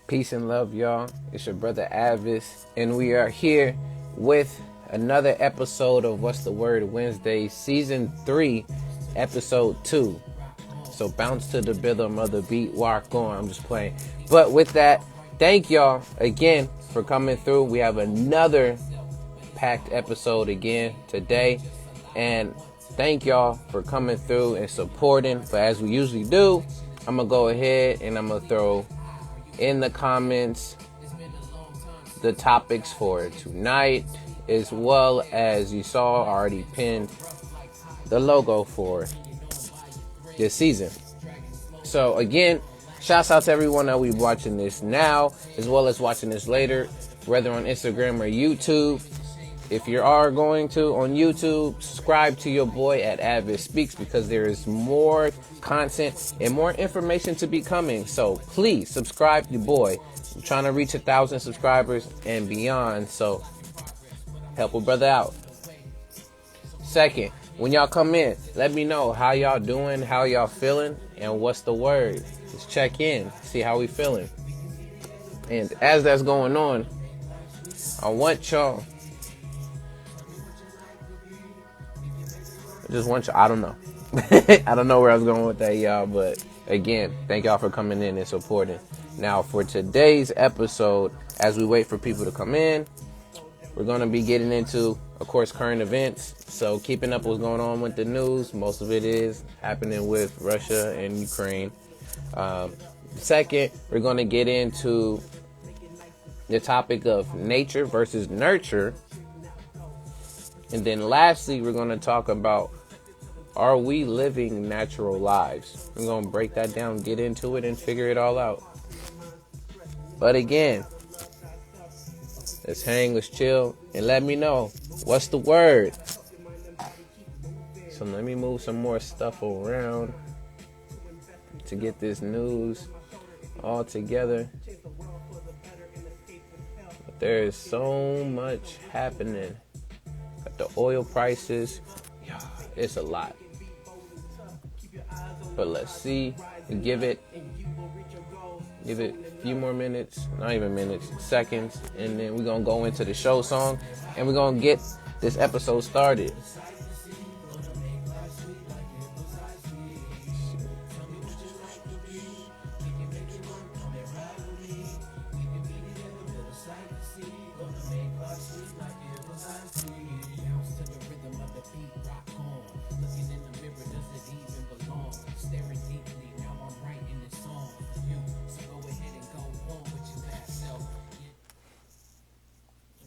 Peace and love, y'all. It's your brother A.D.V.I.S, and we are here with another episode of What's the Word Wednesday, Season 3, Episode 2. So bounce to the rhythm of the beat, walk on. I'm just playing. But with that, thank y'all again for coming through. We have another packed episode again today. And thank y'all for coming through and supporting. But as we usually do, I'm going to go ahead and I'm going to throw in the comments the topics for tonight, as well as you saw already pinned the logo for this season. So again, shouts out to everyone that will be watching this now, as well as watching this later, whether on Instagram or YouTube. If you are going to on YouTube, subscribe to your boy at A.D.V.I.S Speaks, because there is more content and more information to be coming. So please subscribe to your boy. I'm trying to reach 1,000 subscribers and beyond. So help a brother out. Second, when y'all come in, let me know how y'all doing, how y'all feeling, and what's the word. Just check in, see how we feeling. And as that's going on, I want y'all. I don't know. I don't know where I was going with that, y'all. But again, thank y'all for coming in and supporting. Now, for today's episode, as we wait for people to come in, we're going to be getting into, of course, current events. So keeping up what's going on with the news. Most of it is happening with Russia and Ukraine. Second, we're going to get into the topic of nature versus nurture. And then lastly, we're going to talk about, are we living natural lives? We're going to break that down, get into it, and figure it all out. But again, let's hang, let's chill, and let me know, what's the word? So let me move some more stuff around to get this news all together. But there is so much happening. The oil prices, it's a lot. But let's see. Give it a few more minutes, not even minutes, seconds, and then we're gonna go into the show song, and we're gonna get this episode started.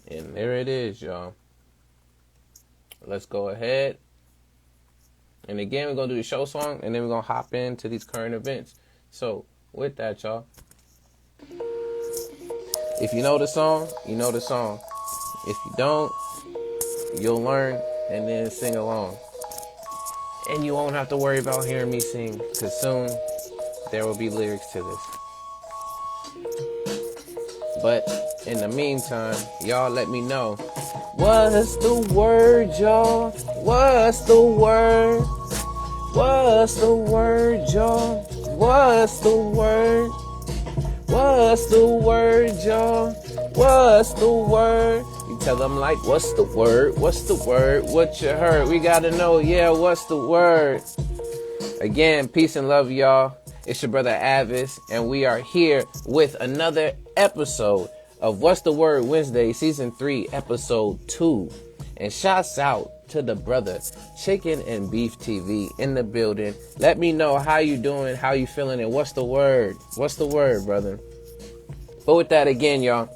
And there it is, y'all. Let's go ahead. And again, we're going to do the show song, and then we're going to hop into these current events. So, with that, y'all, if you know the song, you know the song. If you don't, you'll learn and then sing along. And you won't have to worry about hearing me sing, because soon there will be lyrics to this. But in the meantime, y'all let me know, what's the word, y'all? What's the word? What's the word, y'all? What's the word? What's the word, y'all? What's the word? You tell them like, what's the word? What's the word? What you heard? We gotta know, yeah, what's the word? Again, peace and love, y'all. It's your brother A.D.V.I.S, and we are here with another episode of What's the Word Wednesday, Season 3, Episode 2. And shouts out to the brother Chicken and Beef TV in the building. Let me know how you doing, how you feeling, and what's the word? What's the word, brother? But with that, again, y'all,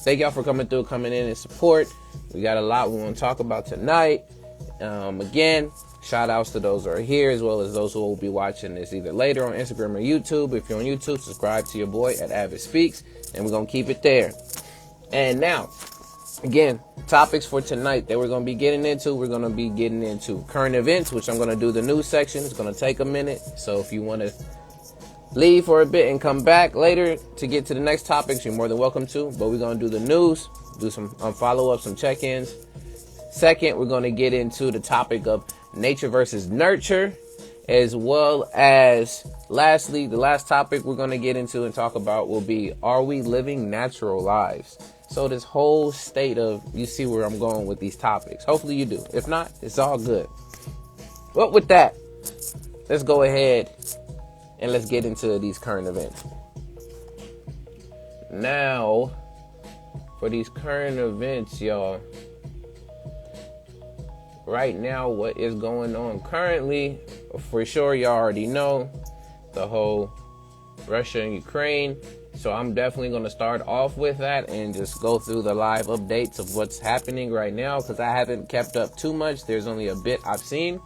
thank y'all for coming through, coming in and support. We got a lot we want to talk about tonight. Again, shout outs to those who are here, as well as those who will be watching this either later on Instagram or YouTube. If you're on YouTube, subscribe to your boy at A.D.V.I.S Speaks, and we're going to keep it there. And now, again, topics for tonight that we're going to be getting into. We're going to be getting into current events, which I'm going to do the news section. It's going to take a minute. So if you want to leave for a bit and come back later to get to the next topics, you're more than welcome to. But we're going to do the news, do some follow-ups, some check-ins. Second, we're going to get into the topic of nature versus nurture. as well as lastly, the last topic we're going to get into and talk about will be, are we living natural lives? So this whole state of, you see where I'm going with these topics. Hopefully you do. If not, it's all good. But with that, let's go ahead and let's get into these current events. Now, for these current events, y'all, right now, what is going on currently, for sure, y'all already know the whole Russia and Ukraine. So I'm definitely going to start off with that and just go through the live updates of what's happening right now, because I haven't kept up too much. There's only a bit I've seen.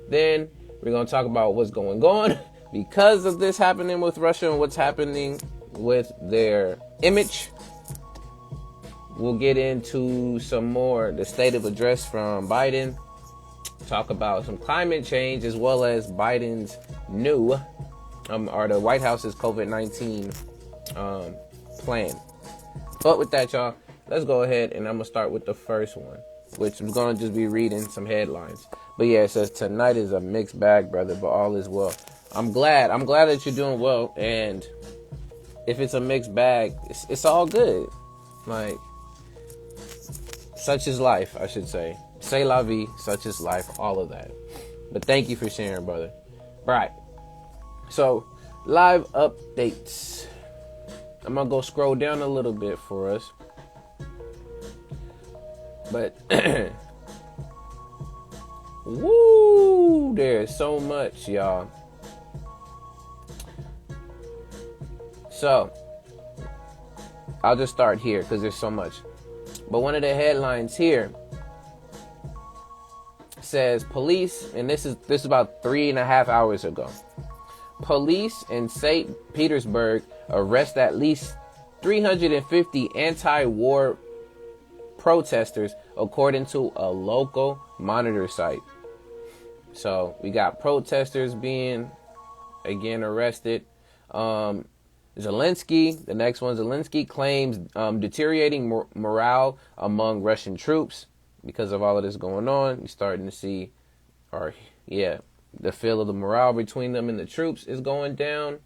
Then we're going to talk about what's going on because of this happening with Russia and what's happening with their image. We'll get into some more, the state of address from Biden, talk about some climate change, as well as Biden's new, or the White House's COVID-19 plan. But with that, y'all, let's go ahead and I'm going to start with the first one, which I'm going to just be reading some headlines. But yeah, it says tonight is a mixed bag, brother, but all is well. I'm glad that you're doing well. And if it's a mixed bag, it's all good. Like, such is life, I should say. C'est la vie, such is life, all of that. But thank you for sharing, brother. Right. So, live updates. I'm going to go scroll down a little bit for us. But, woo, there's so much, y'all. So, I'll just start here because there's so much. But one of the headlines here says police, and this is about 3.5 hours ago. Police in St. Petersburg arrest at least 350 anti-war protesters, according to a local monitor site. So we got protesters being again arrested. Zelensky, the next one, Zelensky claims deteriorating morale among Russian troops because of all of this going on. You're starting to see, the feel of the morale between them and the troops is going down.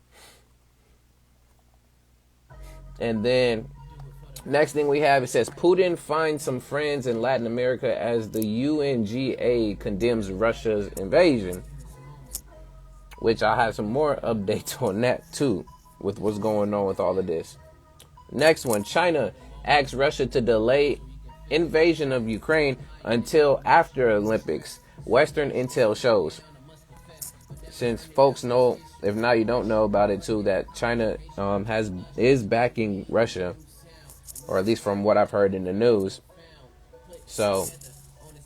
And then next thing we have, it says Putin finds some friends in Latin America as the UNGA condemns Russia's invasion, which I'll have some more updates on that too, with what's going on with all of this. Next one, China asks Russia to delay invasion of Ukraine until after Olympics, Western intel shows. Since folks know, if not you don't know about it too, that China is backing Russia, or at least from what I've heard in the news. So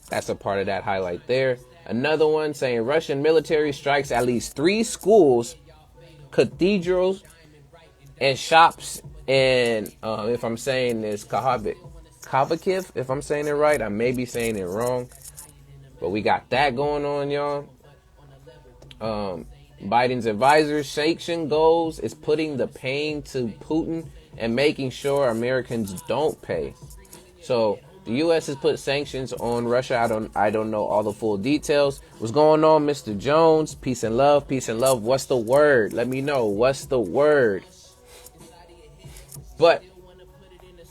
that's a part of that highlight there. Another one saying Russian military strikes at least 3 schools, cathedrals, and shops in, if I'm saying this, Kharkiv, if I'm saying it right. I may be saying it wrong. But we got that going on, y'all. Biden's advisor sanction goals is putting the pain to Putin and making sure Americans don't pay. So the U.S. has put sanctions on Russia. I don't know all the full details. What's going on, Mr. Jones? Peace and love. Peace and love. What's the word? Let me know. What's the word? But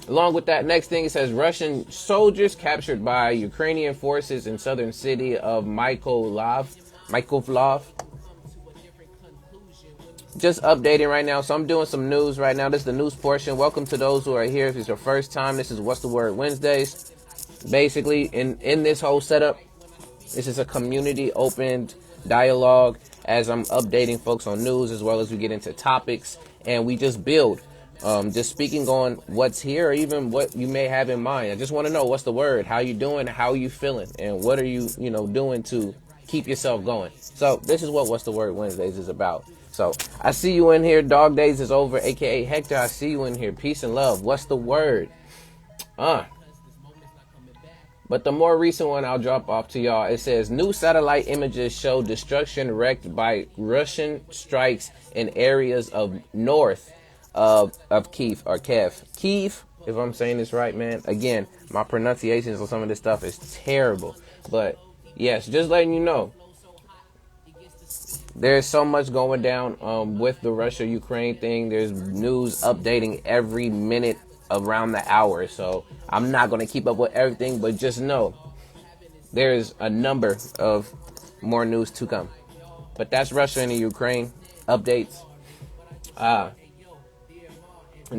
along with that, next thing, it says Russian soldiers captured by Ukrainian forces in southern city of Mykolaiv. Just updating right now. So I'm doing some news right now. This is the news portion. Welcome to those who are here. If it's your first time, this is What's the Word Wednesdays. Basically, in this whole setup, this is a community opened dialogue as I'm updating folks on news, as well as we get into topics and we just build. Just speaking on what's here, or even what you may have in mind. I just want to know what's the word, how you doing, how you feeling, and what are you doing to keep yourself going. So this is what What's the Word Wednesdays is about. So I see you in here. Dog Days is over, aka Hector. I see you in here. Peace and love. What's the word? But the more recent one I'll drop off to y'all. It says new satellite images show destruction wreaked by Russian strikes in areas of north of Kiev, Kiev, if I'm saying this right, man. Again, my pronunciations on some of this stuff is terrible, but yes, just letting you know, there's so much going down with the Russia-Ukraine thing. There's news updating every minute around the hour. So I'm not going to keep up with everything, but just know there's a number of more news to come. But that's Russia and the Ukraine updates. And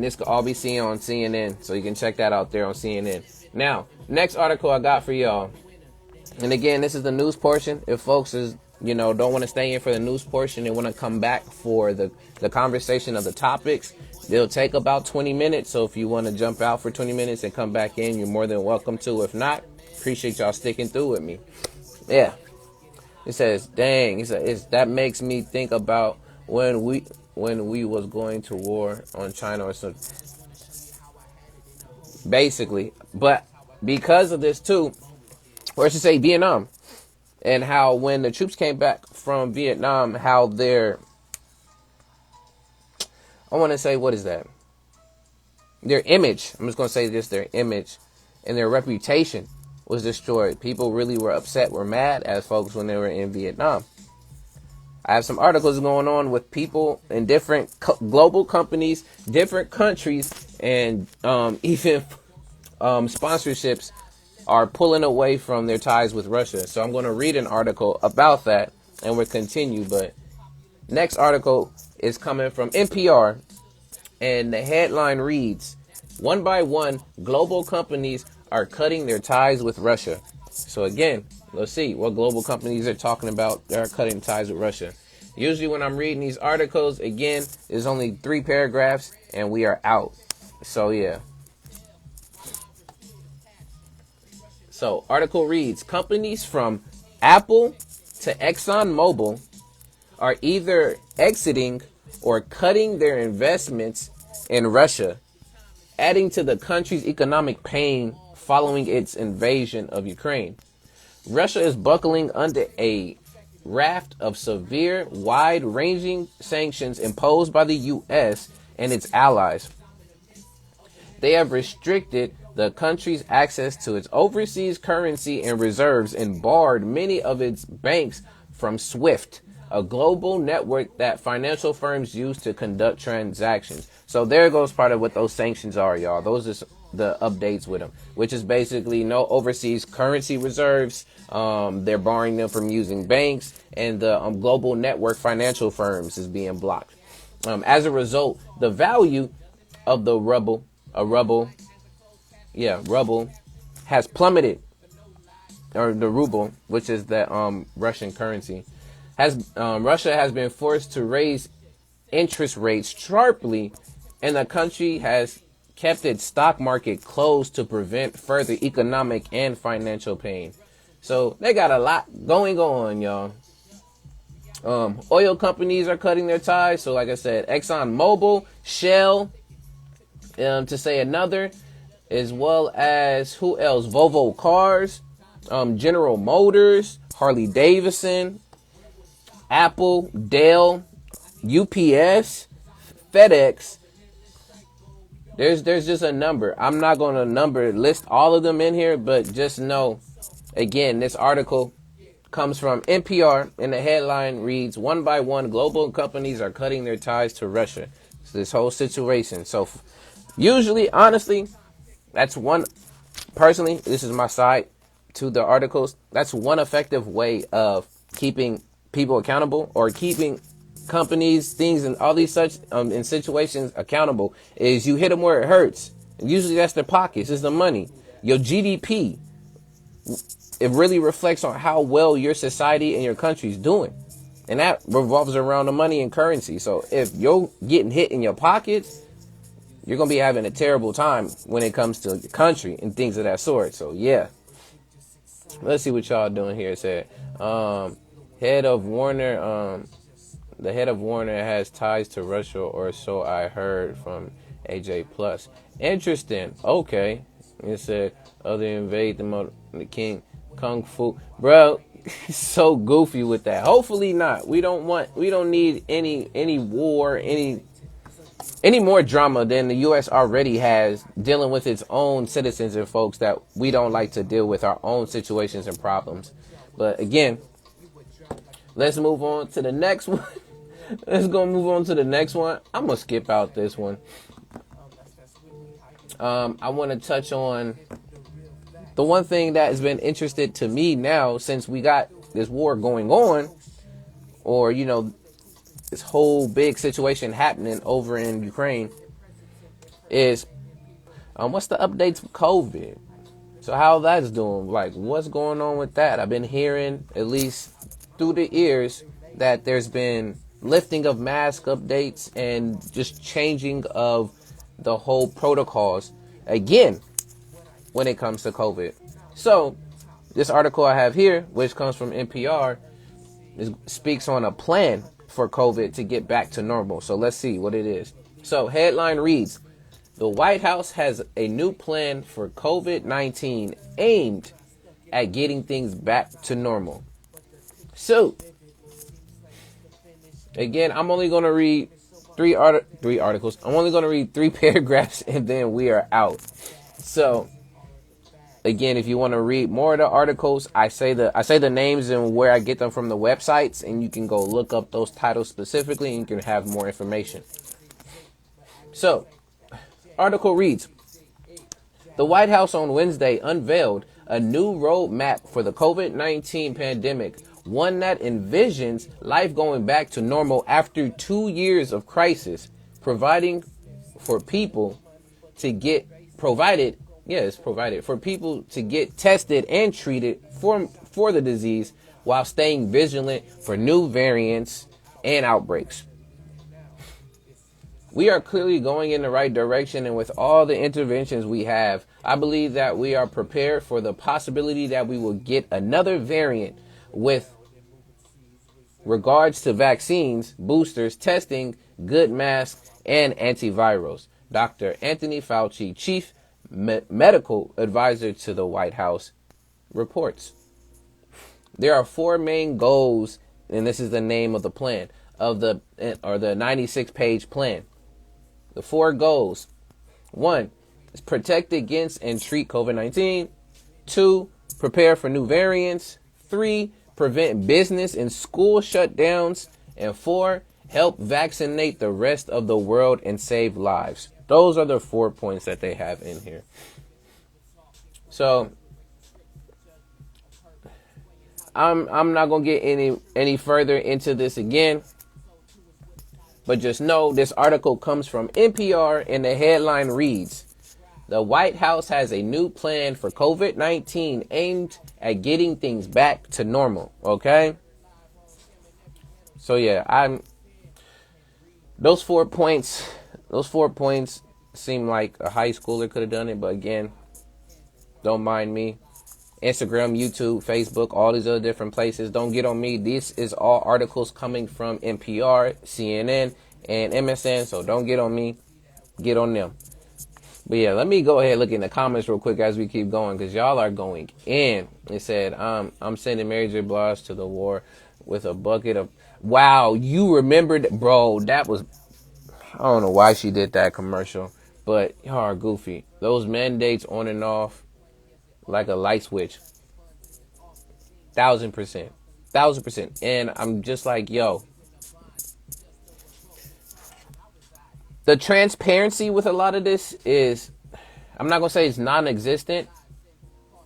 this could all be seen on CNN. So you can check that out there on CNN. Now, next article I got for y'all. And again, this is the news portion. If folks don't want to stay in for the news portion and want to come back for the conversation of the topics, they'll take about 20 minutes. So if you want to jump out for 20 minutes and come back in, you're more than welcome to. If not, appreciate y'all sticking through with me. Yeah. It says, dang, that makes me think about when we was going to war on China or something. Basically. But because of this too, or I should say Vietnam, and how when the troops came back from Vietnam, how their image, I'm just going to say this, their image and their reputation was destroyed. People really were upset, were mad as folks when they were in Vietnam. I have some articles going on with people in different global companies, different countries, and even sponsorships are pulling away from their ties with Russia. So I'm going to read an article about that and we'll continue. But next article is coming from NPR, and the headline reads, "One by one, global companies are cutting their ties with Russia." So again, let's see what global companies are talking about. They're cutting ties with Russia. Usually when I'm reading these articles, again, there's only 3 paragraphs and we are out. So yeah. So article reads, companies from Apple to ExxonMobil are either exiting or cutting their investments in Russia, adding to the country's economic pain following its invasion of Ukraine. Russia is buckling under a raft of severe, wide-ranging sanctions imposed by the U.S. and its allies. They have restricted the country's access to its overseas currency and reserves and barred many of its banks from SWIFT, a global network that financial firms use to conduct transactions. So there goes part of what those sanctions are, y'all. Those are the updates with them, which is basically no overseas currency reserves. They're barring them from using banks, and the global network financial firms is being blocked. As a result, the value of the ruble has plummeted, or the ruble, which is the Russian currency. Russia has been forced to raise interest rates sharply, and the country has kept its stock market closed to prevent further economic and financial pain. So they got a lot going on, y'all. Oil companies are cutting their ties. So like I said, ExxonMobil, Shell, to say another, as well as who else? Volvo Cars, General Motors, Harley-Davidson, Apple, Dell, UPS, FedEx. There's just a number. I'm not going to list all of them in here, but just know, again, this article comes from NPR, and the headline reads, "One by one, global companies are cutting their ties to Russia." So this whole situation. So usually, honestly, that's one, personally, this is my side to the articles. That's one effective way of keeping people accountable, or keeping companies, things, and all these such in situations accountable, is you hit them where it hurts. Usually that's their pockets, it's the money. Your GDP, it really reflects on how well your society and your country's doing, and that revolves around the money and currency. So if you're getting hit in your pockets, you're gonna be having a terrible time when it comes to your country and things of that sort. So yeah, let's see what y'all doing here. It said head of Warner, the head of Warner has ties to Russia, or so I heard from AJ+. Interesting. Okay. It said other invade the king kung fu. Bro, so goofy with that. Hopefully not. We don't need any war, any more drama than the U.S. already has, dealing with its own citizens and folks that we don't like to deal with, our own situations and problems. But again, Let's move on to the next one. Let's go move on to the next one. I'm going to skip out this one. I want to touch on the one thing that has been interested to me now since we got this war going on, or, this whole big situation happening over in Ukraine, is what's the updates with COVID? So how that's doing, like what's going on with that? I've been hearing, at least through the ears, that there's been lifting of mask updates and just changing of the whole protocols again when it comes to COVID. So this article I have here, which comes from NPR, speaks on a plan for COVID to get back to normal. So let's see what it is. So headline reads, the White House has a new plan for COVID-19 aimed at getting things back to normal. So, again, I'm only going to read three articles. I'm only going to read 3 paragraphs and then we are out. So, again, if you want to read more of the articles, I say the names and where I get them from the websites, and you can go look up those titles specifically and you can have more information. So, article reads, the White House on Wednesday unveiled a new roadmap for the COVID-19 pandemic, one that envisions life going back to normal after 2 years of crisis, provided for people to get tested and treated for the disease while staying vigilant for new variants and outbreaks. We are clearly going in the right direction, and with all the interventions we have, I believe that we are prepared for the possibility that we will get another variant with regards to vaccines, boosters, testing, good masks, and antivirals. Dr. Anthony Fauci, chief medical advisor to the White House, reports. There are 4 main goals, and this is the name of the plan, of the 96-page plan. The 4 goals: 1 is protect against and treat COVID-19. 2, prepare for new variants. 3, prevent business and school shutdowns. And 4, help vaccinate the rest of the world and save lives. Those are the 4 points that they have in here. So I'm not gonna get any further into this again. But just know this article comes from NPR and the headline reads, the White House has a new plan for COVID-19 aimed at getting things back to normal. Okay. So yeah, those 4 points seem like a high schooler could have done it. But again, don't mind me. Instagram, YouTube, Facebook, all these other different places. Don't get on me. This is all articles coming from NPR, CNN, and MSN. So don't get on me. Get on them. But yeah, let me go ahead and look in the comments real quick as we keep going, because y'all are going in. It said, I'm sending Mary J. Blige to the war with a bucket of... Wow, you remembered, bro. That was... I don't know why she did that commercial, but y'all are goofy. Those mandates on and off like a light switch. 1000%. And I'm just like, yo, the transparency with a lot of this is, I'm not gonna say it's non-existent.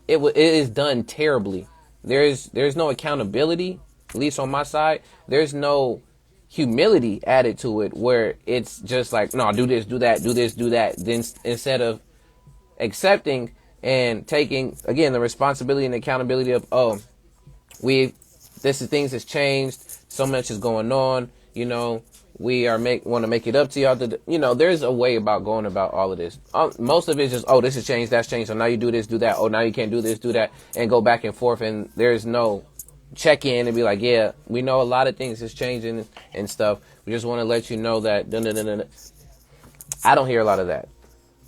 It is done terribly. There's no accountability, at least on my side. There's no humility added to it, where it's just like, no, do this, do that, do this, do that. Then instead of accepting and taking, again, the responsibility and accountability of, things has changed. So much is going on. We want to make it up to y'all. There's a way about going about all of this. Most of it is just, this has changed, that's changed. So now you do this, do that. Oh, now you can't do this, do that, and go back and forth. And there's no check in and be like, yeah, we know a lot of things is changing and stuff. We just want to let you know that. I don't hear a lot of that.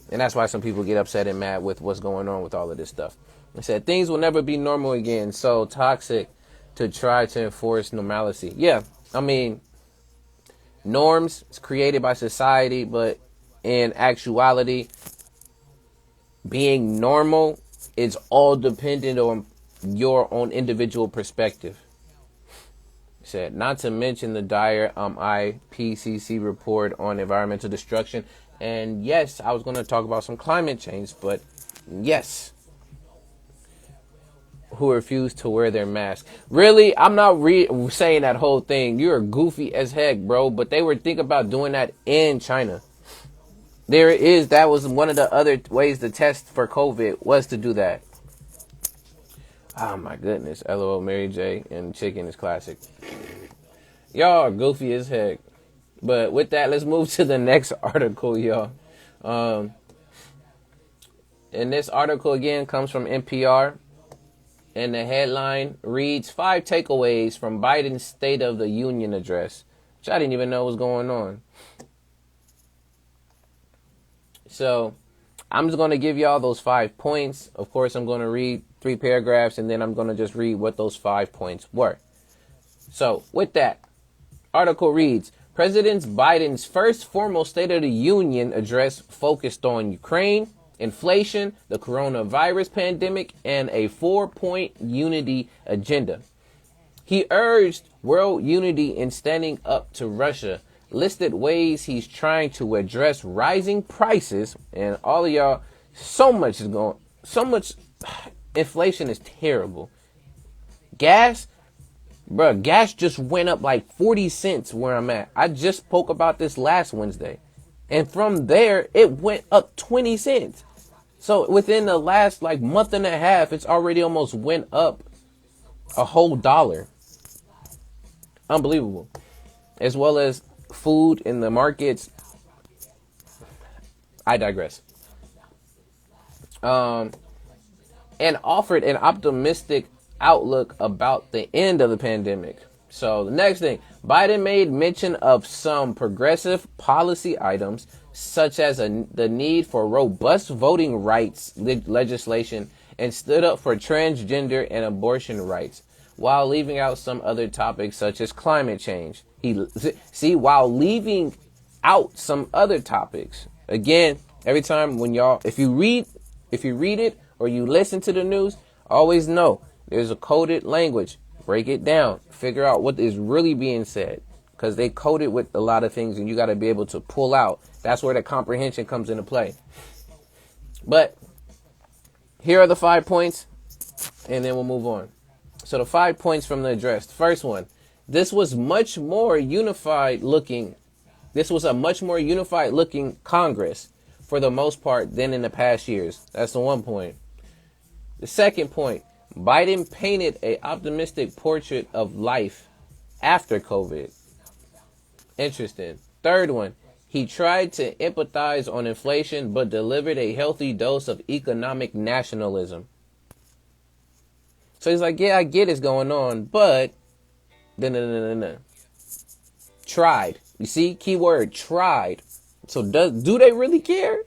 And that's why some people get upset and mad with what's going on with all of this stuff. I said things will never be normal again. So toxic to try to enforce normalcy. Yeah, I mean, norms is created by society, but in actuality, being normal is all dependent on your own individual perspective. Said, not to mention the dire IPCC report on environmental destruction. And yes, I was going to talk about some climate change, but yes, who refuse to wear their mask. Really, I'm not saying that whole thing. You're goofy as heck, bro. But they were thinking about doing that in China. That was one of the other ways to test for COVID was to do that. Oh my goodness. LOL, Mary J. and chicken is classic. Y'all are goofy as heck. But with that, let's move to the next article, y'all. And this article again comes from NPR. And the headline reads, 5 takeaways from Biden's State of the Union address, which I didn't even know was going on. So I'm just going to give y'all those 5 points. Of course, I'm going to read 3 paragraphs, and then I'm going to just read what those 5 points were. So with that, article reads, President Biden's first formal State of the Union address focused on Ukraine, inflation, the coronavirus pandemic, and a 4-point unity agenda. He urged world unity in standing up to Russia, listed ways he's trying to address rising prices, and all of y'all, so much inflation is terrible. Gas just went up like 40 cents where I'm at. I just spoke about this last Wednesday. And from there, it went up 20 cents. So within the last like month and a half, it's already almost went up a whole $1. Unbelievable. As well as food in the markets. I digress. And offered an optimistic outlook about the end of the pandemic. So the next thing, Biden made mention of some progressive policy items, such as the need for robust voting rights legislation, and stood up for transgender and abortion rights, while leaving out some other topics such as climate change. While leaving out some other topics. Again, every time when y'all, if you read it or you listen to the news, always know there's a coded language. Break it down. Figure out what is really being said. Because they code it with a lot of things and you got to be able to pull out. That's where the comprehension comes into play. But here are the 5 points and then we'll move on. So the 5 points from the address. First one, this was a much more unified looking Congress for the most part than in the past years. That's the 1 point. The second point, Biden painted an optimistic portrait of life after COVID. Interesting. Third one, he tried to empathize on inflation, but delivered a healthy dose of economic nationalism. So he's like, yeah, I get it's going on, but no. Tried. You see, keyword, tried. So do they really care?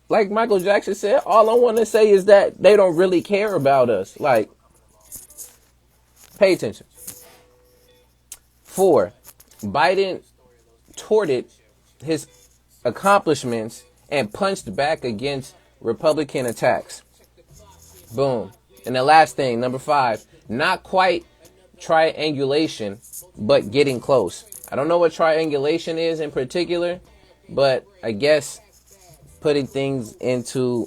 Like Michael Jackson said, all I want to say is that they don't really care about us. Like, pay attention. 4, Biden touted his accomplishments and punched back against Republican attacks. Boom. And the last thing, number 5, not quite triangulation, but getting close. I don't know what triangulation is in particular, but I guess putting things into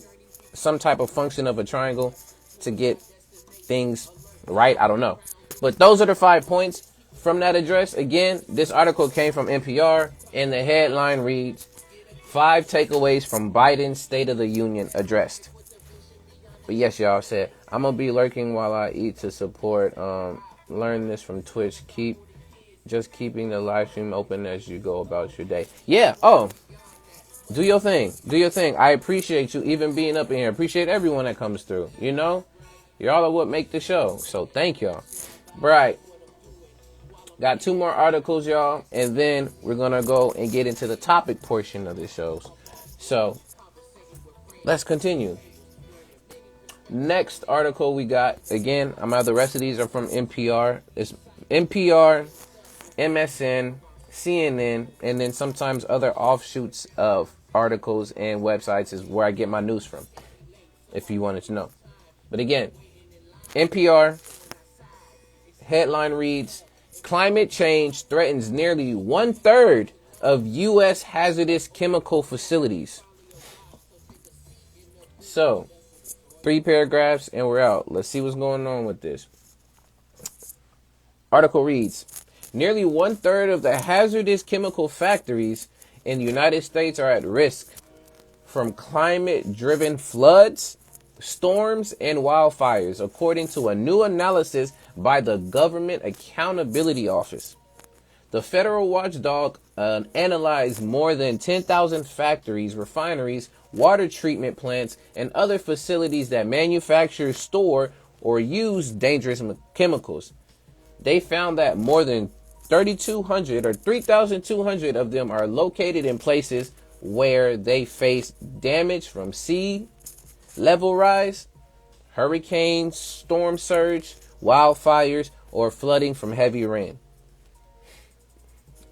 some type of function of a triangle to get things right. I don't know. But those are the 5 points from that address. Again, this article came from NPR and the headline reads, 5 takeaways from Biden's State of the Union address. But yes, y'all said, I'm going to be lurking while I eat to support. Learn this from Twitch. Keeping the live stream open as you go about your day. Yeah. Oh, do your thing. I appreciate you even being up in here. Appreciate everyone that comes through. You know, y'all are what make the show. So thank y'all. Right. Got 2 more articles, y'all. And then we're going to go and get into the topic portion of the shows. So let's continue. Next article we got, again, the rest of these are from NPR. It's NPR, MSN, CNN, and then sometimes other offshoots of articles and websites is where I get my news from, if you wanted to know. But again, NPR, headline reads, Climate change threatens nearly 1/3 of U.S. hazardous chemical facilities. So, 3 paragraphs and we're out. Let's see what's going on with this. Article reads, nearly 1/3 of the hazardous chemical factories in the United States are at risk from climate-driven floods, storms, and wildfires, according to a new analysis by the Government Accountability Office. The federal watchdog analyzed more than 10,000 factories, refineries, water treatment plants, and other facilities that manufacture, store, or use dangerous chemicals. They found that more than 3,200 or 3,200 of them are located in places where they face damage from sea level rise, hurricane, storm surge, wildfires, or flooding from heavy rain.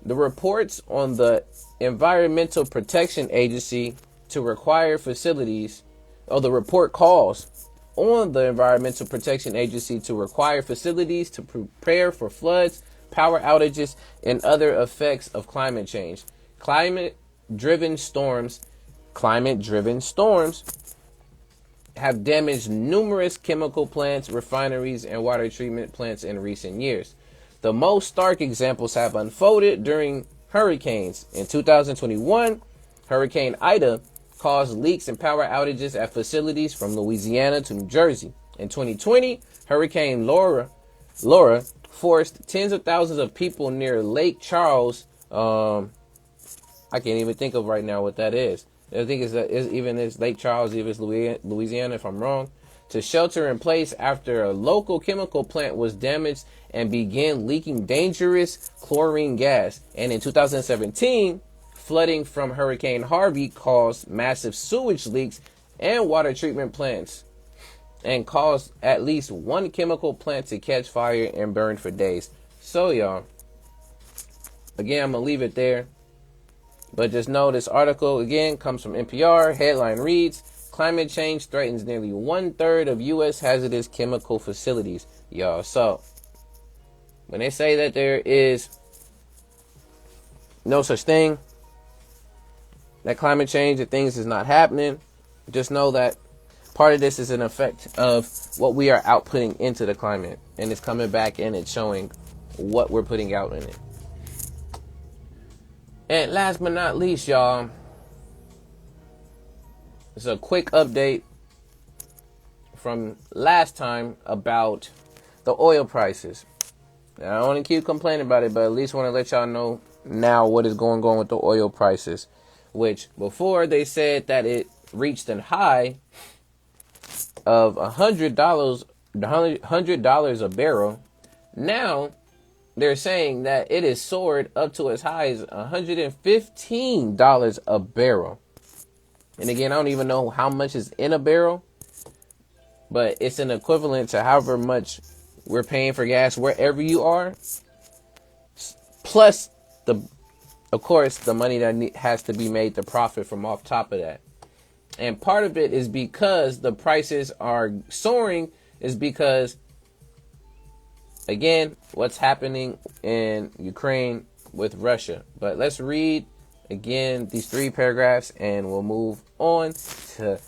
The reports on the Environmental Protection Agency to require facilities, the report calls on the Environmental Protection Agency to require facilities to prepare for floods, power outages, and other effects of climate change. Climate-driven storms have damaged numerous chemical plants, refineries, and water treatment plants in recent years. The most stark examples have unfolded during hurricanes. In 2021, Hurricane Ida caused leaks and power outages at facilities from Louisiana to New Jersey. In 2020, Hurricane Laura forced tens of thousands of people near Lake Charles. I can't even think of right now what that is. I think it's Lake Charles, if it's Louisiana, if I'm wrong, to shelter in place after a local chemical plant was damaged and began leaking dangerous chlorine gas. And in 2017, flooding from Hurricane Harvey caused massive sewage leaks and water treatment plants and caused at least one chemical plant to catch fire and burn for days. So, y'all, again, I'm going to leave it there. But just know this article, again, comes from NPR. Headline reads, climate change threatens nearly 1/3 of U.S. hazardous chemical facilities. Y'all, so when they say that there is no such thing, that climate change and things is not happening, just know that part of this is an effect of what we are outputting into the climate. And it's coming back and it's showing what we're putting out in it. And last but not least, y'all, it's a quick update from last time about the oil prices. Now, I don't want to keep complaining about it, but at least want to let y'all know now what is going on with the oil prices, which before they said that it reached a high of $100 a barrel. Now they're saying that it is soared up to as high as $115 a barrel. And again, I don't even know how much is in a barrel, but it's an equivalent to however much we're paying for gas wherever you are, plus of course, the money that has to be made, the profit from off top of that. And part of it is because the prices are soaring is because, again, what's happening in Ukraine with Russia. But let's read again these 3 paragraphs and we'll move on to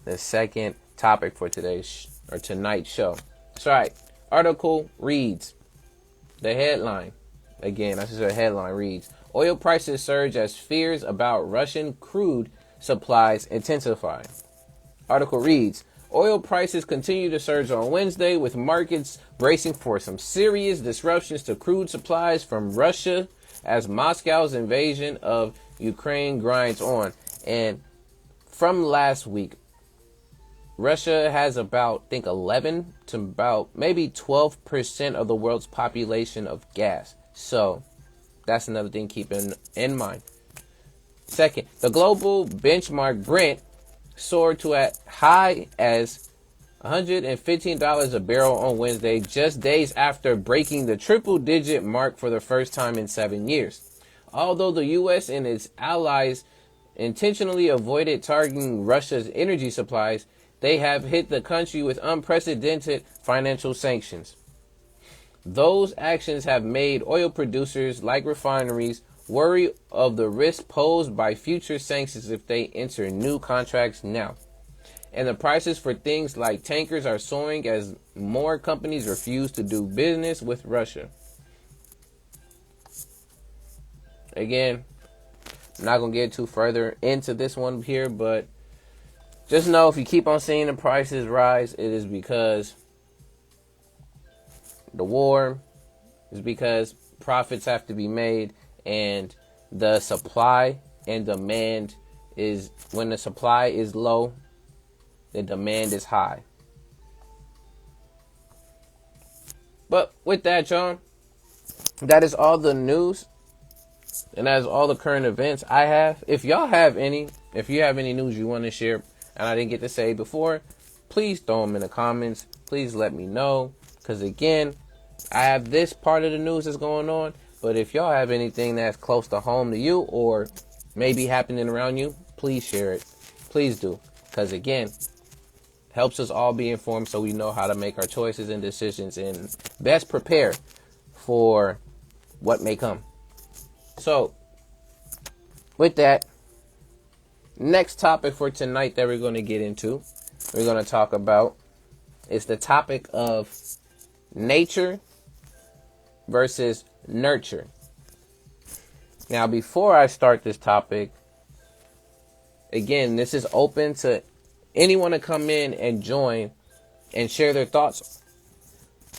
the second topic for tonight's show. So, all right, article reads, the headline, again, this is a headline reads, oil prices surge as fears about Russian crude supplies intensify. Article reads, oil prices continue to surge on Wednesday with markets bracing for some serious disruptions to crude supplies from Russia as Moscow's invasion of Ukraine grinds on. And from last week, Russia has about, I think, 11 to about maybe 12% of the world's population of gas. So that's another thing keep in mind. Second, the global benchmark Brent soared to as high as $115 a barrel on Wednesday, just days after breaking the triple-digit mark for the first time in 7 years. Although the U.S. and its allies intentionally avoided targeting Russia's energy supplies, they have hit the country with unprecedented financial sanctions. Those actions have made oil producers like refineries worry of the risk posed by future sanctions if they enter new contracts now. And the prices for things like tankers are soaring as more companies refuse to do business with Russia. Again, I'm not going to get too further into this one here, but just know if you keep on seeing the prices rise, it is because the war is because profits have to be made, and the supply and demand is, when the supply is low, the demand is high. But with that, y'all, that is all the news, and that is all the current events I have. If you have any news you want to share and I didn't get to say before, please throw them in the comments. Please let me know, because again, I have this part of the news that's going on, but if y'all have anything that's close to home to you or maybe happening around you, please share it. Please do, because again, helps us all be informed so we know how to make our choices and decisions and best prepare for what may come. So, with that, next topic for tonight that we're going to get into, we're going to talk about, is the topic of nature versus nurture. Now, before I start this topic, again, this is open to anyone to come in and join and share their thoughts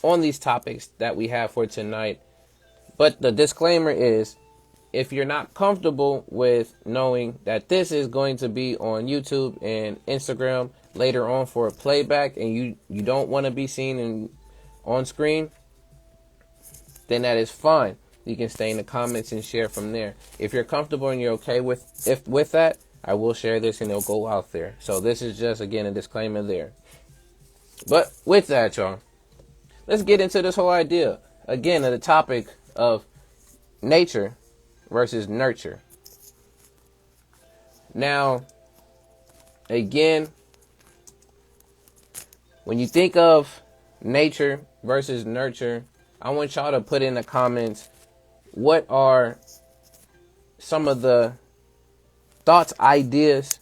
on these topics that we have for tonight. But the disclaimer is, if you're not comfortable with knowing that this is going to be on YouTube and Instagram later on for a playback, and you don't want to be seen on screen, then that is fine. You can stay in the comments and share from there. If you're comfortable and you're okay with that, I will share this and it'll go out there. So this is just, again, a disclaimer there. But with that, y'all, let's get into this whole idea, again, of the topic of nature versus nurture. Now, again, when you think of nature versus nurture, I want y'all to put in the comments, what are some of the thoughts, ideas,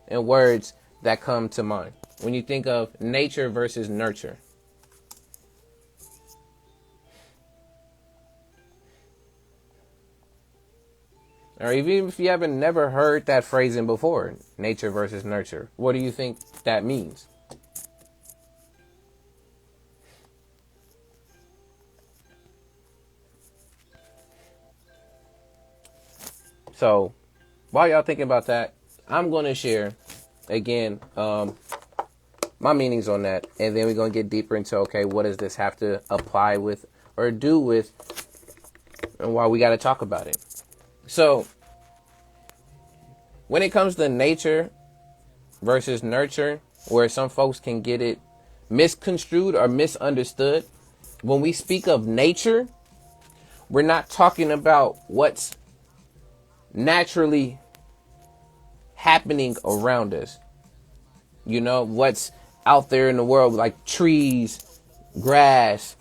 and words that come to mind when you think of nature versus nurture. Or even if you haven't never heard that phrasing before, nature versus nurture, what do you think that means? So, while y'all thinking about that, I'm going to share, again, my meanings on that. And then we're going to get deeper into, okay, what does this have to apply with or do with, and why we got to talk about it. So, when it comes to nature versus nurture, where some folks can get it misconstrued or misunderstood, when we speak of nature, we're not talking about what's naturally happening around us. You know, what's out there in the world, like trees, grass,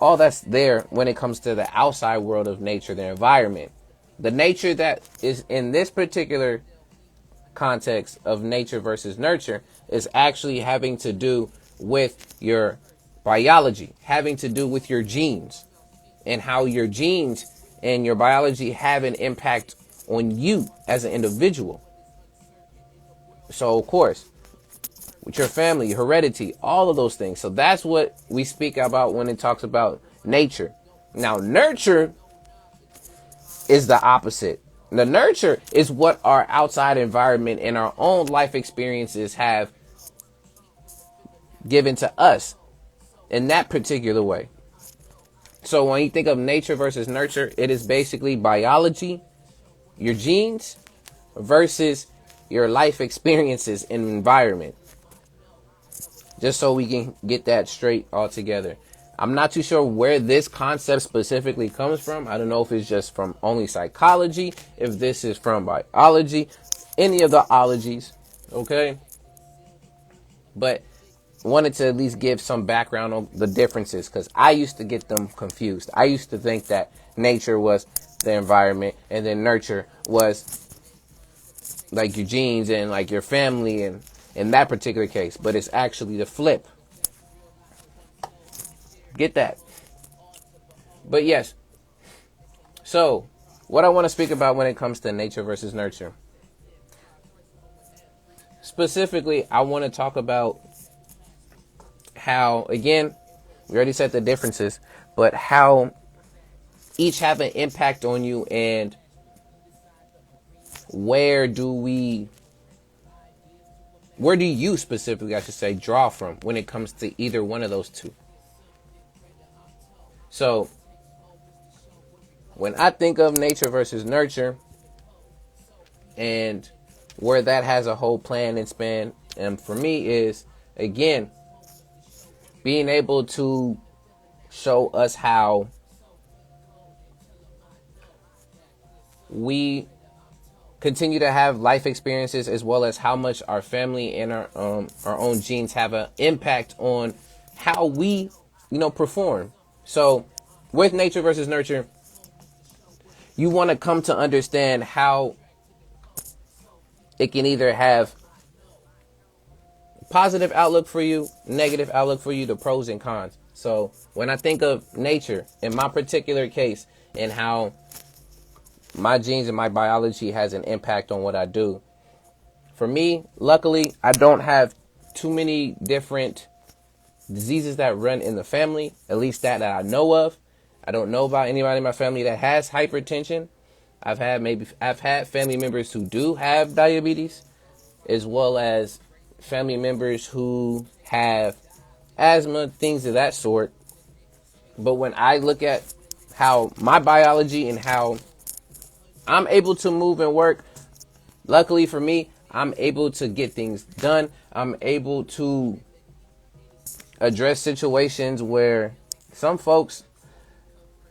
all that's there when it comes to the outside world of nature, the environment. The nature that is in this particular context of nature versus nurture is actually having to do with your biology, having to do with your genes, and how your genes and your biology have an impact on you as an individual. So, of course, with your family, heredity, all of those things. So that's what we speak about when it talks about nature. Now, nurture is the opposite. The nurture is what our outside environment and our own life experiences have given to us in that particular way. So when you think of nature versus nurture, it is basically biology, your genes, versus your life experiences and environment. Just so we can get that straight all together. I'm not too sure where this concept specifically comes from. I don't know if it's just from only psychology, if this is from biology, any of the ologies, okay? But wanted to at least give some background on the differences, because I used to get them confused. I used to think that nature was the environment and then nurture was like your genes and like your family, and in that particular case, but it's actually the flip. Get that? But yes, so what I want to speak about when it comes to nature versus nurture, specifically I want to talk about how, again, we already said the differences, but how each have an impact on you, and where do you specifically, I should say, draw from when it comes to either one of those two. So when I think of nature versus nurture, and where that has a whole plan and span, and for me is, again, being able to show us how we continue to have life experiences, as well as how much our family and our own genes have an impact on how we, perform. So with nature versus nurture, you want to come to understand how it can either have positive outlook for you, negative outlook for you, the pros and cons. So when I think of nature, in my particular case, and how my genes and my biology has an impact on what I do, for me, luckily, I don't have too many different diseases that run in the family, at least that I know of. I don't know about anybody in my family that has hypertension. I've had family members who do have diabetes, as well as family members who have asthma, things of that sort. But when I look at how my biology and how I'm able to move and work, luckily for me, I'm able to get things done. I'm able to address situations where some folks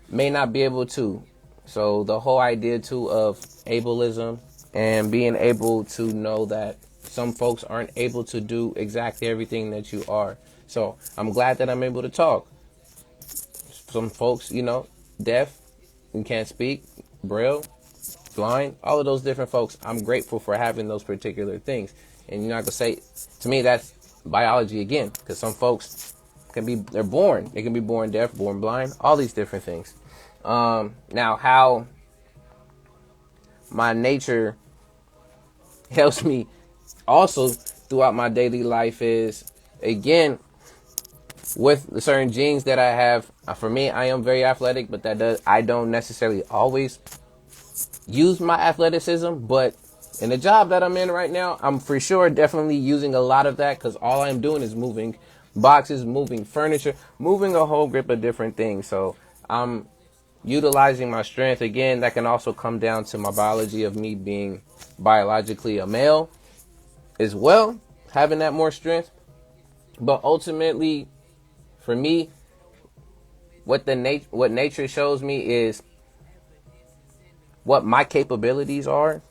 may not be able to. So the whole idea too of ableism, and being able to know that some folks aren't able to do exactly everything that you are. So I'm glad that I'm able to talk. Some folks, deaf and can't speak, braille, blind, all of those different folks. I'm grateful for having those particular things. And you're not gonna say, to me, that's biology again, because some folks they're born. They can be born deaf, born blind, all these different things. Now, how my nature helps me also throughout my daily life is, again, with the certain genes that I have. For me, I am very athletic, but I don't necessarily always use my athleticism. But in the job that I'm in right now, I'm for sure definitely using a lot of that, because all I'm doing is moving boxes, moving furniture, moving a whole grip of different things. So I'm utilizing my strength. Again, that can also come down to my biology of me being biologically a male as well, having that more strength. But ultimately, for me, what nature shows me is what my capabilities are.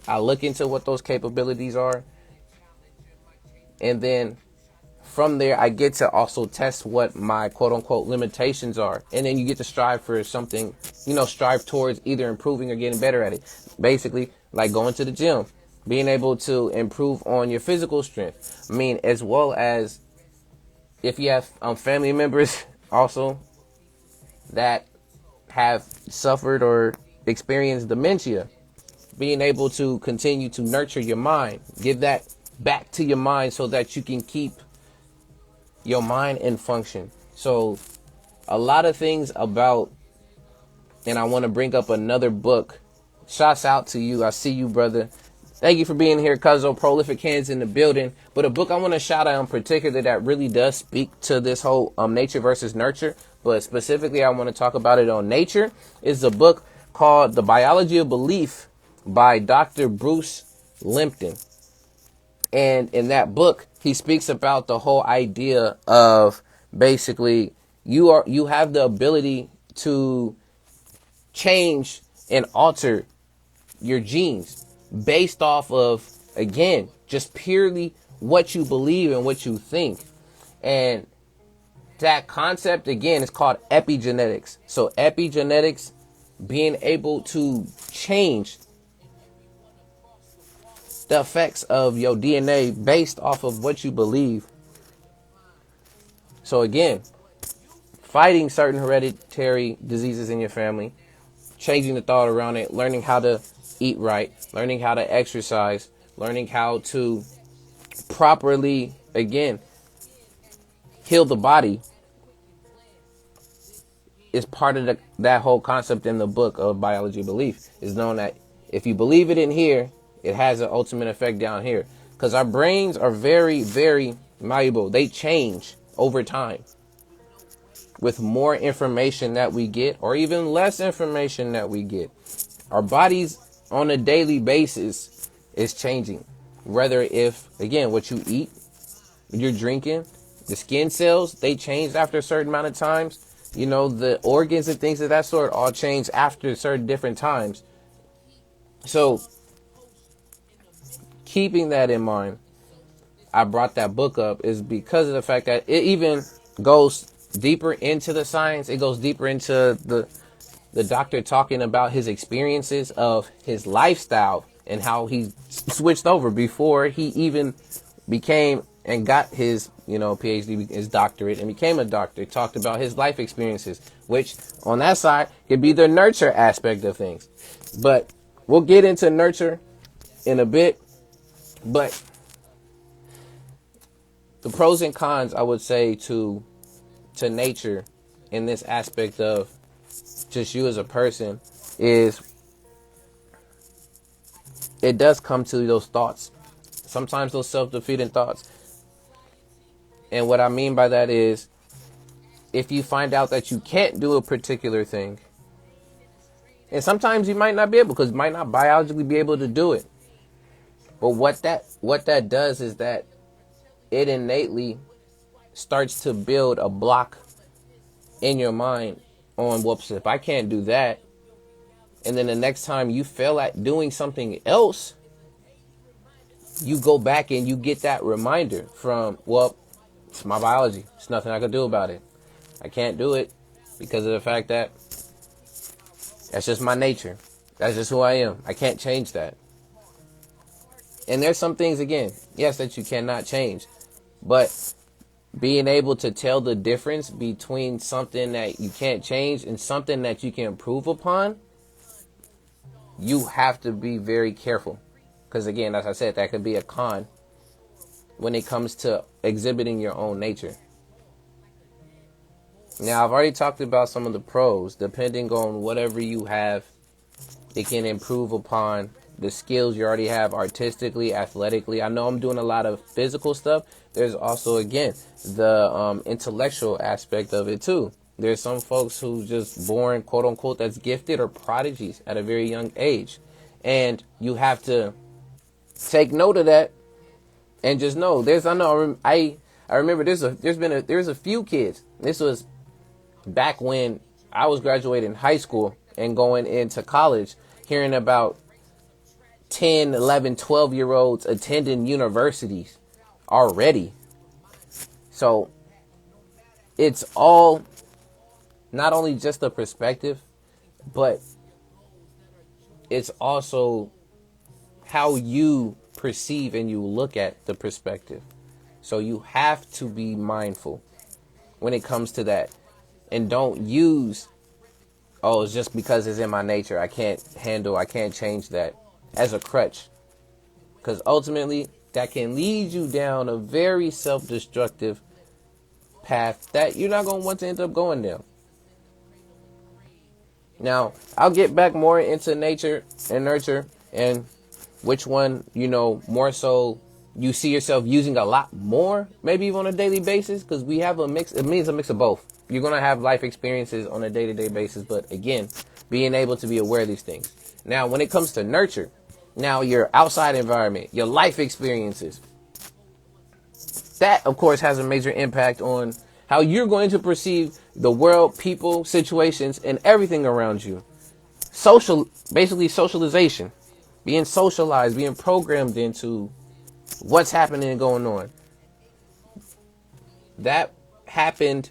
I look into what those capabilities are, and then from there, I get to also test what my quote unquote limitations are. And then you get to strive for something, strive towards either improving or getting better at it. Basically, like going to the gym, being able to improve on your physical strength. I mean, as well as if you have family members also that have suffered or experienced dementia, being able to continue to nurture your mind, give that back to your mind so that you can keep your mind in function. So a lot of things about, and I want to bring up another book. Shouts out to you. I see you, brother. Thank you for being here, Cuzzo. Prolific Hands in the building. But a book I want to shout out in particular that really does speak to this whole nature versus nurture, but specifically I want to talk about it on nature, is a book called The Biology of Belief by Dr. Bruce Lipton. And in that book, he speaks about the whole idea of basically you have the ability to change and alter your genes based off of, again, just purely what you believe and what you think. And that concept, again, is called epigenetics. So epigenetics, being able to change the effects of your DNA based off of what you believe. So again, fighting certain hereditary diseases in your family, changing the thought around it, learning how to eat right, learning how to exercise, learning how to properly, again, heal the body is part of that whole concept in the book of biology belief. Is known that if you believe it in here, it has an ultimate effect down here. Because our brains are very, very malleable. They change over time with more information that we get, or even less information that we get. Our bodies on a daily basis is changing. Whether if, again, what you eat, what you're drinking, the skin cells, they change after a certain amount of times. You know, the organs and things of that sort all change after certain different times. So, keeping that in mind, I brought that book up is because of the fact that it even goes deeper into the science. It goes deeper into the doctor talking about his experiences of his lifestyle and how he switched over before he even became and got his, PhD, his doctorate, and became a doctor. Talked about his life experiences, which on that side could be the nurture aspect of things. But we'll get into nurture in a bit. But the pros and cons, I would say, to nature in this aspect of just you as a person is it does come to those thoughts. Sometimes those self-defeating thoughts. And what I mean by that is if you find out that you can't do a particular thing, and sometimes you might not be able because you might not biologically be able to do it. But what that does is that it innately starts to build a block in your mind on, whoops, if I can't do that, and then the next time you fail at doing something else, you go back and you get that reminder from, well, it's my biology. There's nothing I can do about it. I can't do it because of the fact that that's just my nature. That's just who I am. I can't change that. And there's some things, again, yes, that you cannot change. But being able to tell the difference between something that you can't change and something that you can improve upon, you have to be very careful. Because, again, as I said, that could be a con when it comes to exhibiting your own nature. Now, I've already talked about some of the pros. Depending on whatever you have, it can improve upon the skills you already have artistically, athletically. I know I'm doing a lot of physical stuff. There's also, again, the intellectual aspect of it, too. There's some folks who just born, quote unquote, that's gifted or prodigies at a very young age. And you have to take note of that and just know I remember there's a few kids. This was back when I was graduating high school and going into college, hearing about 10, 11, 12-year-olds attending universities already. So it's all not only just the perspective, but it's also how you perceive and you look at the perspective. So you have to be mindful when it comes to that. And don't use, it's just because it's in my nature. I can't change that as a crutch. Because ultimately, that can lead you down a very self-destructive path that you're not going to want to end up going down. Now, I'll get back more into nature and nurture and which one, more so you see yourself using a lot more, maybe even on a daily basis, because we have a mix. It means a mix of both. You're going to have life experiences on a day-to-day basis, but again, being able to be aware of these things. Now, when it comes to nurture, now your outside environment, your life experiences, that, of course, has a major impact on how you're going to perceive the world, people, situations, and everything around you. Basically socialization, being socialized, being programmed into what's happening and going on. That happened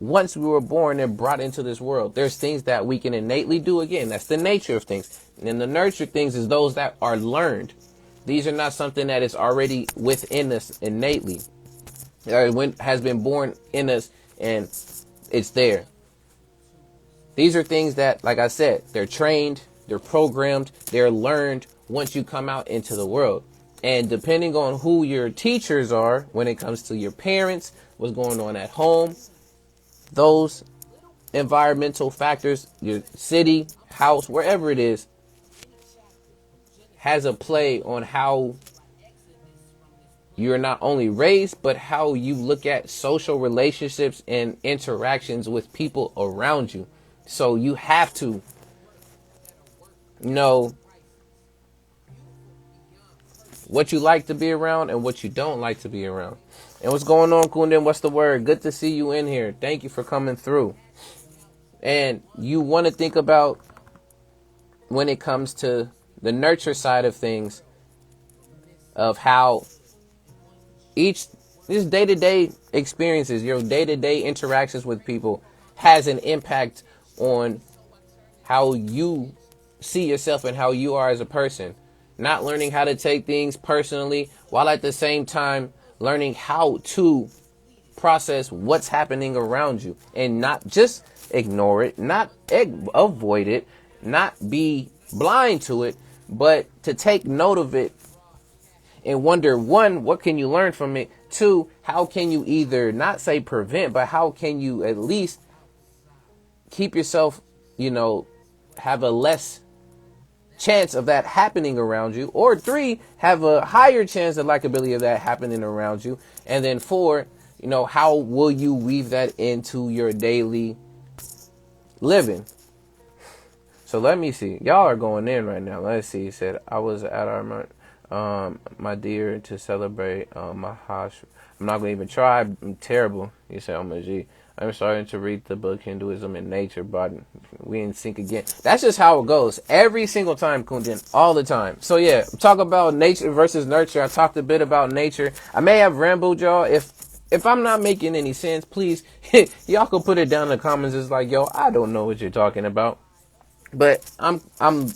once we were born and brought into this world. There's things that we can innately do. Again, that's the nature of things. And then the nurture things is those that are learned. These are not something that is already within us innately. It has been born in us and it's there. These are things that, like I said, they're trained, they're programmed, they're learned once you come out into the world. And depending on who your teachers are, when it comes to your parents, what's going on at home, those environmental factors, your city, house, wherever it is, has a play on how you're not only raised, but how you look at social relationships and interactions with people around you. So you have to know what you like to be around and what you don't like to be around. And what's going on, Kundan? What's the word? Good to see you in here. Thank you for coming through. And you want to think about, when it comes to the nurture side of things, of how these day-to-day experiences, your day-to-day interactions with people, has an impact on how you see yourself and how you are as a person. Not learning how to take things personally, while at the same time learning how to process what's happening around you and not just ignore it, not avoid it, not be blind to it, but to take note of it and wonder, one, what can you learn from it? Two, how can you either not say prevent, but how can you at least keep yourself, have a less chance of that happening around you? Or three, have a higher chance of likability of that happening around you. And then four, how will you weave that into your daily living? So let me see. Y'all are going in right now. Let's see. He said, I was at my dear to celebrate my house. I'm not going to even try. I'm terrible. He said, I'm a G. I'm starting to read the book Hinduism and Nature, but we in sync again. That's just how it goes. Every single time, Kundan, all the time. So yeah, talk about nature versus nurture. I talked a bit about nature. I may have rambled, y'all. If I'm not making any sense, please, y'all can put it down in the comments. It's like, yo, I don't know what you're talking about. But I'm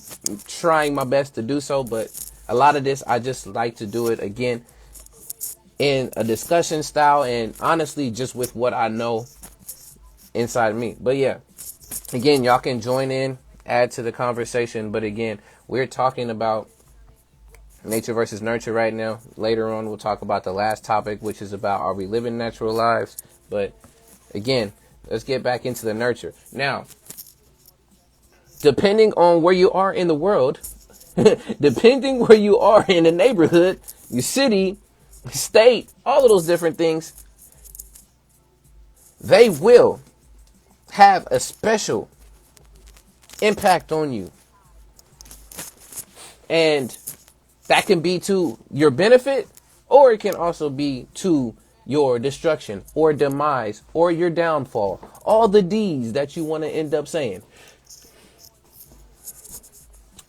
trying my best to do so. But a lot of this, I just like to do it again in a discussion style, and honestly, just with what I know inside me. But yeah, again, y'all can join in, add to the conversation. But again, we're talking about nature versus nurture right now. Later on, we'll talk about the last topic, which is about, are we living natural lives? But again, let's get back into the nurture. Now, depending on where you are in the world, depending where you are in the neighborhood, your city, state, all of those different things, they will have a special impact on you. And that can be to your benefit, or it can also be to your destruction or demise or your downfall. All the D's that you want to end up saying.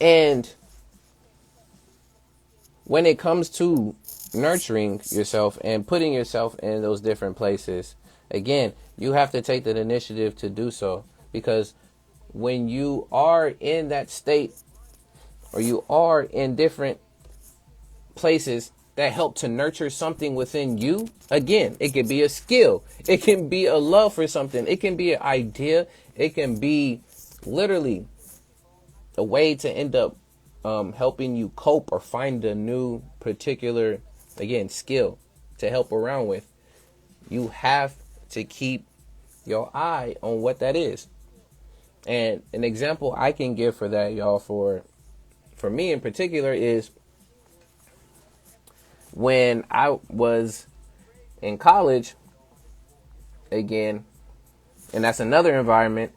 And when it comes to nurturing yourself and putting yourself in those different places, again, you have to take the initiative to do so. Because when you are in that state, or you are in different places that help to nurture something within you, again, it can be a skill, it can be a love for something, it can be an idea, it can be literally a way to end up helping you cope or find a new particular, again, skill to help around with. You have to keep your eye on what that is. And an example I can give for that, y'all, for me in particular, is when I was in college, again, and that's another environment.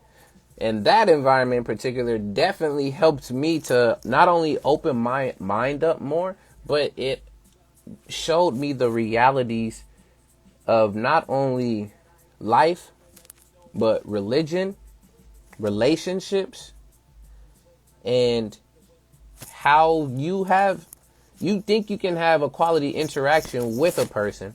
And that environment in particular definitely helped me to not only open my mind up more, but it showed me the realities of not only life, but religion, relationships, and how you have You think you can have a quality interaction with a person,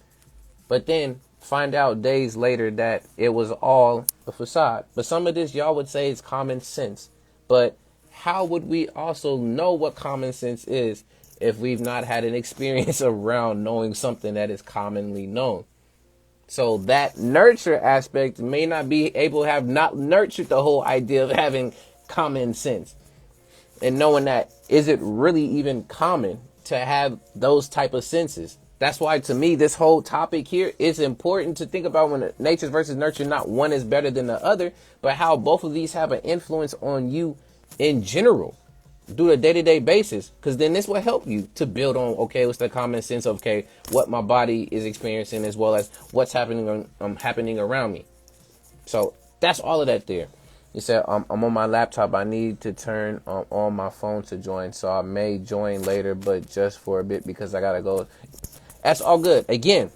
but then find out days later that it was all a facade. But some of this y'all would say is common sense. But how would we also know what common sense is if we've not had an experience around knowing something that is commonly known? So that nurture aspect may not be able to have not nurtured the whole idea of having common sense and knowing that, is it really even common to have those type of senses? That's why, to me, this whole topic here is important to think about when nature versus nurture. Not one is better than the other, but how both of these have an influence on you in general, do a day-to-day basis, because then this will help you to build on, okay, what's the common sense of, okay, what my body is experiencing as well as what's happening happening around me. So that's all of that there. You said, I'm on my laptop. I need to turn on my phone to join, so I may join later, but just for a bit because I gotta go. That's all good. Again,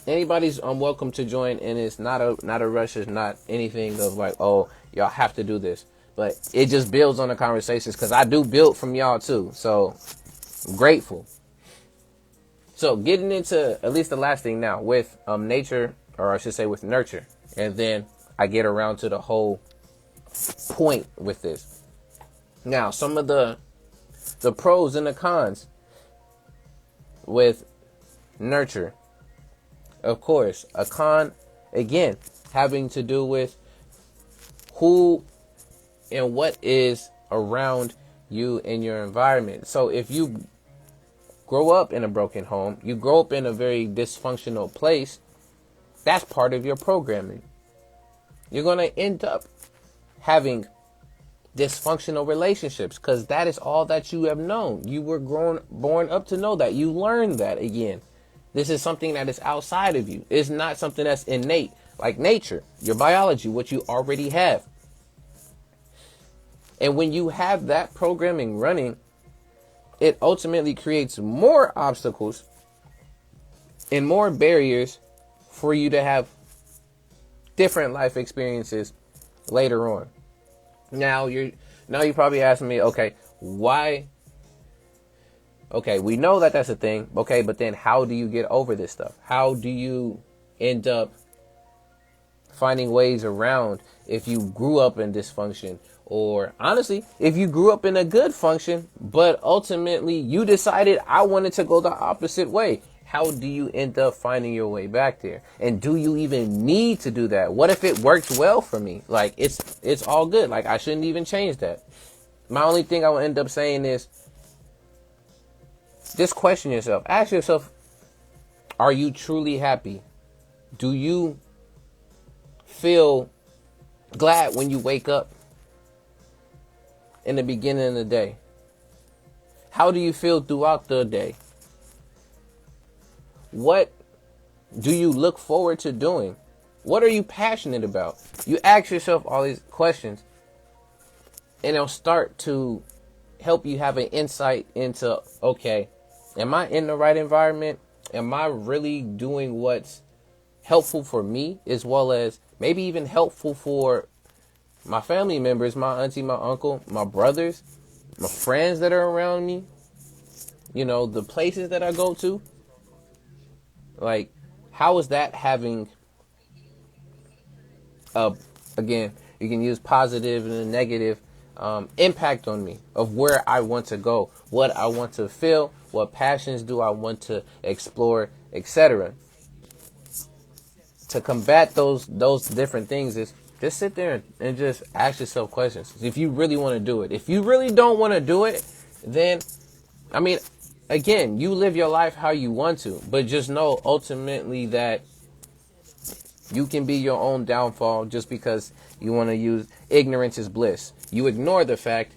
anybody's welcome to join, and it's not a rush. It's not anything of like, oh, y'all have to do this. But it just builds on the conversations, because I do build from y'all too. So I'm grateful. So getting into at least the last thing now with nature, or I should say with nurture. And then I get around to the whole point with this. Now, some of the pros and the cons with nurture. Of course, a con, again, having to do with who and what is around you in your environment. So if you grow up in a broken home, you grow up in a very dysfunctional place, that's part of your programming. You're going to end up having dysfunctional relationships because that is all that you have known. You were born up to know that. You learned that. Again, this is something that is outside of you. It's not something that's innate, like nature, your biology, what you already have. And when you have that programming running, it ultimately creates more obstacles and more barriers for you to have different life experiences later on. Now you probably asking me, okay, why? Okay, we know that that's a thing. Okay, but then how do you get over this stuff? How do you end up finding ways around if you grew up in dysfunction? Or honestly, if you grew up in a good function, but ultimately you decided I wanted to go the opposite way, how do you end up finding your way back there? And do you even need to do that? What if it worked well for me? Like, it's all good. Like, I shouldn't even change that. My only thing I will end up saying is, just question yourself. Ask yourself, are you truly happy? Do you feel glad when you wake up in the beginning of the day? How do you feel throughout the day? What do you look forward to doing? What are you passionate about? You ask yourself all these questions, and it'll start to help you have an insight into, okay, am I in the right environment? Am I really doing what's helpful for me, as well as maybe even helpful for my family members, my auntie, my uncle, my brothers, my friends that are around me, the places that I go to? Like, how is that having, again, you can use positive and negative impact on me of where I want to go, what I want to feel, what passions do I want to explore, etc. To combat those different things is just sit there and just ask yourself questions. If you really want to do it. If you really don't want to do it, then, again, you live your life how you want to, but just know ultimately that you can be your own downfall just because you want to use ignorance is bliss. You ignore the fact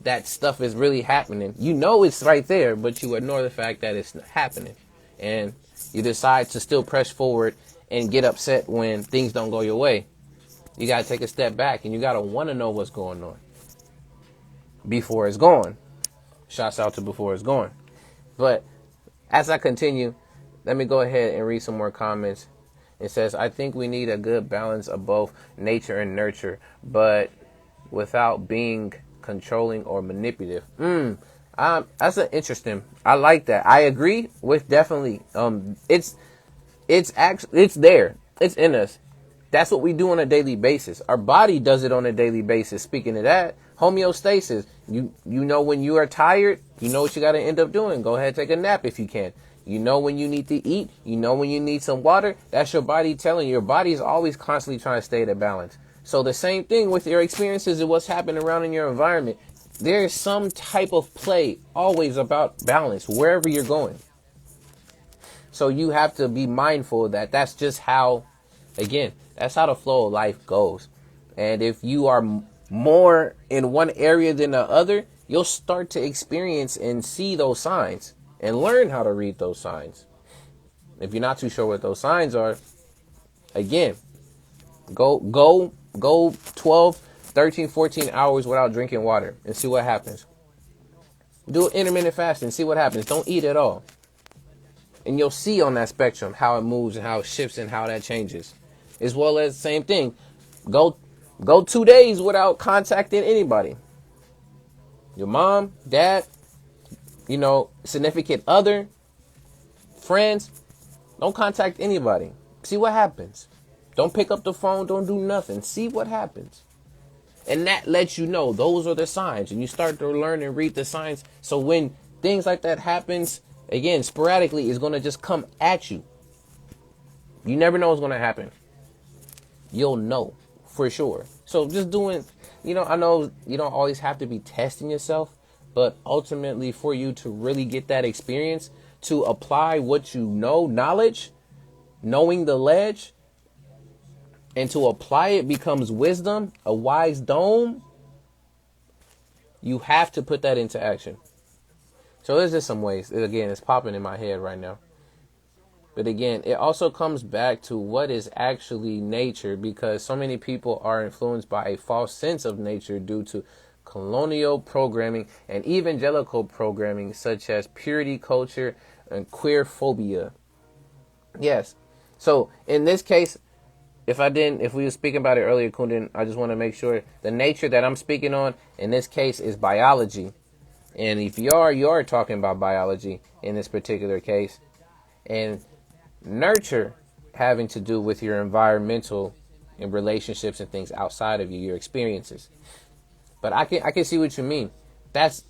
that stuff is really happening. You know it's right there, but you ignore the fact that it's happening. And you decide to still press forward and get upset when things don't go your way. You got to take a step back and you got to want to know what's going on before it's gone. Shouts out to before it's gone. But as I continue, let me go ahead and read some more comments. It says, I think we need a good balance of both nature and nurture, but without being controlling or manipulative. That's an interesting. I like that. I agree with definitely. It's there. It's in us. That's what we do on a daily basis. Our body does it on a daily basis. Speaking of that, homeostasis. You know when you are tired, you know what you got to end up doing. Go ahead, take a nap if you can. You know when you need to eat. You know when you need some water. That's your body telling you. Your body is always constantly trying to stay at a balance. So the same thing with your experiences and what's happening around in your environment. There is some type of play always about balance wherever you're going. So you have to be mindful that that's just how, again, that's how the flow of life goes. And if you are more in one area than the other, you'll start to experience and see those signs and learn how to read those signs. If you're not too sure what those signs are, again, go 12, 13, 14 hours without drinking water and see what happens. Do intermittent fasting, see what happens. Don't eat at all. And you'll see on that spectrum how it moves and how it shifts and how that changes. As well as same thing. Go 2 days without contacting anybody. Your mom, dad, significant other, friends. Don't contact anybody. See what happens. Don't pick up the phone. Don't do nothing. See what happens. And that lets you know those are the signs. And you start to learn and read the signs. So when things like that happens, again, sporadically, it's going to just come at you. You never know what's going to happen. You'll know for sure. So just doing, I know you don't always have to be testing yourself, but ultimately for you to really get that experience, to apply what you know, knowledge, knowing the ledge, and to apply it becomes wisdom, a wise dome. You have to put that into action. So there's just some ways. Again, it's popping in my head right now. But again, it also comes back to what is actually nature, because so many people are influenced by a false sense of nature due to colonial programming and evangelical programming such as purity culture and queer phobia. Yes. So in this case, if we were speaking about it earlier, Kundan, I just want to make sure the nature that I'm speaking on in this case is biology. And if you are talking about biology in this particular case, and nurture having to do with your environmental and relationships and things outside of you, your experiences. But I can see what you mean. That's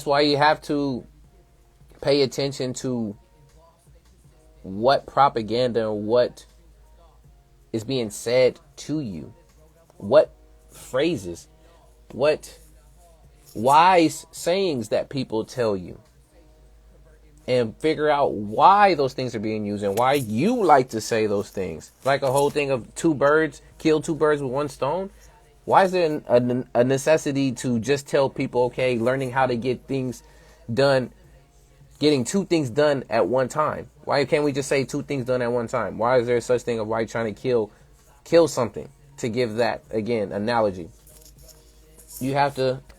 why you have to pay attention to what propaganda and what is being said to you, what phrases, what wise sayings that people tell you, and figure out why those things are being used and why you like to say those things. Like a whole thing of kill two birds with one stone. Why is there a necessity to just tell people, okay, learning how to get things done, getting two things done at one time? Why can't we just say two things done at one time? Why is there such thing of why you're trying to kill something? To give that, again, analogy. You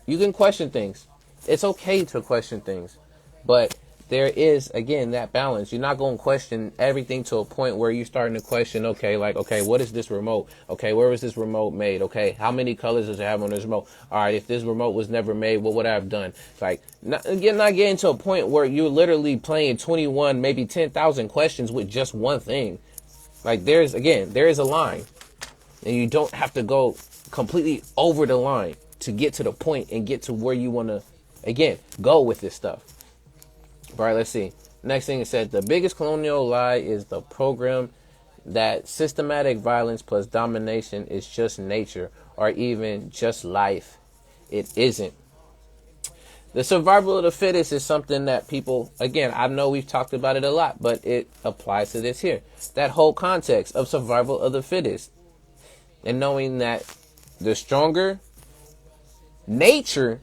can question things. It's okay to question things. But there is, again, that balance. You're not going to question everything to a point where you're starting to question, okay, what is this remote? Okay, where was this remote made? Okay, how many colors does it have on this remote? All right, if this remote was never made, what would I have done? You're not getting to a point where you're literally playing 21, maybe 10,000 questions with just one thing. There is a line. And you don't have to go completely over the line to get to the point and get to where you want to, again, go with this stuff. All right, let's see. Next thing it said, the biggest colonial lie is the program that systematic violence plus domination is just nature or even just life. It isn't. The survival of the fittest is something that people, again, I know we've talked about it a lot, but it applies to this here. That whole context of survival of the fittest. And knowing that the stronger nature,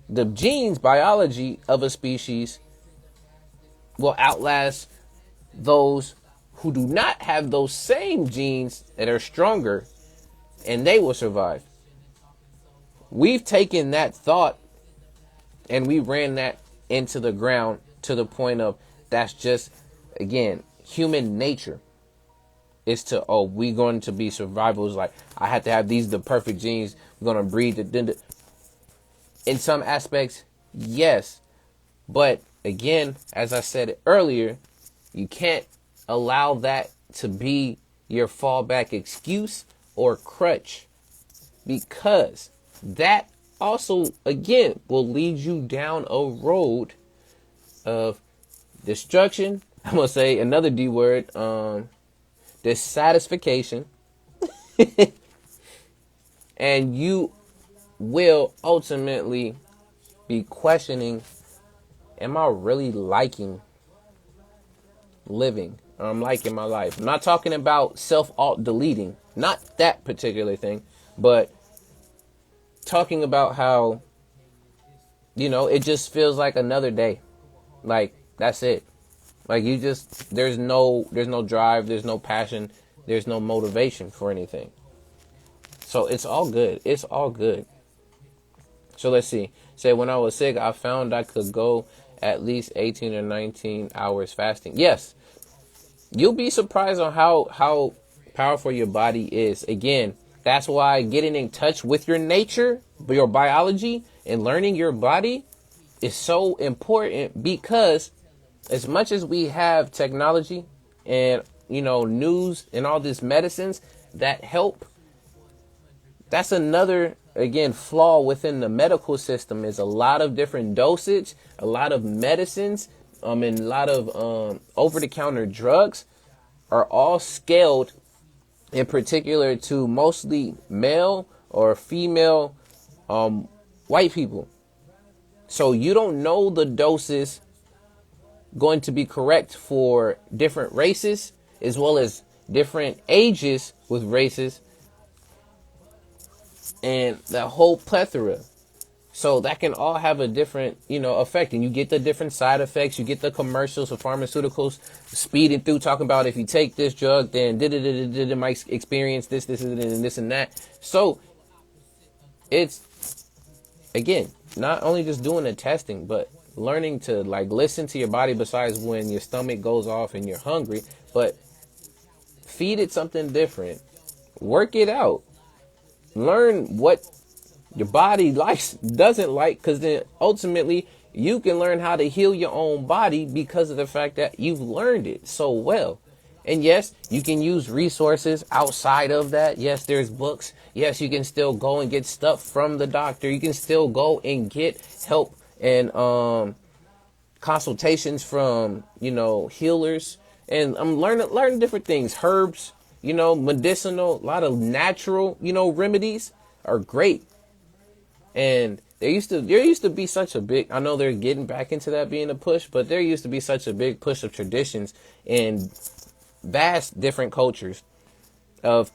the genes, biology of a species will outlast those who do not have those same genes that are stronger, and they will survive. We've taken that thought and we ran that into the ground to the point of that's just, again, human nature. It's to, we going to be survivors. I have to have the perfect genes. We're going to breed. In some aspects, Yes. But again, as I said earlier, you can't allow that to be your fallback excuse or crutch, because that also, again, will lead you down a road of destruction. I'm going to say another D word, dissatisfaction. And you will ultimately be questioning, am I really liking living? I'm liking my life. I'm not talking about self-alt deleting, not that particular thing, but talking about how, it just feels like another day. Like, that's it. Like, there's no drive, there's no passion, there's no motivation for anything. So it's all good. It's all good. So let's see. Say, when I was sick, I found I could go at least 18 or 19 hours fasting. Yes. You'll be surprised on how powerful your body is. Again, that's why getting in touch with your nature, your biology, and learning your body is so important, because as much as we have technology and, news and all these medicines that help, that's another, again, flaw within the medical system, is a lot of different dosage, a lot of medicines, and a lot of over-the-counter drugs are all scaled in particular to mostly male or female white people. So you don't know the doses going to be correct for different races, as well as different ages with races, and the whole plethora. So that can all have a different, effect. And you get the different side effects. You get the commercials of pharmaceuticals speeding through, talking about if you take this drug, then it might experience this, and this and that. So it's, again, not only just doing the testing, but learning to listen to your body, besides when your stomach goes off and you're hungry, but feed it something different. Work it out. Learn what your body likes, doesn't like, because then ultimately you can learn how to heal your own body because of the fact that you've learned it so well. And yes, you can use resources outside of that. Yes, there's books. Yes, you can still go and get stuff from the doctor. You can still go and get help and consultations from, healers. And I'm learning different things, herbs, medicinal, a lot of natural, remedies are great. And there used to be such a big, I know they're getting back into that being a push, but there used to be such a big push of traditions and vast different cultures of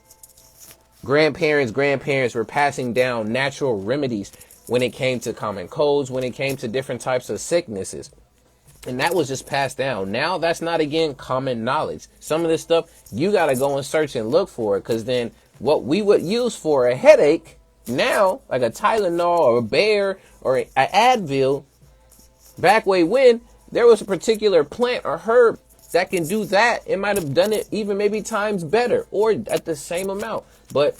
grandparents were passing down natural remedies when it came to common colds, when it came to different types of sicknesses. And that was just passed down. Now that's not, again, common knowledge. Some of this stuff you got to go and search and look for it, because then what we would use for a headache, now, like a Tylenol or a Bayer or an Advil, back way when there was a particular plant or herb that can do that, it might have done it even maybe times better or at the same amount. But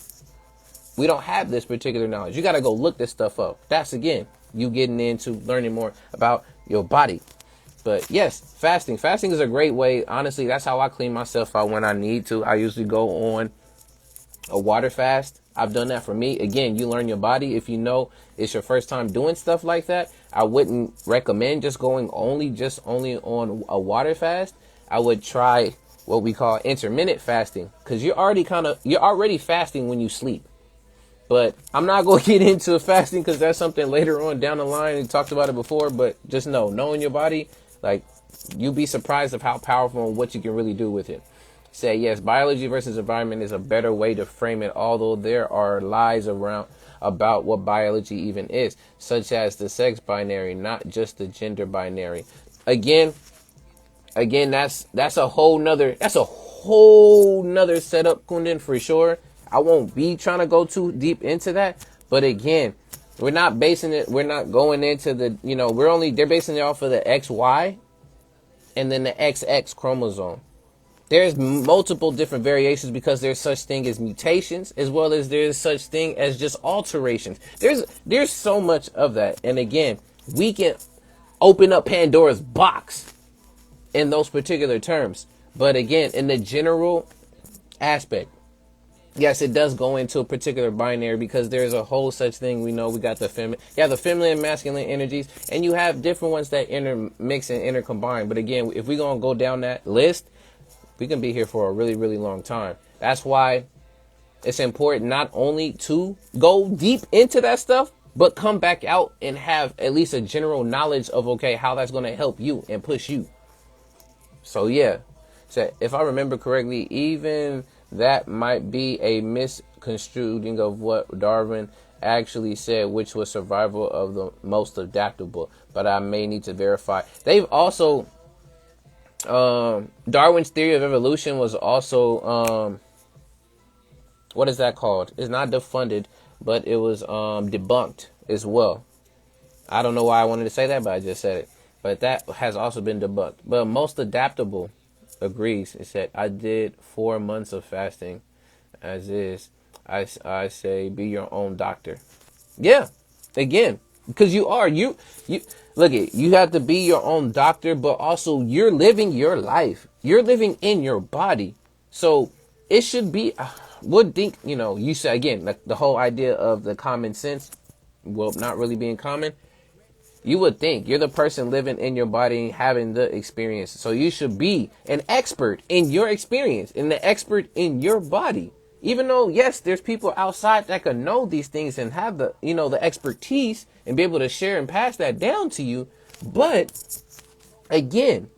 we don't have this particular knowledge. You got to go look this stuff up. That's, again, you getting into learning more about your body. But yes, fasting. Fasting is a great way. Honestly, that's how I clean myself out when I need to. I usually go on a water fast. I've done that for me. Again, you learn your body. If you know it's your first time doing stuff like that, I wouldn't recommend just going only on a water fast. I would try what we call intermittent fasting, because you're already fasting when you sleep. But I'm not going to get into fasting, because that's something later on down the line. We talked about it before, but just knowing your body, you'll be surprised of how powerful and what you can really do with it. Say, yes, biology versus environment is a better way to frame it, although there are lies around about what biology even is, such as the sex binary, not just the gender binary. Again, that's a whole nother setup, Kundan, for sure. I won't be trying to go too deep into that, but again, we're not going into they're basing it off of the XY and then the XX chromosome. There's multiple different variations, because there's such thing as mutations, as well as there's such thing as just alterations. There's so much of that. And again, We can open up Pandora's box in those particular terms. But again, in the general aspect, yes, it does go into a particular binary because there's a whole such thing. We know we got the the feminine and masculine energies, and you have different ones that intermix and intercombine. But again, if we're going to go down that list, we can be here for a really, really long time. That's why it's important not only to go deep into that stuff, but come back out and have at least a general knowledge of, okay, how that's going to help you and push you. So, yeah. So if I remember correctly, even that might be a misconstruing of what Darwin actually said, which was survival of the most adaptable. But I may need to verify. They've also, Darwin's theory of evolution was also, what is that called? It's not defunded, but it was debunked as well. I don't know why I wanted to say that, but I just said it. But that has also been debunked. But most adaptable agrees. It said, I did 4 months of fasting as is. I say, be your own doctor. Yeah, again, because you look it, you have to be your own doctor, but also you're living your life. You're living in your body. So it should be, would think, you say again, like the whole idea of the common sense, well, not really being common. You would think you're the person living in your body, having the experience. So you should be an expert in your experience and the expert in your body. Even though, yes, there's people outside that can know these things and have the, the expertise and be able to share and pass that down to you. But again,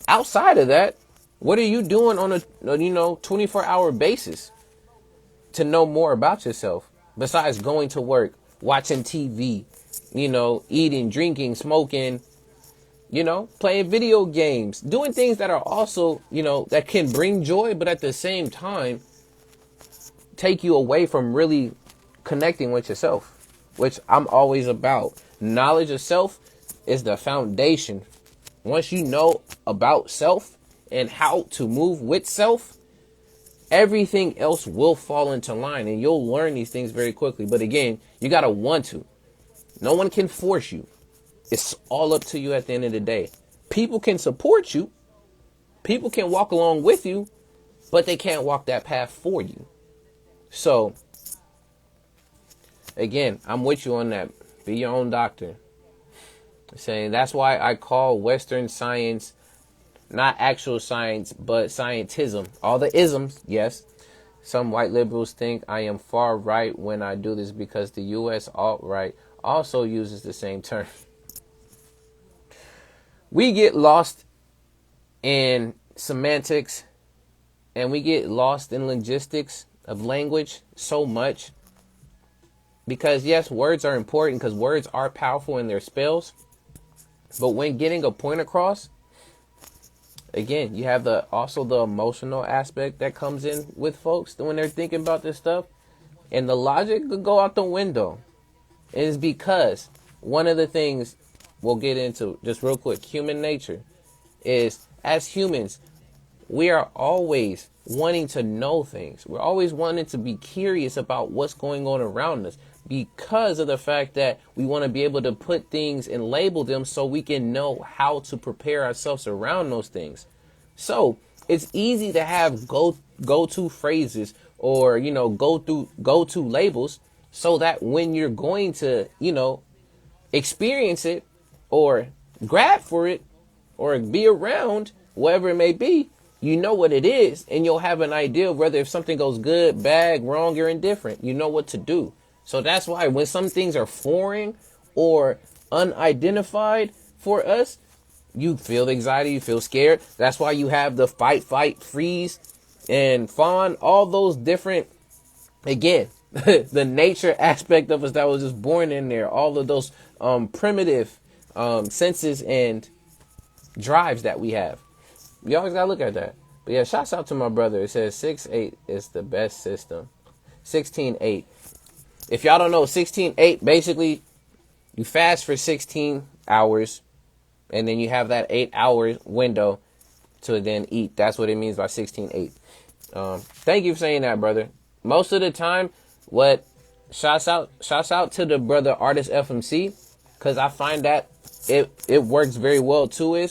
outside of that, what are you doing on a 24-hour basis to know more about yourself besides going to work, watching TV, eating, drinking, smoking, playing video games, doing things that are also, that can bring joy, but at the same time, take you away from really connecting with yourself, which I'm always about. Knowledge of self is the foundation. Once you know about self and how to move with self, everything else will fall into line and you'll learn these things very quickly. But again, you got to want to. No one can force you. It's all up to you at the end of the day. People can support you. People can walk along with you, but they can't walk that path for you. So, again, I'm with you on that. Be your own doctor. Saying that's why I call Western science not actual science, but scientism. All the isms, yes. Some white liberals think I am far right when I do this because the U.S. alt-right also uses the same term. We get lost in semantics and we get lost in logistics of language so much because, yes, words are important because words are powerful in their spells. But when getting a point across, again, you have also the emotional aspect that comes in with folks when they're thinking about this stuff. And the logic could go out the window. It is because one of the things we'll get into just real quick, human nature, is as humans, we are always wanting to know things. We're always wanting to be curious about what's going on around us because of the fact that we want to be able to put things and label them so we can know how to prepare ourselves around those things. So it's easy to have go-to phrases or, go-to labels so that when you're going to, experience it or grab for it or be around, whatever it may be, you know what it is, and you'll have an idea of whether if something goes good, bad, wrong, or indifferent. You know what to do. So that's why when some things are foreign or unidentified for us, you feel anxiety, you feel scared. That's why you have the fight, freeze, and fawn, all those different, again, the nature aspect of us that was just born in there, all of those primitive senses and drives that we have. You always gotta look at that. But yeah, shouts out to my brother. It says 6-8 is the best system. 16-8. If y'all don't know, 16-8, basically you fast for 16 hours and then you have that 8-hour window to then eat. That's what it means by 16-8. Thank you for saying that, brother. Most of the time, shouts out to the brother artist FMC. because I find that it works very well too.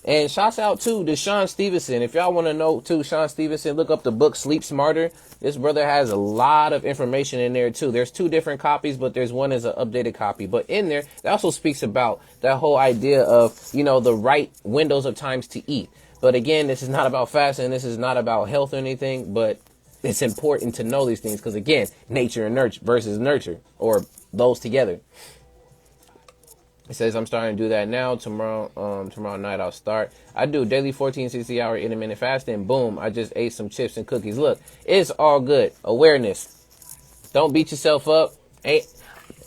And shouts out to Sean Stevenson. If y'all want to know too, Sean Stevenson, look up the book Sleep Smarter. This brother has a lot of information in there too. There's 2 different copies, but there's one is an updated copy. But in there, it also speaks about that whole idea of, the right windows of times to eat. But again, this is not about fasting. This is not about health or anything, but it's important to know these things because, again, nature and nurture versus nurture, or those together. It says, I'm starting to do that now. Tomorrow night I'll start. I do daily 14, 60 hour intermittent fasting. Boom. I just ate some chips and cookies. Look, it's all good. Awareness. Don't beat yourself up.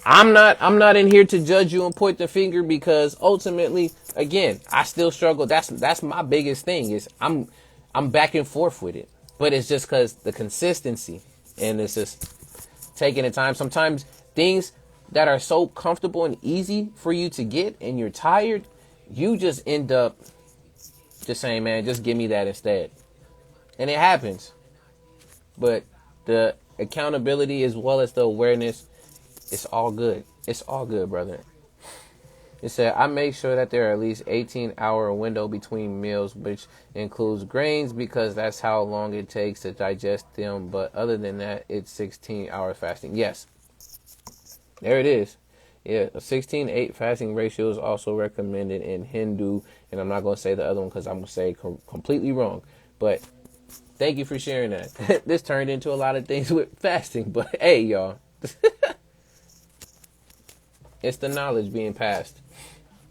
I'm not in here to judge you and point the finger, because ultimately, again, I still struggle. That's my biggest thing is I'm back and forth with it. But it's just because the consistency, and it's just taking the time. Sometimes things that are so comfortable and easy for you to get and you're tired, you just end up just saying, man, just give me that instead. And it happens. But the accountability as well as the awareness, it's all good. It's all good, brother. It said, I make sure that there are at least 18-hour window between meals, which includes grains, because that's how long it takes to digest them. But other than that, it's 16-hour fasting. Yes. There it is. Yeah, a 16-8 fasting ratio is also recommended in Hindu. And I'm not going to say the other one because I'm going to say completely wrong. But thank you for sharing that. This turned into a lot of things with fasting. But hey, y'all. It's the knowledge being passed.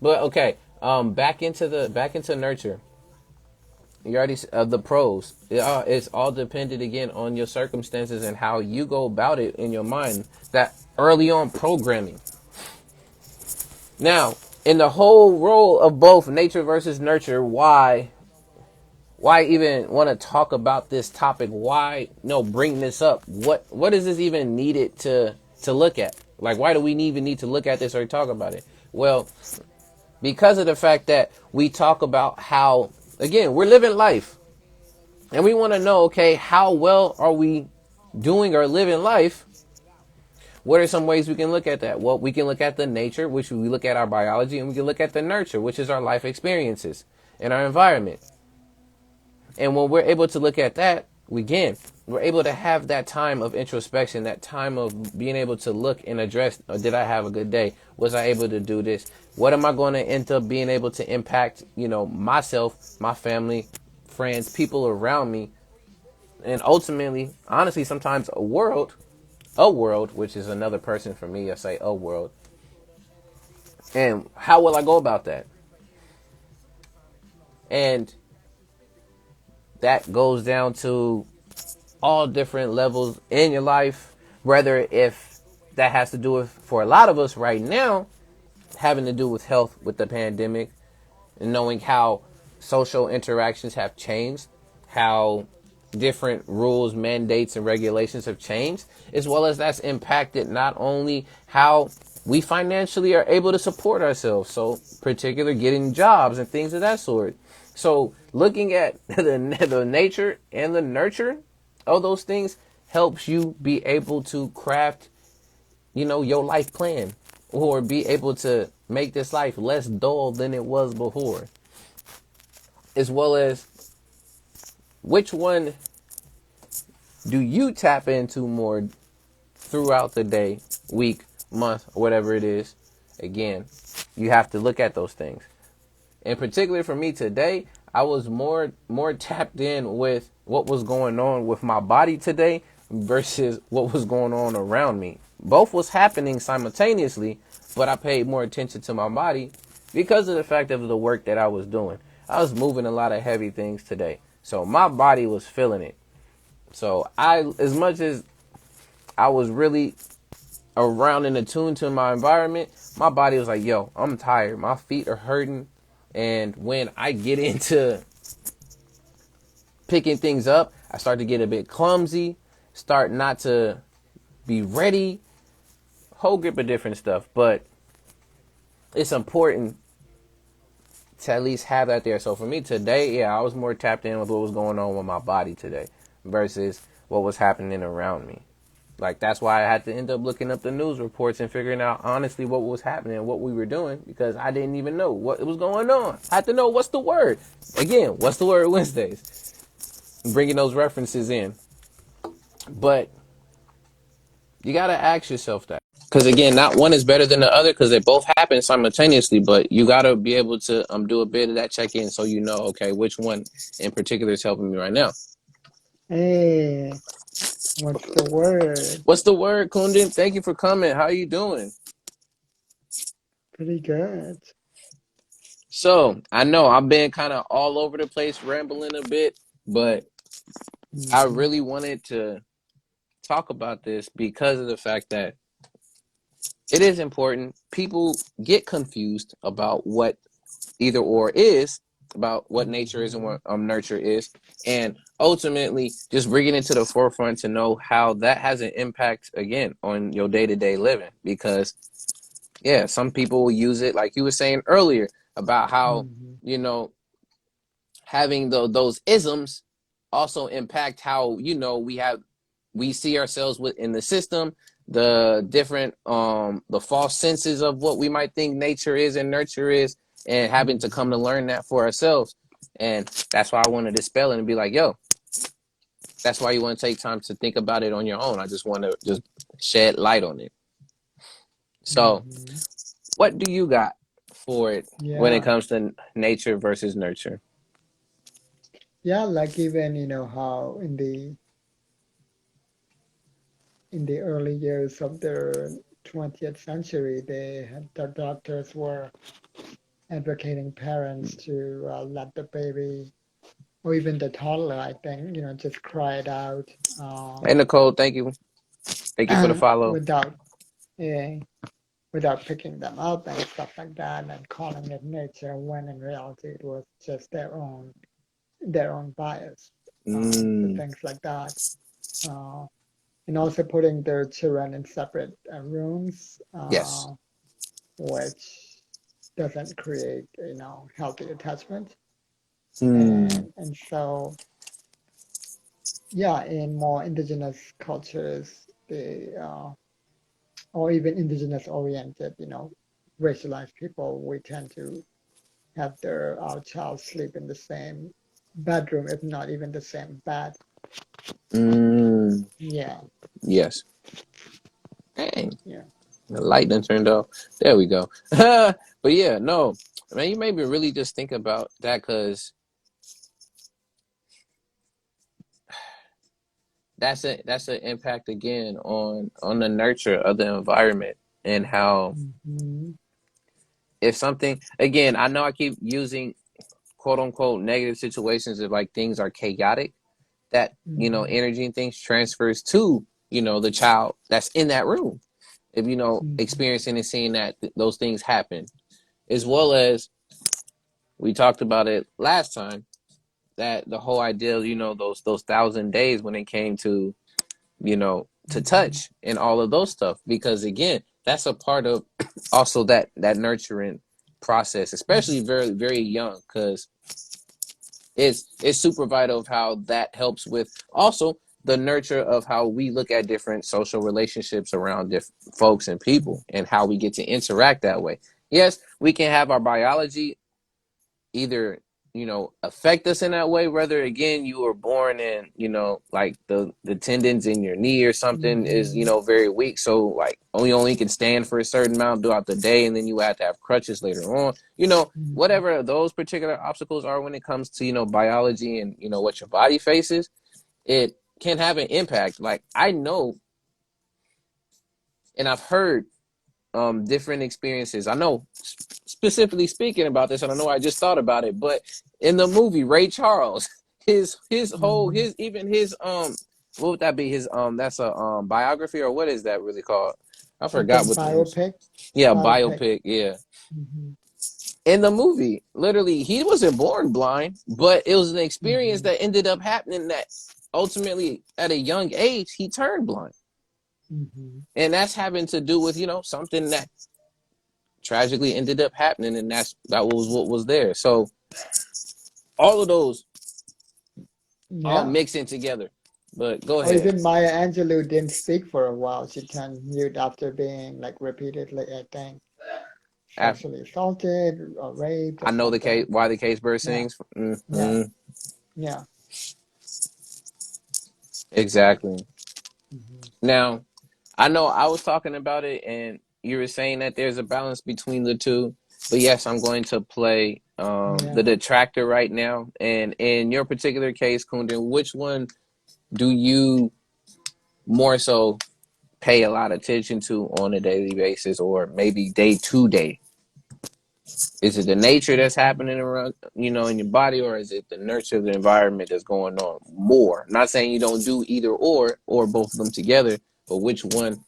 But okay, back into nurture. You already the pros. It's all dependent again on your circumstances and how you go about it in your mind. That early on programming. Now, in the whole role of both nature versus nurture, why even want to talk about this topic? Why bring this up? What is this even needed to look at? Like, why do we even need to look at this or talk about it? Well, because of the fact that we talk about how, again, we're living life. And we want to know, okay, how well are we doing or living life? What are some ways we can look at that? Well, we can look at the nature, which we look at our biology, and we can look at the nurture, which is our life experiences and our environment. And when we're able to look at that, we're able to have that time of introspection, that time of being able to look and address, did I have a good day? Was I able to do this? What am I going to end up being able to impact, myself, my family, friends, people around me, and ultimately, honestly, sometimes a world, which is another person for me, I say a world. And how will I go about that? And that goes down to all different levels in your life, whether if that has to do with, for a lot of us right now, having to do with health with the pandemic and knowing how social interactions have changed, how different rules, mandates, and regulations have changed, as well as that's impacted not only how we financially are able to support ourselves, so particular getting jobs and things of that sort. So looking at the nature and the nurture of those things helps you be able to craft, your life plan, or be able to make this life less dull than it was before. As well as which one do you tap into more throughout the day, week, month, or whatever it is. Again, you have to look at those things. In particular for me today, I was more tapped in with what was going on with my body today versus what was going on around me. Both was happening simultaneously, but I paid more attention to my body because of the fact of the work that I was doing. I was moving a lot of heavy things today, so my body was feeling it. So as much as I was really around and attuned to my environment, my body was like, yo, I'm tired. My feet are hurting. And when I get into picking things up, I start to get a bit clumsy, start not to be ready, whole grip of different stuff. But it's important to at least have that there. So for me today, I was more tapped in with what was going on with my body today versus what was happening around me. Like, that's why I had to end up looking up the news reports and figuring out honestly what was happening, what we were doing, because I didn't even know what was going on. I had to know what's the word. Again, what's the word Wednesdays? Bringing those references in. But you got to ask yourself that. Because again, not one is better than the other because they both happen simultaneously, but you got to be able to do a bit of that check-in so you know, okay, which one in particular is helping me right now. Hey, what's the word? What's the word, Kundan? Thank you for coming. How are you doing? Pretty good. So, I know I've been kind of all over the place, rambling a bit, but I Hmm. really wanted to talk about this because of the fact that it is important. People get confused about what either or is, about what nature is and Hmm. what nurture is, and ultimately just bringing it to the forefront to know how that has an impact again on your day-to-day living. Because yeah, some people will use it like you were saying earlier about how, Hmm. you know, having those isms also impact how, you know, we see ourselves within the system, the different the false senses of what we might think nature is and nurture is, and having to come to Hmm. learn that for ourselves. And that's why I want to dispel it and be like, yo, that's why you want to take time to think about it on your own. I just want to just shed light on it. So Hmm. what do you got for it when it Yeah. comes to nature versus nurture? Yeah, like even how in the early years of the 20th century, the doctors were advocating parents to let the baby or even the toddler, I think, just cry it out Hey Nicole, thank you. Thank you for the follow. without uh, without picking them up and stuff like that and calling it nature when in reality it was just their own bias for Mm, things like that. Uh, and also putting their children in separate rooms, yes. which doesn't create, healthy attachment. Mm, And so, yeah, in more indigenous cultures, or even indigenous oriented, racialized people, we tend to have our child sleep in the same bedroom, if not even the same bed. mm, Yeah, yes. Dang, yeah. the light done turned off. There we go. But yeah, no, man, you made me really just think about that because that's an impact again on the nurture of the environment and how Hmm. if something again, I know I keep using quote unquote negative situations if like things are chaotic, that you know Hmm. energy and things transfers to you know the child that's in that room if you know Hmm. experiencing and seeing that those things happen, as well as we talked about it last time that the whole idea you know those 1,000 days when it came to you know to Hmm. touch and all of those stuff, because again that's a part of also that nurturing process, especially very very young, because it's super vital of how that helps with also the nurture of how we look at different social relationships around different folks and people and how we get to interact that way. Yes, we can have our biology either you know affect us in that way, whether again you were born in you know like the tendons in your knee or something is you Hmm. know very weak, so like only can stand for a certain amount throughout the day and then you have to have crutches later on, you know, Hmm. whatever those particular obstacles are when it comes to you know biology and you know what your body faces, it can have an impact. Like I know and I've heard different experiences. I know specifically speaking about this, and I know I just thought about it, but in the movie Ray Charles, his whole Hmm. his even his what would that be? His that's a biography, or what is that really called? I I forgot think what the biopic, yeah, biopic. biopic, yeah. Hmm. In the movie, literally he wasn't born blind, but it was an experience Hmm. that ended up happening that ultimately at a young age he turned blind. Hmm. And that's having to do with, you know, something that tragically ended up happening, and that was what was there. So all of those all Yeah. mixing together. But go Or ahead. even Maya Angelou didn't speak for a while. She turned mute after being like repeatedly, I think, After, sexually assaulted or raped or I know the case. something. Why the case bird Yeah, sings. yeah, Mm-hmm. yeah. Exactly. Hmm. Now, I know I was talking about it, and you were saying that there's a balance between the two. But yes, I'm going to play the Yeah. detractor right now. And in your particular case, Kundan, which one do you more so pay a lot of attention to on a daily basis, or maybe day to day? Is it the nature that's Hmm. happening around, in your body, or is it the nurture of the environment that's going on more? Not saying you don't do either or both of them together, but which one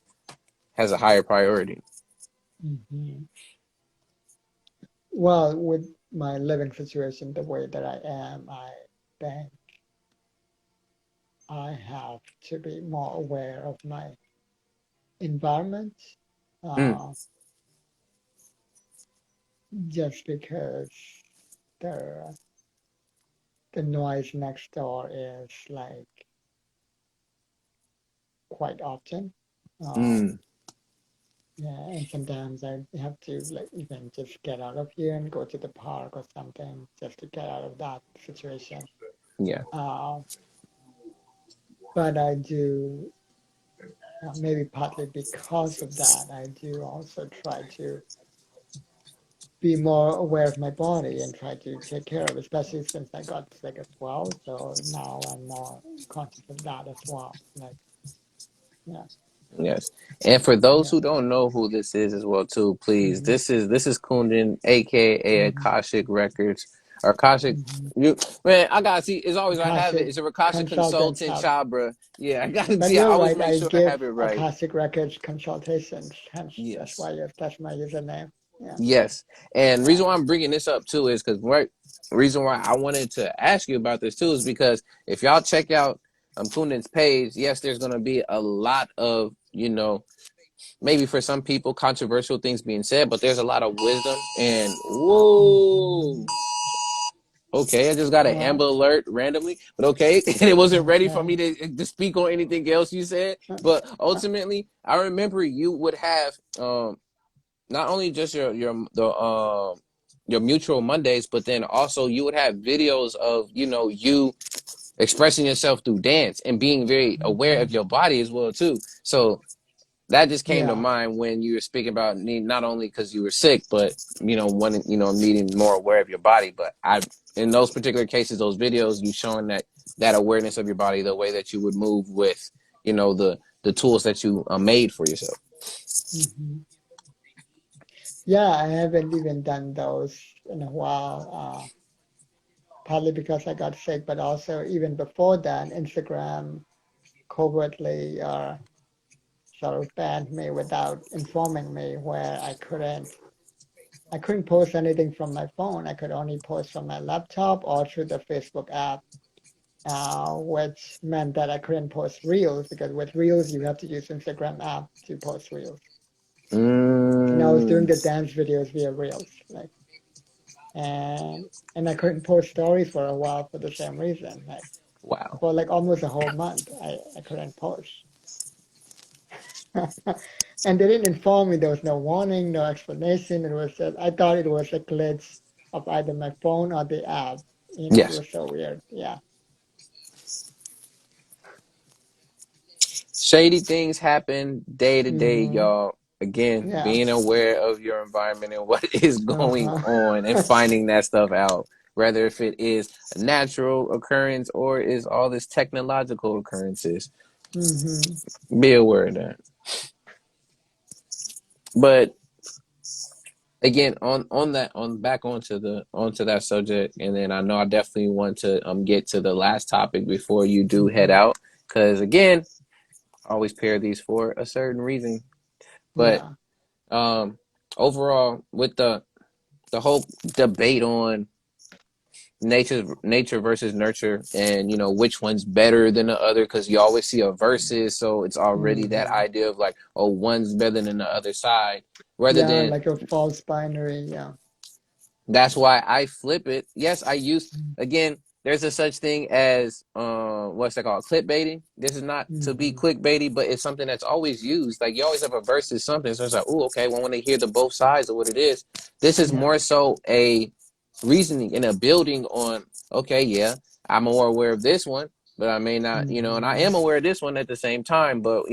has a higher priority? Hmm. Well, with my living situation, the way that I am, I think I have to be more aware of my environment. Mm, Uh, just because the the noise next door is like quite often. mm, Yeah, and sometimes I have to like even just get out of here and go to the park or something just to get out of that situation. yeah, Uh, but I do maybe partly because of that, I do also try to be more aware of my body and try to take care of it, especially since I got sick as well. So now I'm more conscious of that as well. Like, yeah, yes. And for those yeah. who don't know who this is as well, too, please, Mm-hmm. this is Kundan, aka Mm-hmm. Akashic Records, or Akashic. Mm-hmm. You man, I gotta see. It's always I have it. Akashic It's a Akashic consultants consultant, have, Chabra. Yeah, I gotta but see. I you're always right. make I sure I have give it right. Akashic Records consultations. Hence, Yes. that's my username. Yeah, Yes, and yeah. reason why I'm bringing this up too is because reason why I wanted to ask you about this too is because if y'all check out Kundan's page, yes, there's gonna be a lot of maybe for some people controversial things being said, but there's a lot of wisdom and whoa. Mm-hmm. Okay, I just got an Well, Amber Alert randomly, but okay, and it wasn't ready for okay. me to speak on anything else you said. But ultimately, I remember you would have not only just your mutual Mondays, but then also you would have videos of you expressing yourself through dance and being very aware Mm-hmm. of your body as well too. So that just came to Yeah. mind when you were speaking about not only because you were sick, but wanting needing more aware of your body. But I in those particular cases, those videos, you showing that awareness of your body, the way that you would move with the tools that you made for yourself. Mm-hmm. Yeah, I haven't even done those in a while. Partly because I got sick, but also even before that, Instagram covertly sort of banned me without informing me, where I couldn't post anything from my phone. I could only post from my laptop or through the Facebook app, which meant that I couldn't post reels because with reels you have to use Instagram app to post reels. And I was doing Mm, the dance videos via reels, like, and I couldn't post stories for a while for the same reason. Like wow. for like almost a whole month, I couldn't post. And they didn't inform me. There was no warning, no explanation. It was just, I thought it was a glitch of either my phone or the app. It Yes. was so weird. Yeah. Shady things happen day to day, Hmm. y'all. Again, Yeah. being aware of your environment and what is going Uh-huh. on and finding that stuff out, whether if it is a natural occurrence or is all this technological occurrences. Hmm. Be aware of that. But again, on that on back onto that subject, and then I know I definitely want to get to the last topic before you do head Hmm. out, because again, I always pair these for a certain reason. But Yeah. um overall with the whole debate on nature versus nurture, and which one's better than the other, because you always see a versus, so it's already that Hmm. idea of like, oh, one's better than the other side, rather Yeah. than Like a false binary. Yeah. that's why I flip it. Yes, I use Mm-hmm. again. there's a such thing as what's that called, clickbaiting. This is not to be Mm-hmm. clickbaity, but it's something that's always used. Like you always have a versus something, so it's like, oh, okay, well, when they hear the both sides of what it is, this is Yeah. more so a reasoning and a building on, okay, yeah, I'm more aware of this one, but I may not, and I Mm-hmm. am aware of this one at the same time, but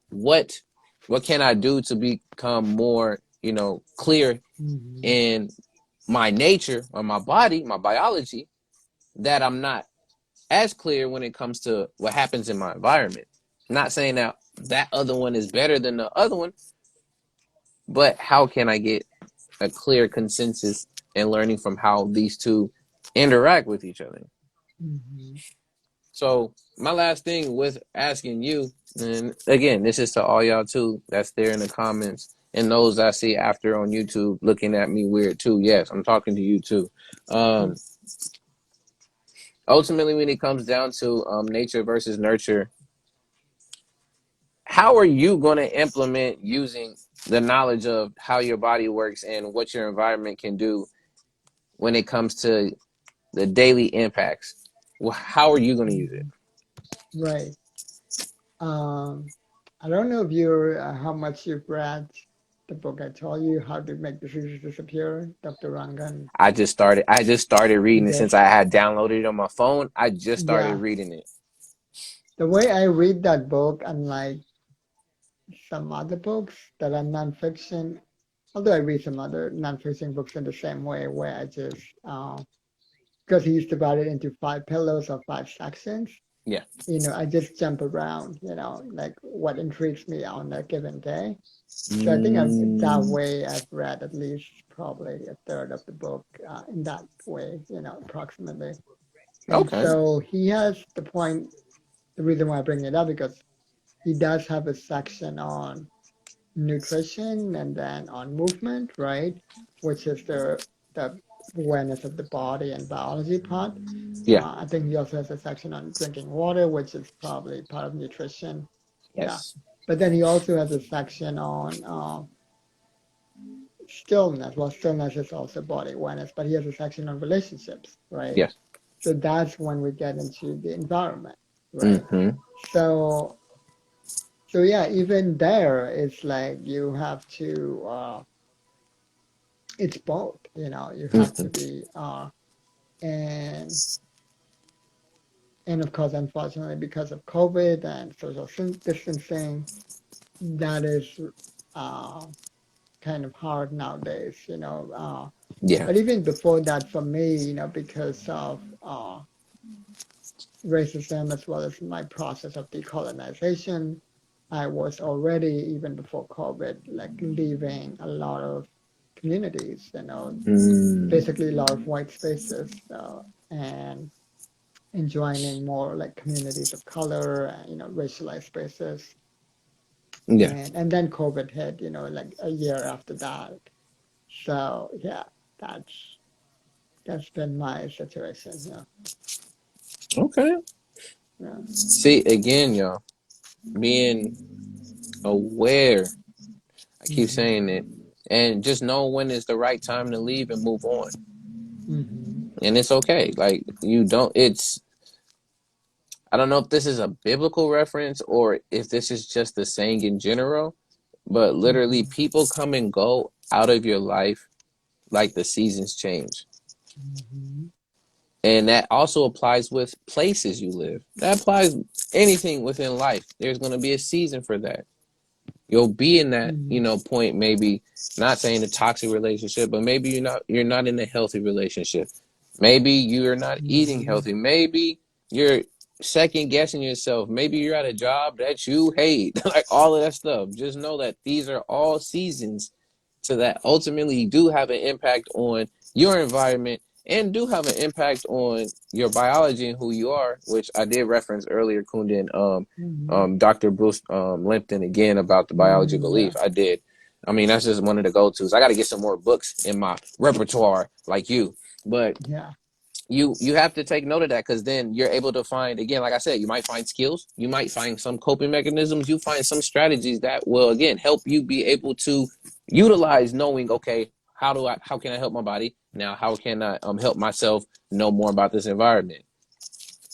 what can I do to become more, clear Mm-hmm. in my nature or my body, my biology, that I'm not as clear when it comes to what happens in my environment. Not saying that that other one is better than the other one, but how can I get a clear consensus and learning from how these two interact with each other? Mm-hmm. So my last thing with asking you, and again, this is to all y'all too that's there in the comments and those I see after on YouTube looking at me weird too. Yes, I'm talking to you too. Yeah. Um, Ultimately, when it comes down to nature versus nurture, how are you going to implement using the knowledge of how your body works and what your environment can do when it comes to the daily impacts? Well, how are you going to use it? Mm-hmm. Right. Um, I don't know if you're how much you've read the book I told you, How to Make Diseases Disappear, Dr. Rangan. I just started You reading it since did. I had downloaded it on my phone. I just started Yeah. reading it. The way I read that book, unlike some other books that are nonfiction, although I read some other nonfiction books in the same way, where I just because he used to divide it into five pillars or five sections. Yeah. I just jump around, like what intrigues me on a given day. So I think that Mm, way I've read at least probably a third of the book in that way, approximately. And okay. so he has the reason why I bring it up because he does have a section on nutrition and then on movement, right? Which is the awareness of the body and biology part. Yeah. I think he also has a section on drinking water, which is probably part of nutrition. Yeah. Yes. But then he also has a section on stillness. Well, stillness is also body awareness, but he has a section on relationships, right? Yes. So that's when we get into the environment, right? Mm-hmm. So, so yeah, even there, it's like you have to. It's both, You have to Mm-hmm. be, and and of course, unfortunately, because of COVID and social distancing, that is uh, kind of hard nowadays. Yeah. But even before that, for me, because of racism as well as my process of decolonization, I was already, even before COVID, like leaving a lot of communities, Mm, basically a lot of white spaces, and joining more like communities of color, racialized spaces. yeah. And then COVID hit, like a year after that. So yeah, that's that's been my situation. Yeah, Okay. yeah. See, again, y'all, being aware. I keep Mm-hmm. saying it. And just know when is the right time to leave and move on. Mm-hmm. And it's okay. Like, you don't, I don't know if this is a biblical reference or if this is just the saying in general, but literally, Mm-hmm. people come and go out of your life like the seasons change. Mm-hmm. And that also applies with places you live. That applies anything within life. There's going to be a season for that. You'll be in that, Mm-hmm. point, maybe not saying a toxic relationship, but maybe you're not in a healthy relationship. Maybe you're not eating Mm-hmm. healthy. Maybe you're second guessing yourself. Maybe you're at a job that you hate. Like all of that stuff. Just know that these are all seasons so that ultimately do have an impact on your environment and do have an impact on your biology and who you are, which I did reference earlier, Kundan, Mm-hmm. Dr. Bruce Limpton again about the biology of Mm-hmm. belief. Yeah. I did. I mean, that's just one of the go-tos. I got to get some more books in my repertoire like you. But Yeah. you have to take note of that because then you're able to find, again, like I said, you might find skills, you might find some coping mechanisms, you find some strategies that will again help you be able to utilize knowing, okay, how can I help my body now, how can I help myself know more about this environment.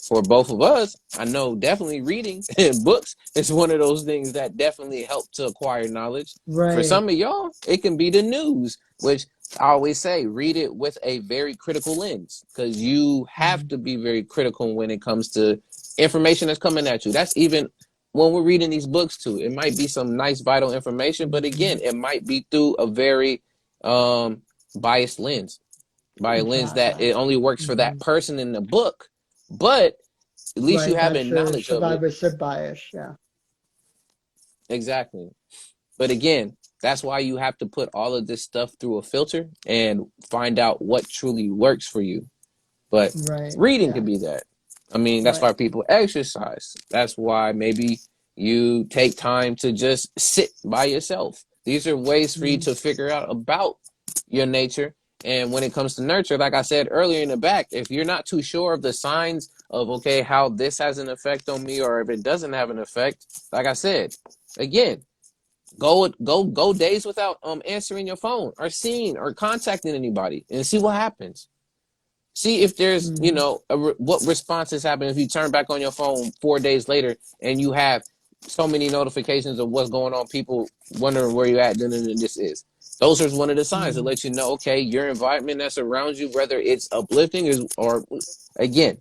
for both of us, I know definitely reading books is one of those things that definitely help to acquire knowledge. For Right. some of y'all, it can be the news, which I always say, read it with a very critical lens, because you have Mhm. to be very critical when it comes to information that's coming at you. That's even when we're reading these books too. It might be some nice, vital information, but again, Mhm. it might be through a very um, biased lens, by a lens that Exactly. it only works for that Mhm. person in the book. But at least you Right. have a That's a knowledge of it. survivorship bias. Yeah. Exactly. But again, that's why you have to put all of this stuff through a filter and find out what truly works for you. But Right. reading Yeah. could be that. I mean, that's why Right. people exercise. That's why maybe you take time to just sit by yourself. These are ways for you Mhm. to figure out about your nature. And when it comes to nurture, like I said earlier in the back, if you're not too sure of the signs of, okay, how this has an effect on me, or if it doesn't have an effect, like I said, again, go days without answering your phone or seeing or contacting anybody and see what happens. See if there's, Mhm. what responses happen if you turn back on your phone 4 days later and you have so many notifications of what's going on, people wondering where you're at. Then this is. Those are one of the signs that Mhm. let you know, okay, your environment that's around you, whether it's uplifting or again,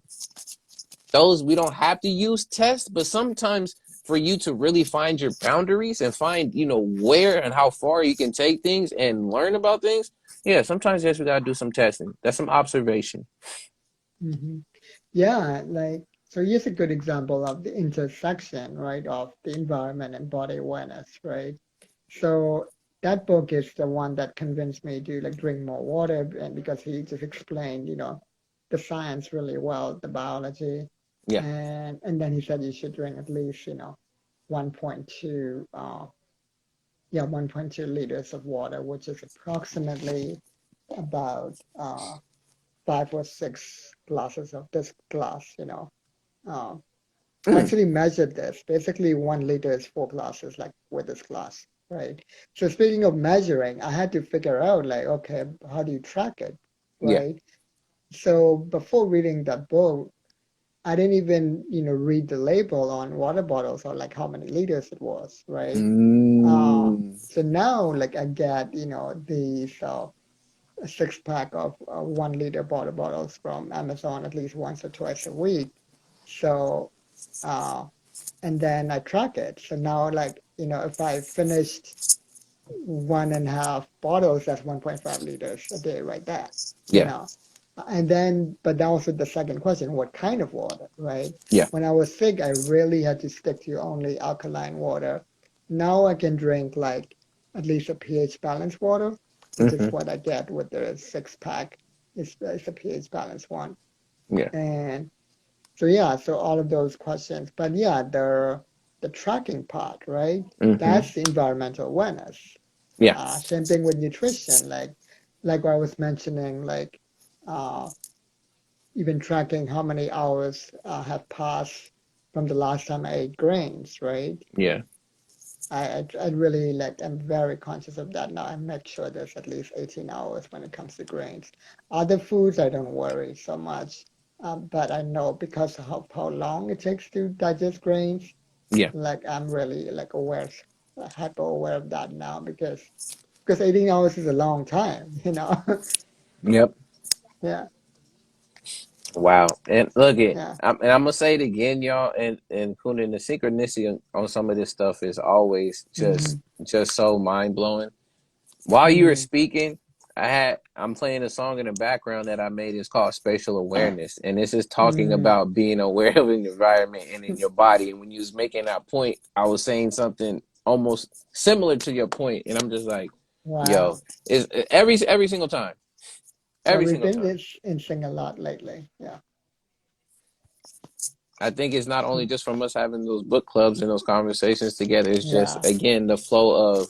those we don't have to use tests, but sometimes for you to really find your boundaries and find, where and how far you can take things and learn about things. Yeah, sometimes yes, we gotta do some testing. That's some observation. Mhm. Yeah, like so here's a good example of the intersection, right, of the environment and body awareness, right? So that book is the one that convinced me to like drink more water, and because he just explained, the science really well, the biology, Yeah. and then he said you should drink at least, 1.2 1.2 liters of water, which is approximately about 5 or 6 glasses of this glass. Uh, I Mm, actually measured this. Basically, 1 liter is 4 glasses, like with this glass, right? So speaking of measuring, I had to figure out, like, okay, how do you track it, yeah. right? So before reading that book, I didn't even, read the label on water bottles or like how many liters it was, right? Mm, So now, like, I get, these a 6 pack of 1 liter water bottles from Amazon at least once or twice a week. So, uh, and then I track it. So now, like, if I finished 1.5 bottles, that's 1.5 liters a day right there, you yeah. know. And then, but that was the second question, what kind of water, right? Yeah. When I was sick, I really had to stick to only alkaline water. Now I can drink like at least a pH balanced water, which is Hmm. what I get with the 6 pack. It's a pH balanced one. Yeah. And so yeah, so all of those questions. But yeah, the tracking part, right? Hmm. That's the environmental awareness. Yeah. Same thing with nutrition, like what I was mentioning, like uh, even tracking how many hours have passed from the last time I ate grains, right? Yeah. I really like I'm very conscious of that now. I make sure there's at least 18 hours when it comes to grains. Other foods I don't worry so much, but I know because of how long it takes to digest grains, Yeah. like I'm really like aware, hyper aware of that now because 18 hours is a long time. Yep. Yeah, Wow. And look it, yeah. and I'm gonna say it again, y'all. And Kundan, the synchronicity on some of this stuff is always Mm-hmm. just so mind blowing. While you were Mm-hmm. speaking, I'm playing a song in the background that I made. It's called Spatial Awareness, and this is talking Mm, about being aware of an environment and in your body. And when you was making that point, I was saying something almost similar to your point, and I'm just like, yo, wow. is every single time, Yeah, every we've single been time. this in sing a lot lately. Yeah. I think it's not only just from us having those book clubs and those conversations together. It's just Yeah. again the flow of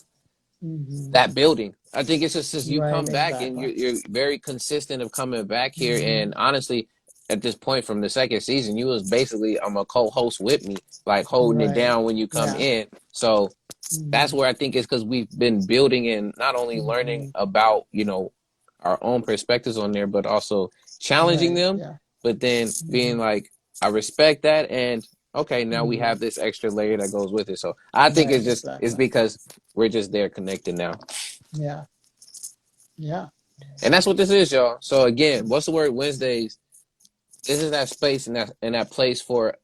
Mm-hmm. that building. I think it's just you Right, come back and exactly. you're very consistent of coming back here. Mm-hmm. And honestly, at this point from the second season, you was basically I'm a co-host with me, like holding it Right. down when you come Yeah. in. So that's Mm-hmm. where I think it's because we've been building and not only learning Mm-hmm. about our own perspectives on there, but also challenging Right. them. Yeah. But then Mm-hmm. being like, I respect that, and okay, now we Mm-hmm. have this extra layer that goes with it. So I think Right, it's exactly. because we're just there connected now. Yeah, yeah, And that's what this is, y'all. So again, what's the word Wednesdays? This is that space and that place for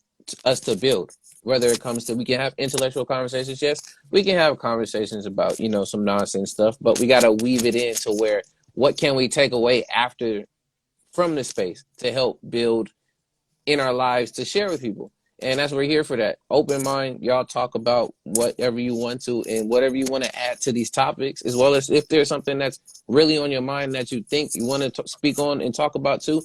us to build. Whether it comes to, we can have intellectual conversations, yes, we can have conversations about some nonsense stuff, but we got to weave it in to where what can we take away after from this space to help build in our lives to share with people. And that's what we're here for, that open mind. Y'all talk about whatever you want to and whatever you want to add to these topics, as well as if there's something that's really on your mind that you think you want to speak on and talk about too.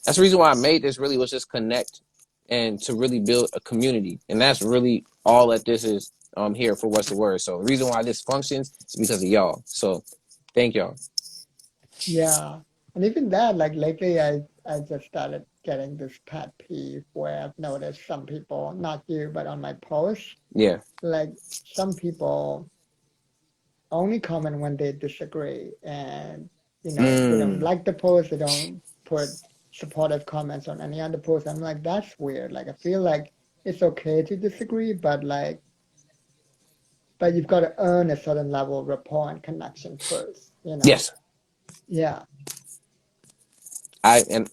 That's the reason why I made this, really was just connect and to really build a community. And that's really all that this is here for What's the Word. So the reason why this functions is because of y'all. So thank y'all. yeah. And even that, like lately, I just started getting this pet peeve where I've noticed some people, not you, but on my posts, Yeah. like some people only comment when they disagree, and they don't Mm. like the post, they don't put supportive comments on any other post. I'm like, that's weird. Like I feel like it's okay to disagree, but you've got to earn a certain level of rapport and connection first, Yes. Yeah. And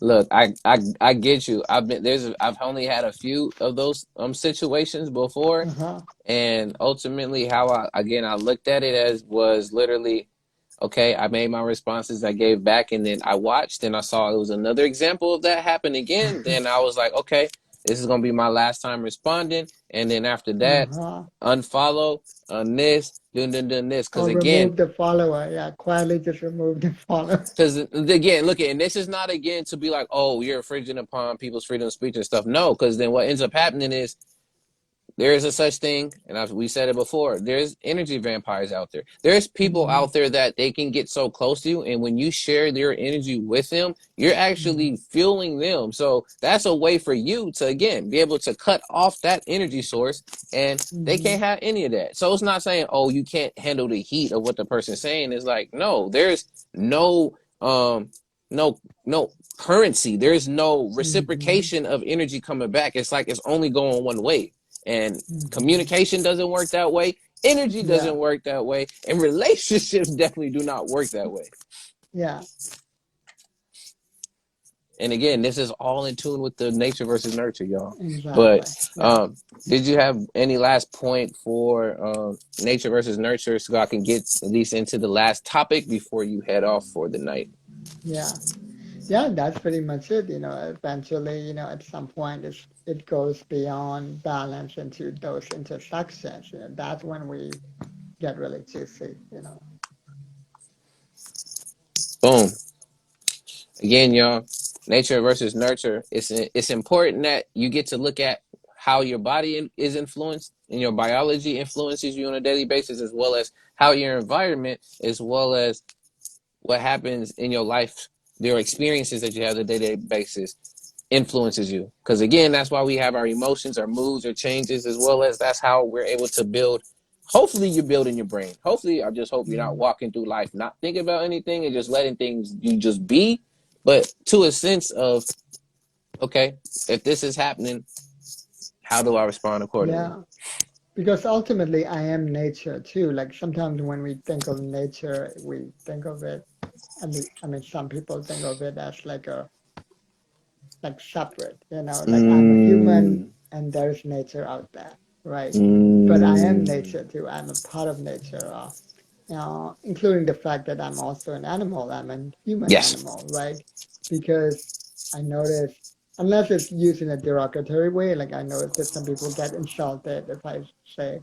look, I get you. I've only had a few of those situations before, Uh-huh. and ultimately how I looked at it as was literally, okay, I made my responses, I gave back, and then I watched and I saw it was another example of that happen again. Then I was like, okay, this is gonna be my last time responding, and then after that, Uh-huh. unfollow on this, done this, because Or again, remove the follower. Yeah, quietly just remove the follower. because again, look at, and this is not again to be like, oh, you're infringing upon people's freedom of speech and stuff. No, because then what ends up happening is there is a such thing, and we said it before. There's energy vampires out there. There's people Mm-hmm. out there that they can get so close to you, and when you share your energy with them, you're Mm-hmm. actually fueling them. So that's a way for you to again be able to cut off that energy source, and they Mm-hmm. can't have any of that. So it's not saying, oh, you can't handle the heat of what the person's saying. It's like, no, there's no no no currency. There's no Mm-hmm. reciprocation of energy coming back. It's like it's only going one way. And Mm-hmm. communication doesn't work that way. Energy doesn't Yeah. work that way. And relationships definitely do not work that way. Yeah. And again, this is all in tune with the nature versus nurture, y'all. But Exactly. Yeah. did you have any last point for nature versus nurture so I can get at least into the last topic before you head off for the night? Yeah. Yeah, that's pretty much it. Eventually, at some point it goes beyond balance into those intersections. That's when we get really juicy. Boom. Again, y'all, nature versus nurture. It's important that you get to look at how your body is influenced and your biology influences you on a daily basis, as well as how your environment, as well as what happens in your life, your experiences that you have on a day-to-day basis influences you. Because again, that's why we have our emotions, our moods, our changes, as well as that's how we're able to build. Hopefully, you're building your brain. Hopefully, I just hope you're not Mm, walking through life not thinking about anything and just letting things you just be, but to a sense of, okay, if this is happening, how do I respond accordingly? yeah, because ultimately I am nature too. Like sometimes when we think of nature, we think of it, I mean, some people think of it as like separate, like I'm a human Mm, and there's nature out there, right? But I am mm, nature too. I'm a part of nature, including the fact that I'm also an animal. I'm a human yes. animal, right? Because I notice, unless it's used in a derogatory way, like I notice that some people get insulted if I say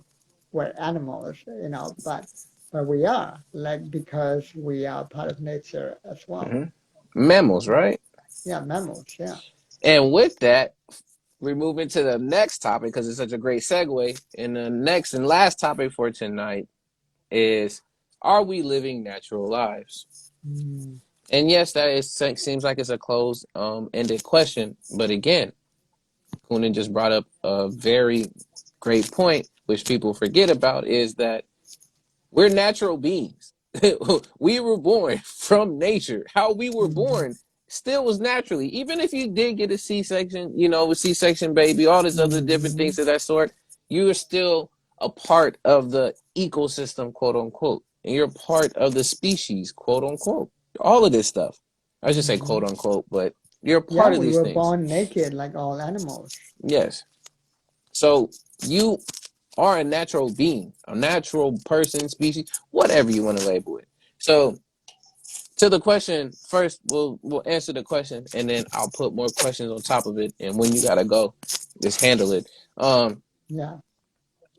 we're animals, but we are, like, because we are part of nature as well. Hmm. Mammals, Yeah, right? yeah, mammals, yeah. And with that, we move into the next topic because it's such a great segue. And the next and last topic for tonight is, are we living natural lives? Mm, And yes, seems like it's a closed ended question. But again, Kundan just brought up a very great point, which people forget about, is that we're natural beings. We were born from nature. How we were mhm, born still was naturally. Even if you did get a C-section, you know, a C-section baby, all this other different Mm-hmm. things of that sort, you are still a part of the ecosystem, quote unquote. And you're part of the species, quote unquote. All of this stuff. I should say Mm-hmm. quote unquote, but you're a Yeah, part of we these were things. born naked like all animals. Yes. So you are a natural being, a natural person, species, whatever you want to label it. So to the question first, we'll answer the question, and then I'll put more questions on top of it. And when you gotta go, just handle it. Um, Yeah.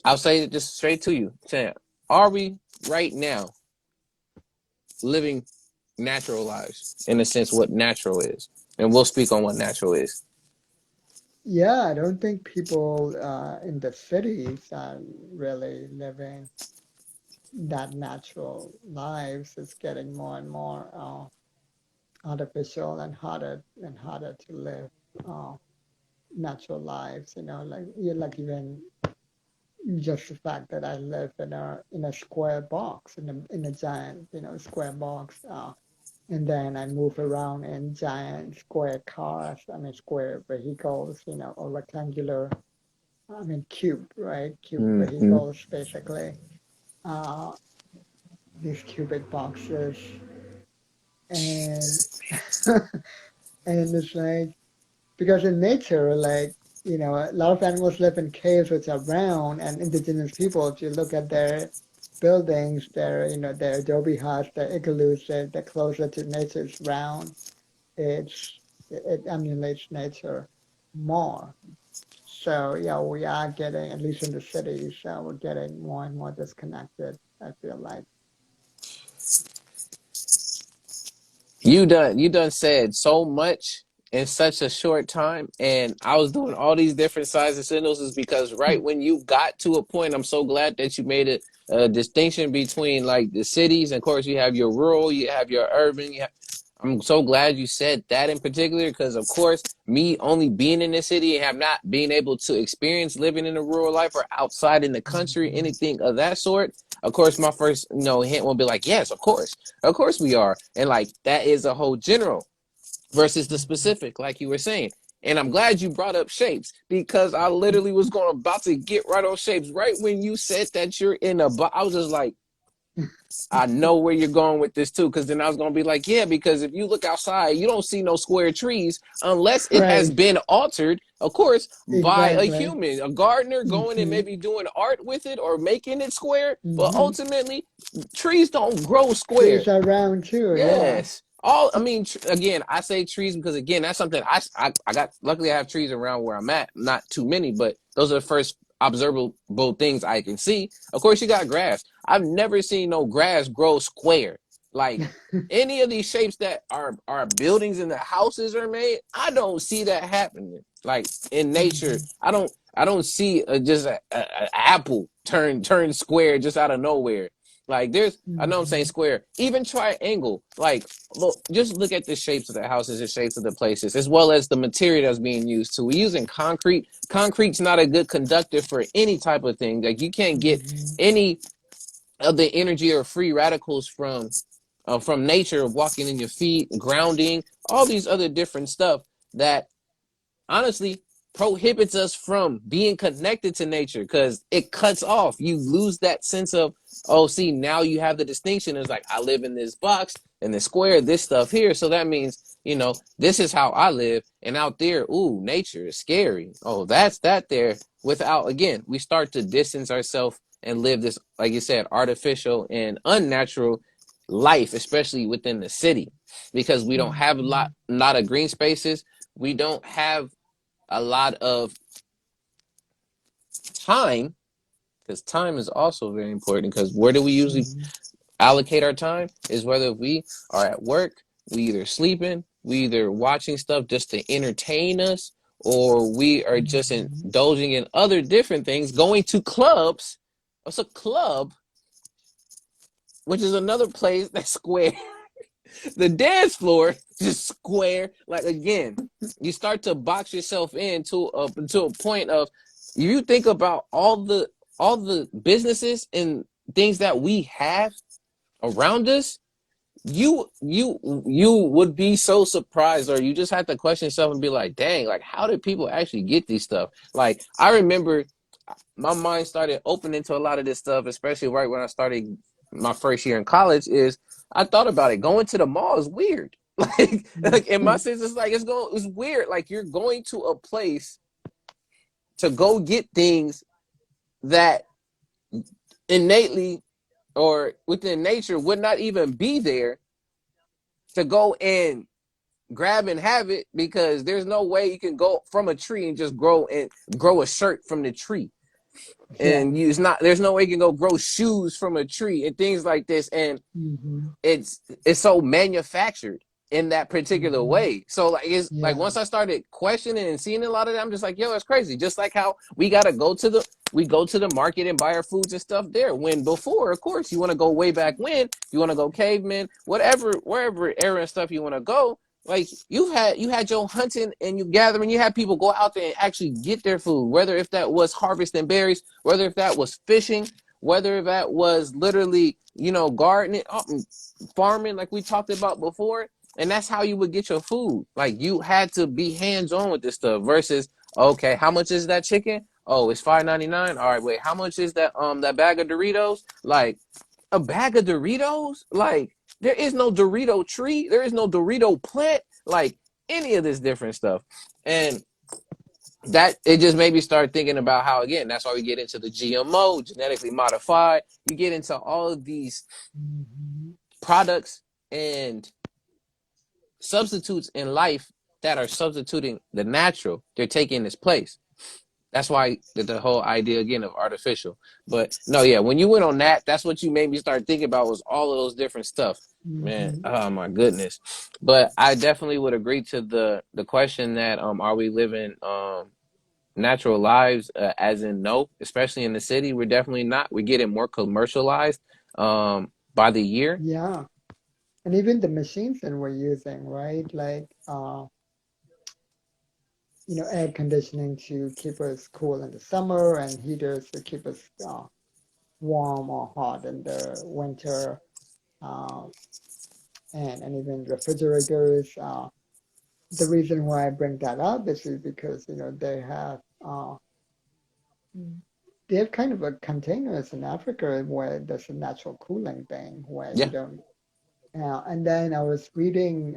I'll say it just straight to you, Sam. Are we right now living natural lives in a sense? What natural is, and we'll speak on what natural is. Yeah, I don't think people in the cities are really living that natural lives. It's getting more and more artificial and harder to live uh, natural lives. Like even just the fact that I live in a square box in a giant square box. And then I move around in giant square cars, I mean square vehicles, or rectangular, I mean cube, right? Cube Mm-hmm. vehicles, basically. Uh, these cubic boxes, and and it's like because in nature, like a lot of animals live in caves which are round, and indigenous people, if you look at their buildings, their adobe huts, their igloos, they're closer to nature's round. It's it emulates nature more. So yeah, we are getting, at least in the cities, we're getting more and more disconnected, I feel like. You done said so much in such a short time, and I was doing all these different sizes of signals is because right when you got to a point, I'm so glad that you made a distinction between like the cities, and of course you have your rural, you have your urban, I'm so glad you said that in particular because, of course, me only being in the city and have not been able to experience living in a rural life or outside in the country, Mhm. anything of that sort. Of course, my first hint will be like, yes, of course we are, and like that is a whole general versus the Mhm. specific, like you were saying. And I'm glad you brought up shapes because I literally was going about to get right on shapes right when you said that you're in a. I was just like, I know where you're going with this too, because then I was gonna be like, yeah, because if you look outside, you don't see no square trees unless it has Right, been altered, of course, by a exactly. human, a gardener going and Hmm. maybe doing art with it or making it square. But Hmm. ultimately, trees don't grow square. Trees are round too, yeah. Yes. All I mean, again, I say trees because again, that's something I got. Luckily, I have trees around where I'm at. Not too many, but those are the first observable things I can see. Of course, you got grass. I've never seen no grass grow square. Like any of these shapes that are buildings and the houses are made, I don't see that happening. Like in nature, Hmm. I don't see just a apple turn square just out of nowhere. Like I know I'm saying Hmm. square, even triangle. Like, look, just look at the shapes of the houses, the shapes of the places, as well as the material that's being used too. We're using concrete. Concrete's not a good conductor for any type of thing. Like, you can't get Hmm. any of the energy or free radicals from nature, walking in your feet, grounding, all these other different stuff that honestly prohibits us from being connected to nature because it cuts off. You lose that sense of, oh, see, now you have the distinction. It's like, I live in this box and the square, this stuff here. So that means, this is how I live. And out there, ooh, nature is scary. Oh, that's that there. Without, again, we start to distance ourselves and live this, like you said, artificial and unnatural life, especially within the city, because we don't have a Hmm. lot of green spaces. We don't have a lot of time because time is also very important because where do we usually Hmm. allocate our time is whether we are at work, we either sleeping, we either watching stuff just to entertain us, or we are just Hmm. indulging in other different things, going to clubs. What's a club? Which is another place that's square. The dance floor just square. Like again, you start to box yourself to a point of you think about all the businesses and things that we have around us. you would be so surprised, or you just have to question yourself and be like, dang, like how did people actually get these stuff? Like I remember my mind started opening to a lot of this stuff, especially right when I started my first year in college. Is I thought about it. Going to the mall is weird. Like in my Mhm. sense, it's like it's weird. Like you're going to a place to go get things that innately or within nature would not even be there to go and grab and have it, because there's no way you can go from a tree and just grow a shirt from the tree, Yeah. and use not there's no way you can go grow shoes from a tree and things like this. And Hmm. it's so manufactured in that particular Hmm. way. So like it's like Yeah. once I started questioning and seeing a lot of that, I'm just like, yo, it's crazy. Just like how we go to the market and buy our foods and stuff there. When before, of course, you want to go way back when, you want to go cavemen, whatever, wherever era and stuff you want to go. Like you had your hunting and you gathering, you had people go out there and actually get their food, whether if that was harvesting berries, whether if that was fishing, whether that was literally, gardening, farming, like we talked about before. And that's how you would get your food. Like you had to be hands on with this stuff versus, okay, how much is that chicken? Oh, it's $5.99. All right, wait, how much is that bag of Doritos? Like a bag of Doritos? Like there is no Dorito tree, there is no Dorito plant, like any of this different stuff. And that it just made me start thinking about how, again, that's why we get into the GMO, genetically modified. You get into all of these Hmm. products and substitutes in life that are substituting the natural. They're taking its place. That's why the whole idea again of artificial. But no, yeah, when you went on that, that's what you made me start thinking about, was all of those different stuff. Man, Hmm. oh my goodness. But I definitely would agree to the question that are we living natural lives, as in no, especially in the city, we're definitely not. We're getting more commercialized by the year. Yeah. And even the machines that we're using, right? Like, air conditioning to keep us cool in the summer and heaters to keep us warm or hot in the winter, uh, and even refrigerators. The reason why I bring that up is because they have kind of a containers in Africa where there's a natural cooling thing where you Yeah. don't. And then I was reading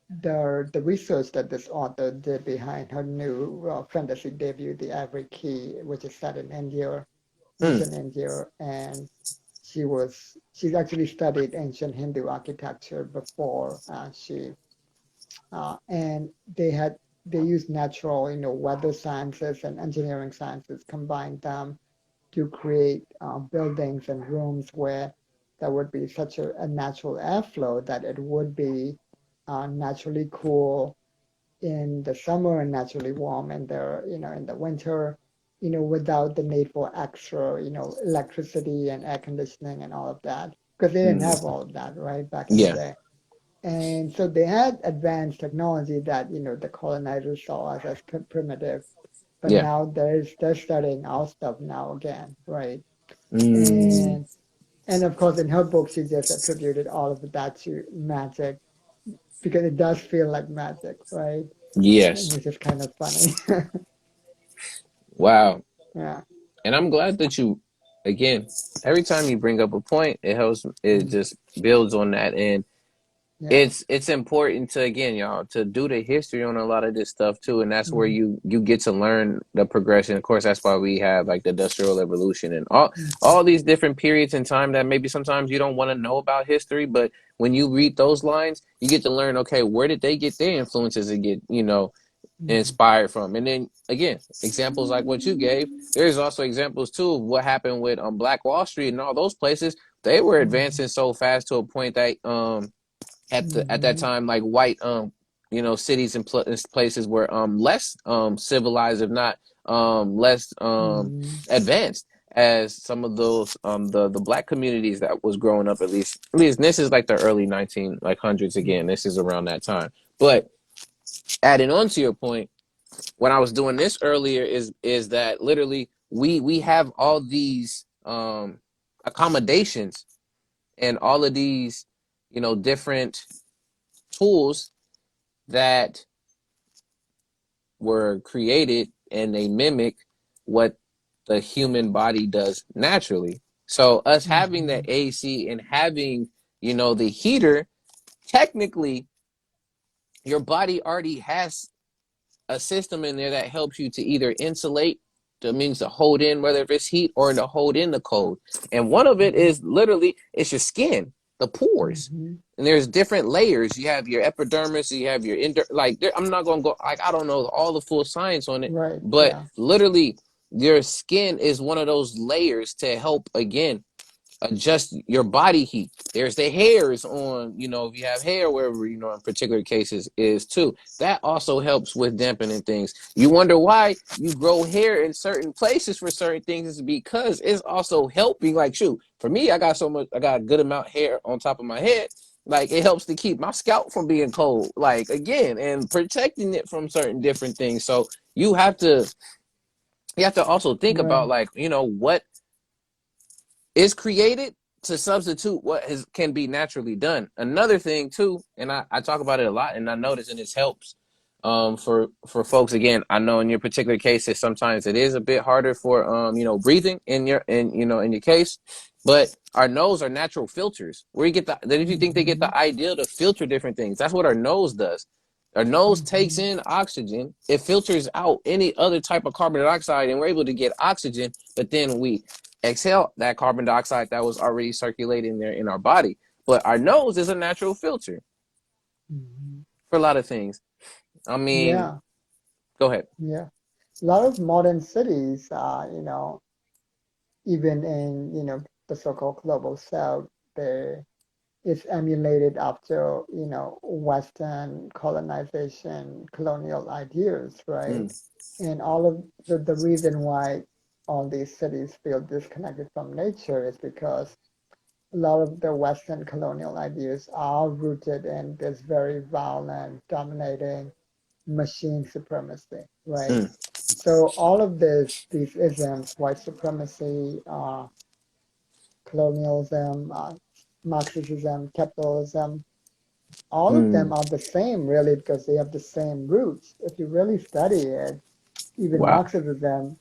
the research that this author did behind her new fantasy debut, The Ivory Key, which is set in India, Mm, ancient India, and she's actually studied ancient Hindu architecture before and they used natural, weather sciences and engineering sciences, combined them to create buildings and rooms where there would be such a natural airflow that it would be naturally cool in the summer and naturally warm in the winter, without the need for extra, electricity and air conditioning and all of that, because they didn't have mm, all of that, right, back in the yeah. day. And so they had advanced technology that, the colonizers saw as primitive, but Yeah. now they're studying our stuff now again, right? Mm, And of course, in her book, she just attributed all of that to magic because it does feel like magic, right? yes. Which is kind of funny. Wow. Yeah. And I'm glad that you, again, every time you bring up a point, it helps, it Mm. just builds on that. And Yeah. it's important to, again, y'all, to do the history on a lot of this stuff too. And that's where Mm-hmm. you get to learn the progression. Of course, that's why we have like the industrial revolution and all Mm-hmm. all these different periods in time that maybe sometimes you don't want to know about history, but when you read those lines, you get to learn, okay, where did they get their influences and get, inspired from. And then again, examples like what you gave, there's also examples too of what happened with Black Wall Street and all those places. They were Mm-hmm. advancing so fast to a point that at that Mm-hmm. time, like white cities and places were less civilized, if not less Mm-hmm. advanced as some of those the black communities that was growing up. At least this is like the early 19 like hundreds. Again, this is around that time. But adding on to your point, when I was doing this earlier, is that literally we have all these accommodations and all of these, different tools that were created, and they mimic what the human body does naturally. So us having the Mm-hmm. AC and having, the heater, technically your body already has a system in there that helps you to either insulate, that means to hold in, whether if it's heat or to hold in the cold. And one of it Mm-hmm. is literally, it's your skin, the pores. Mm-hmm. And there's different layers. You have your epidermis, you have your I'm not going to go, like, I don't know all the full science on it, Right. but Yeah. literally your skin is one of those layers to help, again, adjust your body heat. There's the hairs on, if you have hair, wherever, in particular cases is too. That also helps with dampening things. You wonder why you grow hair in certain places for certain things, is because it's also helping. Like, shoot, for me, I got a good amount of hair on top of my head. Like, it helps to keep my scalp from being cold, like, again, and protecting it from certain different things. So you have to also think about, Right. like, what is created to substitute what can be naturally done. Another thing too, and I talk about it a lot, and I notice, and this helps for folks. Again, I know in your particular cases, sometimes it is a bit harder for breathing in your case, but our nose are natural filters. Where you get if you think they get Mm-hmm. the idea to filter different things, that's what our nose does. Our nose takes Mm-hmm. in oxygen, it filters out any other type of carbon dioxide, and we're able to get oxygen, but then we exhale that carbon dioxide that was already circulating there in our body. But our nose is a natural filter Mm-hmm. for a lot of things. I mean, Yeah. go ahead. Yeah. A lot of modern cities, even in, the so-called global south, they it's emulated after, Western colonization, colonial ideas, right? Mm, And all of the reason why all these cities feel disconnected from nature is because a lot of the Western colonial ideas are rooted in this very violent, dominating machine supremacy, right? mm, So all of these isms, white supremacy, colonialism, Marxism, capitalism, all of them mm. are the same, really, because they have the same roots. If you really study it, even Wow. Marxism,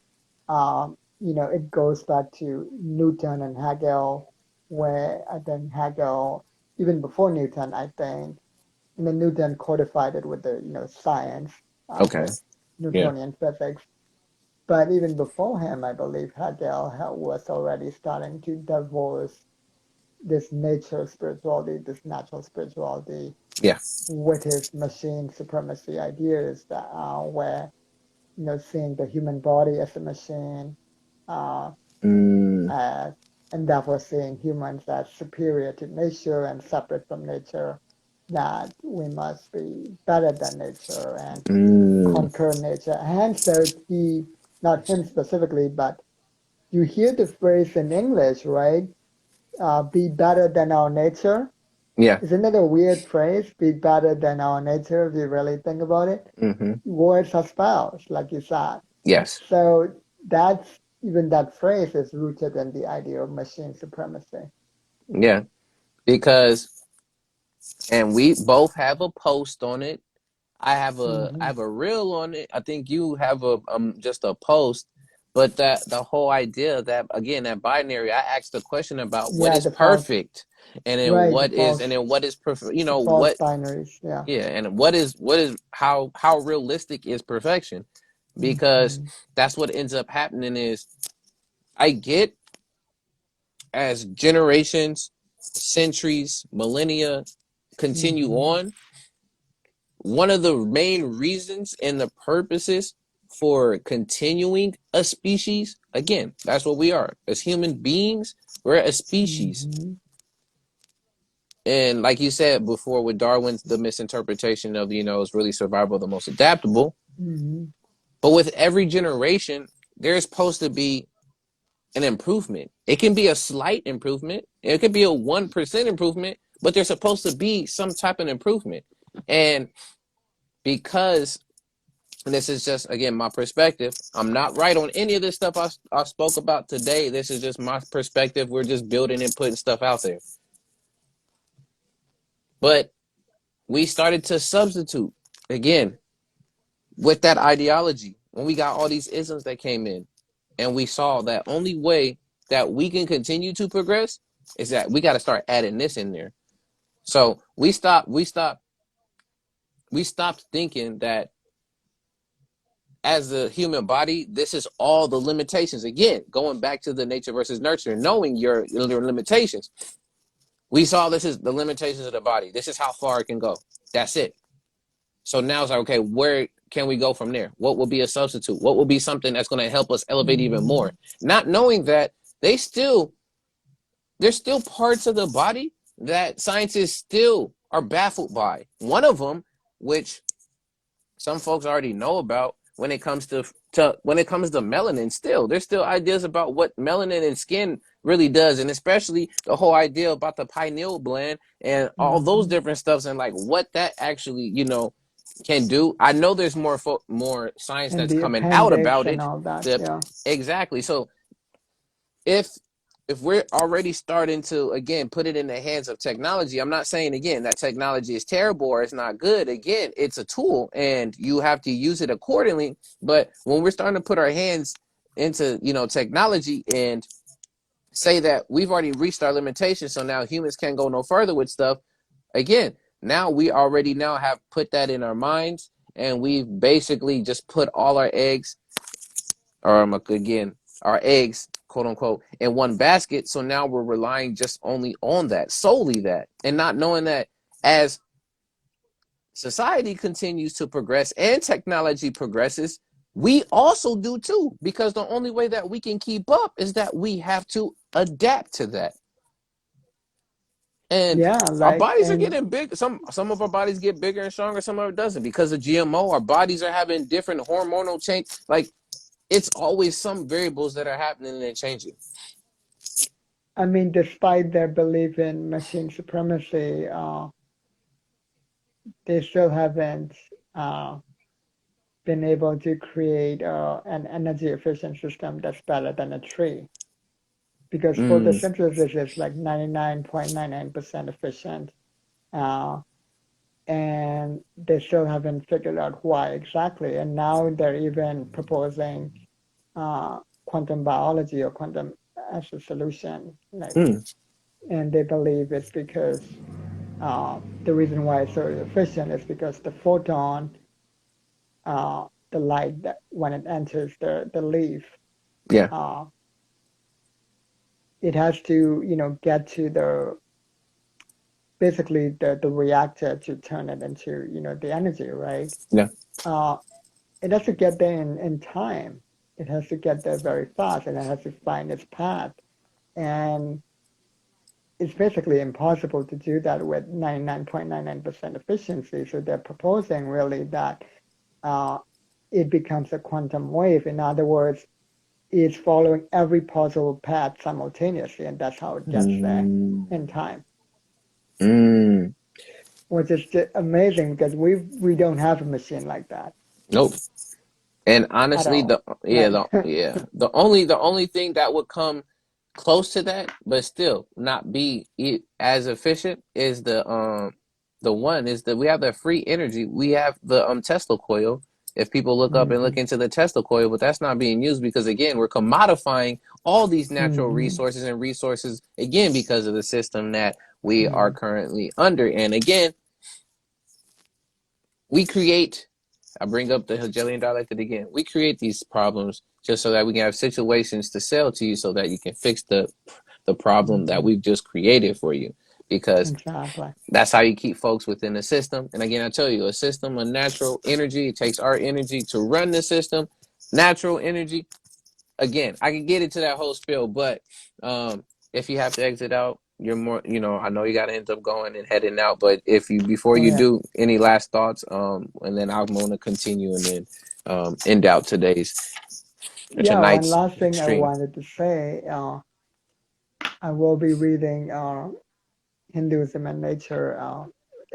it goes back to Newton and Hegel, where I think Hegel, even before Newton, I think, and then Newton codified it with the, science, Okay. with Yeah. Newtonian physics. But even before him, I believe Hegel was already starting to divorce this nature spirituality, this natural spirituality, Yeah. with his machine supremacy ideas that where seeing the human body as a machine, uh, Mm, as, and therefore seeing humans as superior to nature and separate from nature, that we must be better than nature and mm. conquer nature. Hence, not him specifically, but you hear the phrase in English, right? Be better than our nature. Yeah. Isn't it a weird phrase? Be better than our nature, if you really think about it. Mm-hmm. Words are spells, like you said. Yes. So even that phrase is rooted in the idea of machine supremacy. Yeah. Because, and we both have a post on it. I Hmm. have a reel on it. I think you have a just a post, but that the whole idea that, again, that binary. I asked the question about what Yeah, is perfect, and then right, what is perfect. the false What, binaries. Yeah. yeah, and what is how realistic is perfection? Because Hmm. that's what ends up happening is, I get, as generations, centuries, millennia continue Hmm. on, one of the main reasons and the purposes for continuing a species, again, that's what we are as human beings. We're a species. Hmm. And like you said before with Darwin's, the misinterpretation of, it's really survival of the most adaptable. Hmm. But with every generation, there's supposed to be an improvement. It can be a slight improvement, it could be a 1% improvement, but there's supposed to be some type of improvement. And because, and this is just, again, my perspective, I'm not right on any of this stuff I spoke about today. This is just my perspective. We're just building and putting stuff out there. But we started to substitute again with that ideology when we got all these isms that came in, and we saw that only way that we can continue to progress is that we got to start adding this in there. So we stopped thinking that as a human body, this is all the limitations. Again, going back to the nature versus nurture, knowing your limitations. We saw this is the limitations of the body. This is how far it can go. That's it. So now it's like, okay, where can we go from there? What will be a substitute? What will be something that's going to help us elevate even more? Mm-hmm. Not knowing that there's still parts of the body that scientists still are baffled by. One of them, which some folks already know about, when it comes to when it comes to melanin, still there's still ideas about what melanin in skin really does, and especially the whole idea about the pineal gland and all those Mm-hmm. different stuffs, and like what that actually can do. I know there's more science And that's the coming out appendix about and it. all that, The yeah. exactly. So if we're already starting to again put it in the hands of technology, I'm not saying again that technology is terrible or it's not good. Again, it's a tool and you have to use it accordingly. But when we're starting to put our hands into technology and say that we've already reached our limitations, so now humans can't go no further with stuff, again, now we already now have put that in our minds, and we've basically just put all our eggs, or again, our eggs, quote unquote, in one basket. So now we're relying just only on that, solely that, and not knowing that as society continues to progress and technology progresses, we also do too. Because the only way that we can keep up is that we have to adapt to that. And Yeah, our like, bodies are and getting big. Some of our bodies get bigger and stronger. Some of it doesn't because of GMO. Our bodies are having different hormonal change. Like it's always some variables that are happening and changing. I mean, despite their belief in machine supremacy, they still haven't uh, been able to create an energy efficient system that's better than a tree. Because Mm, photosynthesis is like 99.99% efficient, uh, and they still haven't figured out why exactly. And now they're even proposing uh, quantum biology or quantum as a solution. Like, mm, and they believe it's because the reason why it's so efficient is because the photon, the light that when it enters the leaf, yeah, uh, it has to get to the basically the reactor to turn it into the energy, right? yeah. Uh, it has to get there in time. It has to get there very fast, and it has to find its path. And it's basically impossible to do that with 99.99% efficiency. So they're proposing really that uh, it becomes a quantum wave. In other words, it's following every possible path simultaneously, and that's how it gets there Mm, in time, mm. which is just amazing because we don't have a machine like that Nope. And at honestly, all. Like, the only thing that would come close to that, but still not be as efficient, is the one is that we have the free energy. We have the Tesla coil. If people look up and look hmm into the Tesla coil, but that's not being used because again, we're commodifying all these natural hmm resources again because of the system that we are hmm currently under. And again, we create, I bring up the Hegelian dialectic again. We create these problems just so that we can have situations to sell to you so that you can fix the problem that hmm we've just created for you. Because exactly. that's how you keep folks within the system. And again, I tell you, a system of natural energy, it takes our energy to run the system. Natural energy, again, I can get into that whole spiel, but if you have to exit out, you're more, I know you got to end up going and heading out, but if you, before Oh you yeah, do, any last thoughts, and then I'm going to continue and then end out today's, or yeah. One tonight's last thing I stream. wanted to say, I will be reading Hinduism and Nature.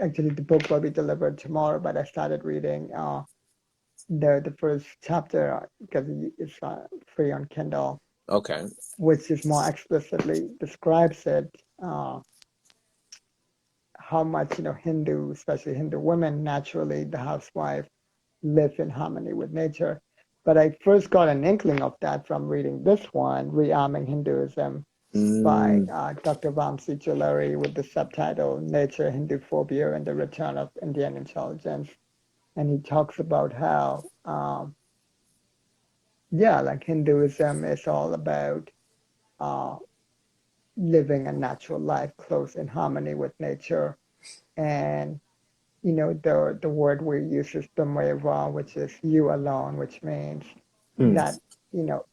Actually, the book will be delivered tomorrow, but I started reading the first chapter because it's free on Kindle, Okay. which is more explicitly describes it, uh, how much, Hindu, especially Hindu women, naturally, the housewife, live in harmony with nature. But I first got an inkling of that from reading this one, Rearming Hinduism, by Mm, Dr. Vamsi Jalari, with the subtitle Nature, Hindu Phobia, and the Return of Indian Intelligence. And he talks about how, yeah, like Hinduism is all about uh, living a natural life close in harmony with nature. And, the word we use is Tameva, which is you alone, which means mm, that, you know,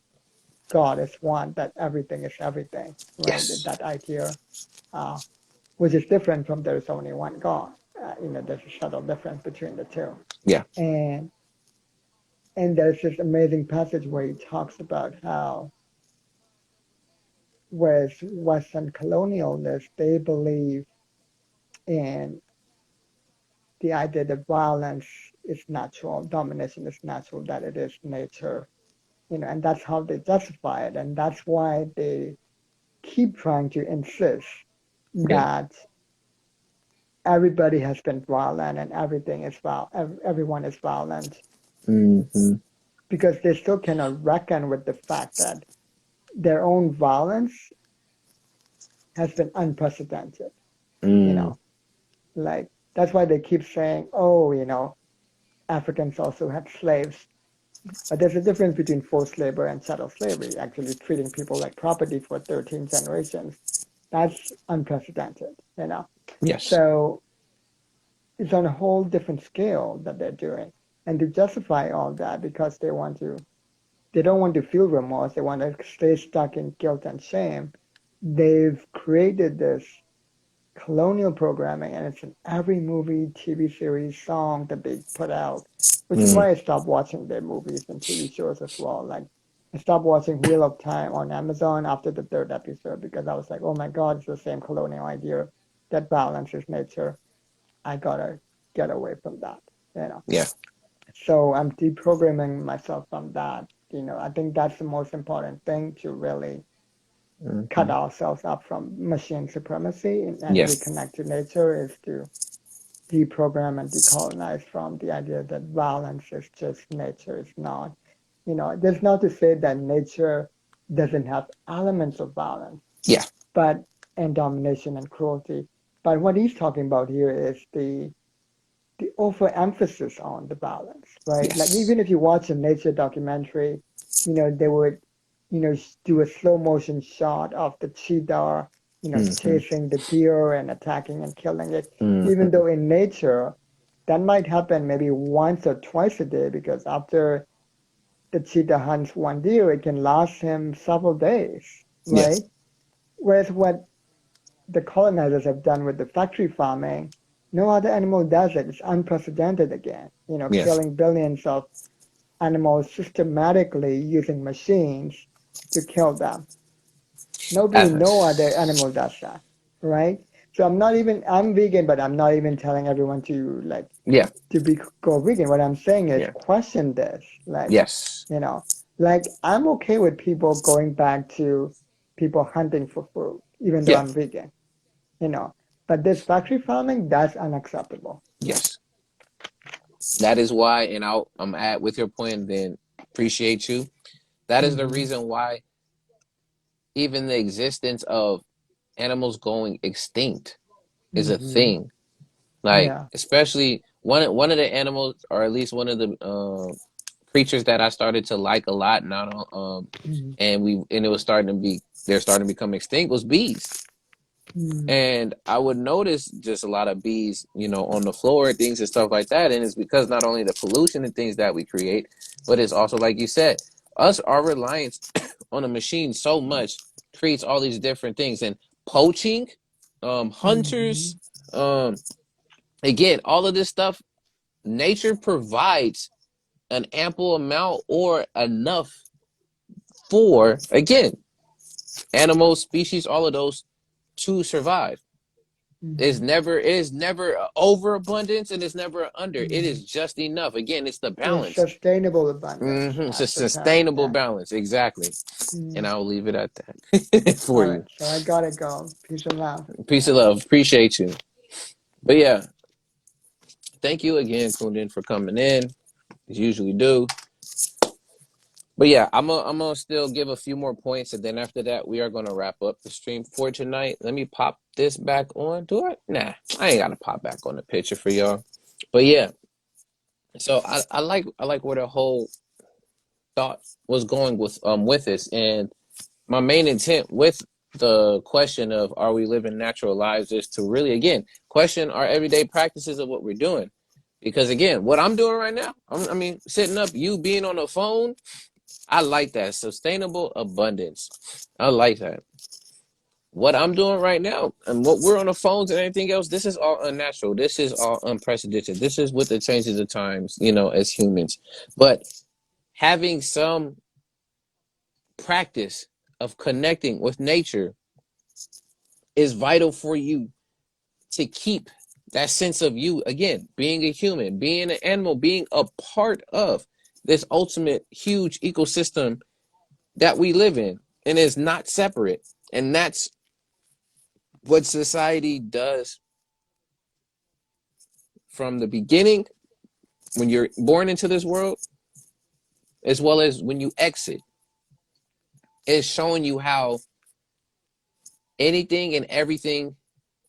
God is one, that everything is everything, right? yes. That idea, uh, which is different from there's only one God. There's a subtle difference between the two. Yeah. And there's this amazing passage where he talks about how, whereas Western colonialists, they believe in the idea that violence is natural, domination is natural, that it is nature, and that's how they justify it. And that's why they keep trying to insist Yeah. that everybody has been violent and everything is everyone is violent, Mm-hmm. because they still cannot reckon with the fact that their own violence has been unprecedented. You Mm, know, like that's why they keep saying, "Oh, Africans also had slaves." But there's a difference between forced labor and chattel slavery, actually treating people like property for 13 generations. That's unprecedented, yes. So it's on a whole different scale that they're doing. And to justify all that, because they don't want to feel remorse, they want to stay stuck in guilt and shame, they've created this colonial programming, and it's in every movie, TV series, song that they put out, which is Mm, why I stopped watching their movies and TV shows as well. Like, I stopped watching Wheel of Time on Amazon after the third episode, because I was like, oh my God, it's the same colonial idea that balance is nature. I gotta get away from that, you know. yeah. So I'm deprogramming myself from that. I think that's the most important thing, to really cut Mm-hmm. ourselves up from machine supremacy and Yeah. reconnect to nature, is to deprogram and decolonize from the idea that violence is just nature. It's not. That's not to say that nature doesn't have elements of violence, Yeah. but and domination and cruelty. But what he's talking about here is the overemphasis on the balance, right? Like, Yes. even if you watch a nature documentary, they would, do a slow motion shot of the cheetah, Mm-hmm. chasing the deer and attacking and killing it. Even Mm-hmm. though in nature, that might happen maybe once or twice a day, because after the cheetah hunts one deer, it can last him several days, Yes. right? Whereas what the colonizers have done with the factory farming, no other animal does it. It's unprecedented again. Yes. Killing billions of animals systematically using machines to kill them. Nobody, Uh, no other animal does that, right? So I'm vegan, but I'm not even telling everyone to, like, yeah. go vegan. What I'm saying is Yeah. question this, like, Yes. you know, like, I'm okay with people going back to people hunting for food, even though Yeah. I'm vegan, you know. But this factory farming, that's unacceptable. Yes. That is why, and I'm at with your point, and then appreciate you. That is the Mm-hmm. reason why even the existence of animals going extinct is a Mm-hmm. thing. Like, Yeah. especially one of the animals, or at least one of the creatures that I started to like a lot now, Mm-hmm. and it was starting to be they're starting to become extinct, was bees. And I would notice just a lot of bees, on the floor and things and stuff like that. And it's because not only the pollution and things that we create, but it's also, like you said, our reliance on a machine so much creates all these different things. And poaching, Mm-hmm. hunters, um, again, all of this stuff, nature provides an ample amount or enough for, again, animals, species, all of those to survive. Mm-hmm. It is never a overabundance, and it's never a under. It Mm-hmm. is just enough. Again, it's the It's balance. sustainable abundance. It's a That's the term. sustainable Yeah. balance, exactly. And Mm. I'll leave it at that for All right. you. So I gotta go. Peace and love. Peace of love. Appreciate you. But yeah, thank you again, Kundan, for coming in, as you usually do. But yeah, I'm gonna still give a few more points, and then after that, we are gonna wrap up the stream for tonight. Let me pop this back on. Do I? Nah, I ain't gotta pop back on the picture for y'all. But yeah, so I like where the whole thought was going with this, and my main intent with the question of are we living natural lives is to really again question our everyday practices of what we're doing, because again, what I'm doing right now, I mean, sitting up, you being on the phone. I like that. Sustainable abundance. I like that. What I'm doing right now and what we're on the phones and anything else, this is all unnatural. This is all unprecedented. This is with the changes of times, as humans. But having some practice of connecting with nature is vital for you to keep that sense of you, again, being a human, being an animal, being a part of this ultimate huge ecosystem that we live in and is not separate. And that's what society does from the beginning when you're born into this world, as well as when you exit. It's showing you how anything and everything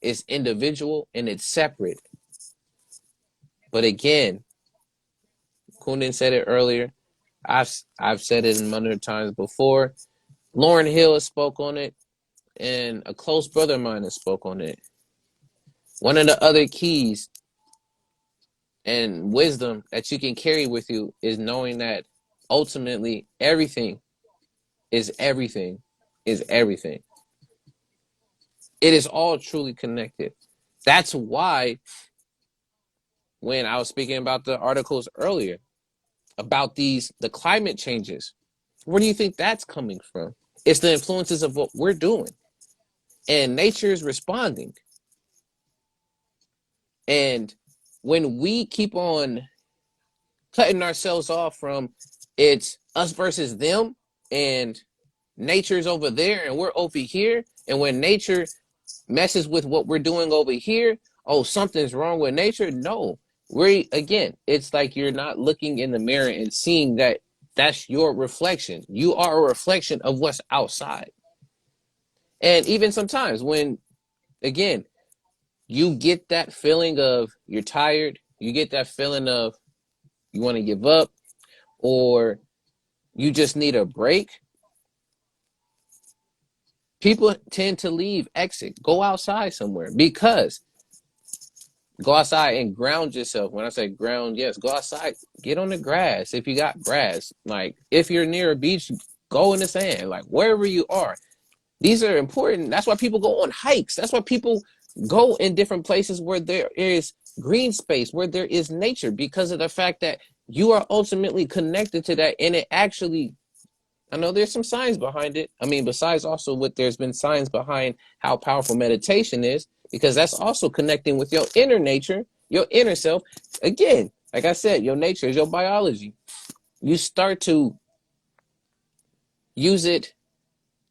is individual and it's separate. But again, Kundan said it earlier. I've said it a number of times before. Lauren Hill has spoke on it, and a close brother of mine has spoke on it. One of the other keys and wisdom that you can carry with you is knowing that ultimately everything is everything is everything. It is all truly connected. That's why when I was speaking about the articles earlier about the climate changes, where do you think that's coming from? It's the influences of what we're doing, and nature is responding. And when we keep on cutting ourselves off from it's us versus them, and nature's over there and we're over here, and when nature messes with what we're doing over here, oh, something's wrong with nature. No, it's like you're not looking in the mirror and seeing that that's your reflection. You are a reflection of what's outside. And even sometimes when, again, you get that feeling of you're tired, you get that feeling of you want to give up, or you just need a break, people tend to leave, exit, go outside somewhere, because go outside and ground yourself. When I say ground, yes, go outside, get on the grass. If you got grass, like if you're near a beach, go in the sand, like wherever you are. These are important. That's why people go on hikes. That's why people go in different places where there is green space, where there is nature, because of the fact that you are ultimately connected to that. And it actually, I know there's some science behind it. I mean, besides also what there's been science behind how powerful meditation is, because that's also connecting with your inner nature, your inner self. Again, like I said, your nature is your biology. You start to use it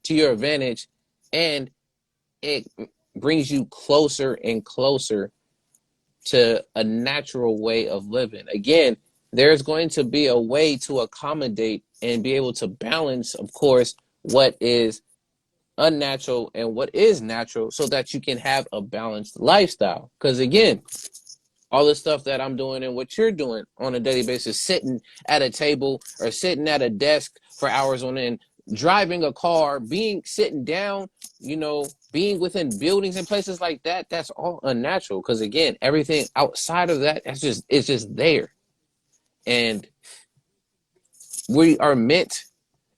to your advantage, and it brings you closer and closer to a natural way of living. Again, there's going to be a way to accommodate and be able to balance, of course, what is unnatural and what is natural, so that you can have a balanced lifestyle. Because again, all the stuff that I'm doing and what you're doing on a daily basis, sitting at a table or sitting at a desk for hours on end, driving a car, sitting down, being within buildings and places like that, that's all unnatural. Because again, everything outside of that, it's just there. And we are meant,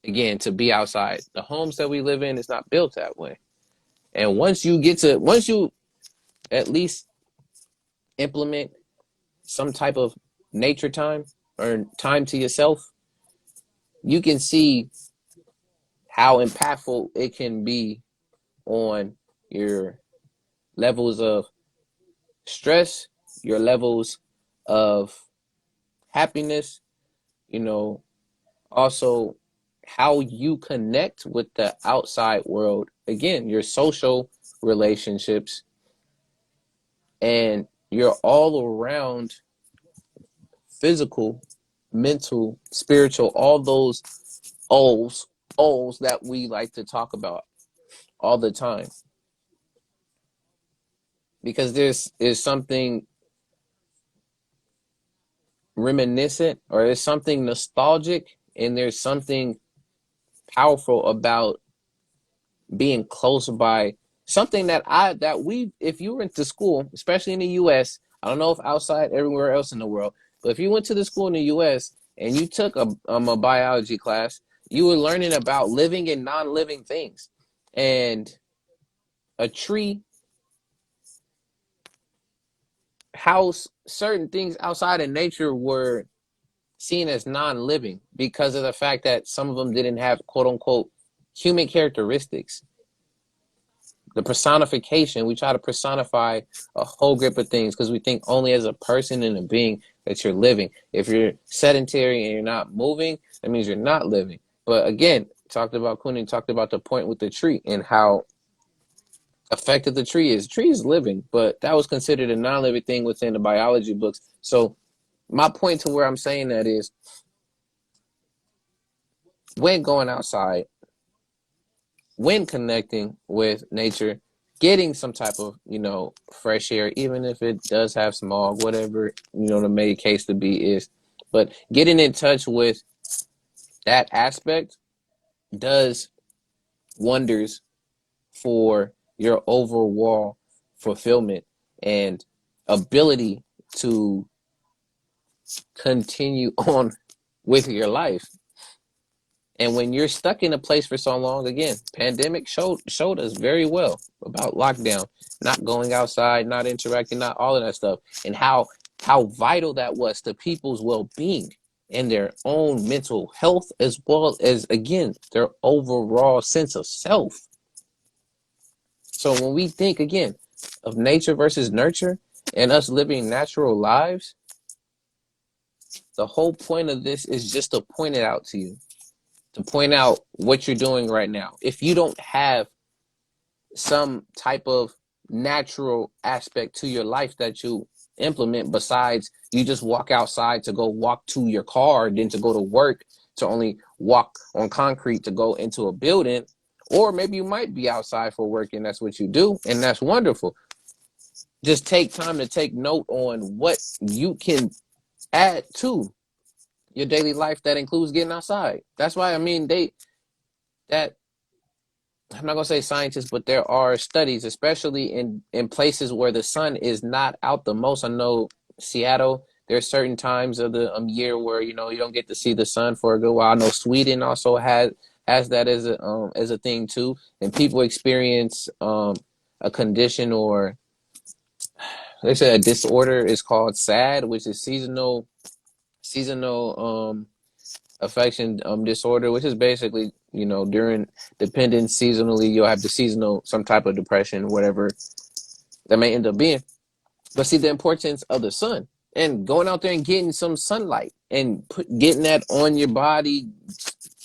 again, to be outside. The homes that we live in is not built that way. And once you at least implement some type of nature time or time to yourself, you can see how impactful it can be on your levels of stress, your levels of happiness, you know, also how you connect with the outside world. Again, your social relationships, and you're all around physical, mental, spiritual, all those O's that we like to talk about all the time. Because there's is something reminiscent, or there's something nostalgic, and there's something powerful about being close by something that we, if you went to school, especially in the US, I don't know if outside everywhere else in the world, but if you went to the school in the US and you took a biology class, you were learning about living and non-living things. And a tree, house, certain things outside in nature were seen as non-living because of the fact that some of them didn't have quote unquote human characteristics. The personification, we try to personify a whole grip of things because we think only as a person and a being that you're living. If you're sedentary and you're not moving, that means you're not living. But again, talked about Kundan, talked about the point with the tree and how effective the tree is. The tree is living, but that was considered a non-living thing within the biology books. So my point to where I'm saying that is, when going outside, when connecting with nature, getting some type of, fresh air, even if it does have smog, whatever, the main case to be is, but getting in touch with that aspect does wonders for your overall fulfillment and ability to continue on with your life. And when you're stuck in a place for so long, again, pandemic showed us very well about lockdown, not going outside, not interacting, not all of that stuff, and how vital that was to people's well-being and their own mental health, as well as, again, their overall sense of self. So when we think, again, of nature versus nurture and us living natural lives, the whole point of this is just to point it out to you, to point out what you're doing right now. If you don't have some type of natural aspect to your life that you implement, besides you just walk outside to go walk to your car, then to go to work, to only walk on concrete to go into a building, or maybe you might be outside for work and that's what you do, and that's wonderful. Just take time to take note on what you can add to your daily life that includes getting outside. That's why, I mean, that I'm not gonna say scientists, but there are studies, especially in places where the sun is not out the most. I know Seattle, there are certain times of the year where you don't get to see the sun for a good while. I know Sweden also has that as a thing too, and people experience a condition, or they say a disorder is called SAD, which is seasonal affection disorder, which is basically, during dependence seasonally, you'll have the seasonal, some type of depression, whatever that may end up being. But see the importance of the sun and going out there and getting some sunlight and getting that on your body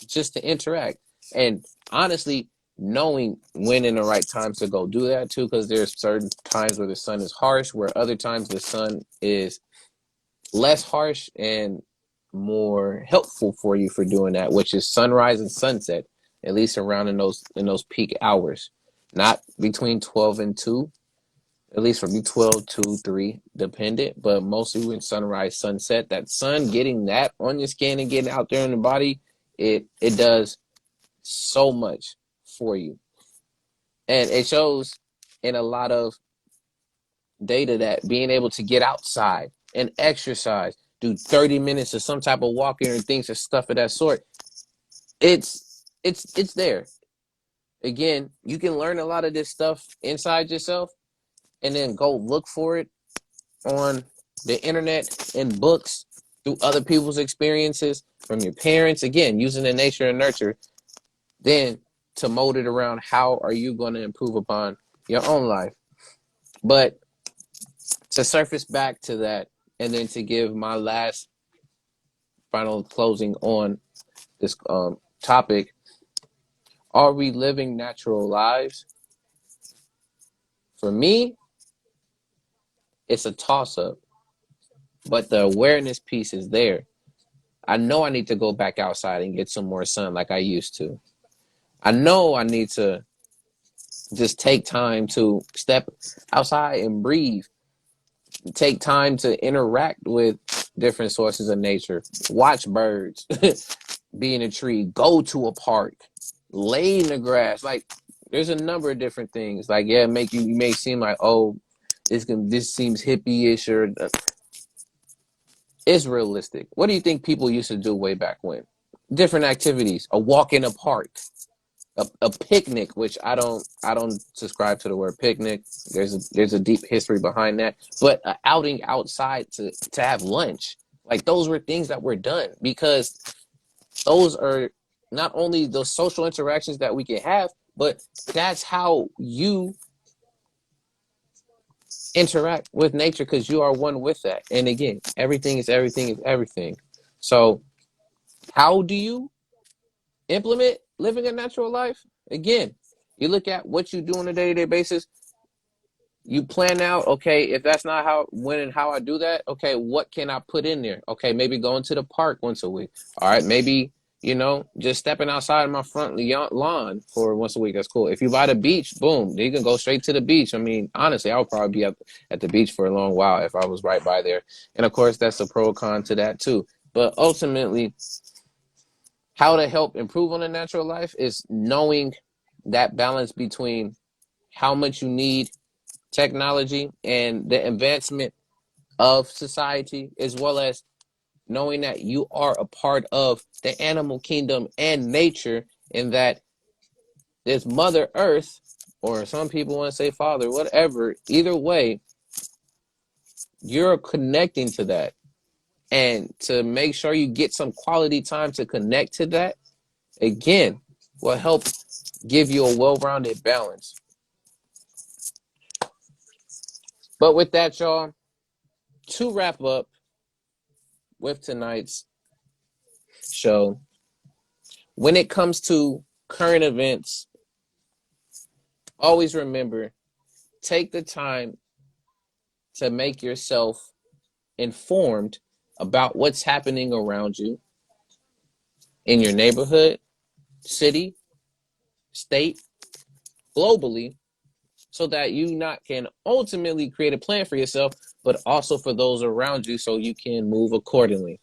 just to interact. And honestly, knowing when in the right times to go do that too, because there's certain times where the sun is harsh, where other times the sun is less harsh and more helpful for you for doing that, which is sunrise and sunset, at least around in those peak hours, not between 12 and 2, at least from 12 to 3, dependent, but mostly when sunrise, sunset, that sun getting that on your skin and getting out there in the body, it does so much for you. And it shows in a lot of data that being able to get outside and exercise, do 30 minutes of some type of walking or things or stuff of that sort, it's there. Again, you can learn a lot of this stuff inside yourself and then go look for it on the internet and books, through other people's experiences, from your parents, again, using the nature and nurture, then to mold it around how are you going to improve upon your own life. But to surface back to that, and then to give my last final closing on this topic, are we living natural lives? For me, It's a toss up, but the awareness piece is there. I know I need to go back outside and get some more sun like I used to. I know I need to just take time to step outside and breathe, take time to interact with different sources of nature, watch birds, be in a tree, go to a park, lay in the grass. Like, there's a number of different things. Like, yeah, you may seem like, oh, this seems hippie-ish, or it's realistic. What do you think people used to do way back when? Different activities, a walk in a park, a picnic, which I don't subscribe to the word picnic. There's a deep history behind that, but outing outside to have lunch, like those were things that were done, because those are not only those social interactions that we can have, but that's how you interact with nature, because you are one with that. And again, everything is everything is everything. So how do you implement living a natural life? Again, you look at what you do on a day-to-day basis. You plan out, okay, if that's not when and how I do that, okay, what can I put in there? Okay, maybe going to the park once a week. All right, maybe, just stepping outside my front lawn for once a week. That's cool. If you by the beach, boom, you can go straight to the beach. I mean, honestly, I would probably be at the beach for a long while if I was right by there. And of course, that's a pro con to that too. But ultimately, how to help improve on a natural life is knowing that balance between how much you need technology and the advancement of society, as well as knowing that you are a part of the animal kingdom and nature, and that this Mother Earth, or some people want to say Father, whatever, either way, you're connecting to that. And to make sure you get some quality time to connect to that, again, will help give you a well-rounded balance. But with that, y'all, to wrap up with tonight's show, when it comes to current events, always remember, take the time to make yourself informed about what's happening around you in your neighborhood, city, state, globally, so that you not can ultimately create a plan for yourself, but also for those around you, so you can move accordingly.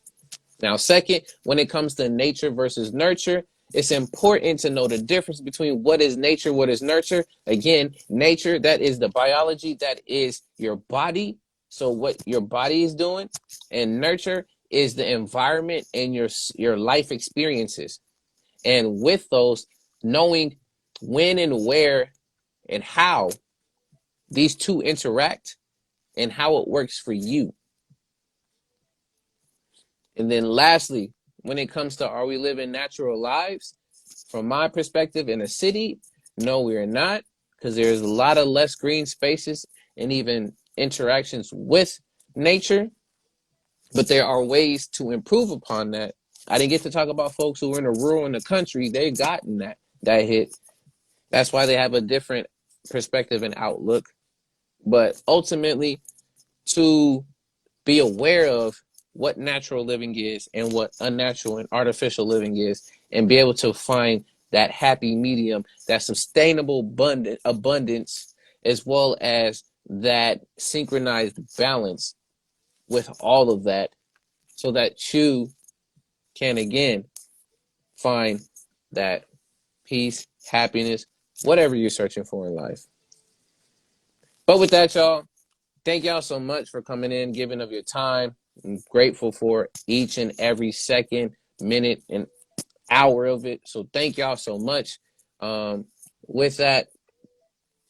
Now, second, when it comes to nature versus nurture, it's important to know the difference between what is nature, what is nurture. Again, nature, that is the biology, that is your body, so what your body is doing, and nurture is the environment and your life experiences. And with those, knowing when and where and how these two interact and how it works for you. And then lastly, when it comes to, are we living natural lives? From my perspective, in a city, no, we are not, because there's a lot of less green spaces and even interactions with nature. But there are ways to improve upon that. I didn't get to talk about folks who are in the rural and the country. They've gotten that hit. That's why they have a different perspective and outlook. But ultimately, to be aware of what natural living is and what unnatural and artificial living is, and be able to find that happy medium, that sustainable abundance, as well as that synchronized balance with all of that, so that you can again find that peace, happiness, whatever you're searching for in life. But with that, y'all, thank y'all so much for coming in, giving of your time. I'm grateful for each and every second, minute, and hour of it. So thank y'all so much. With that,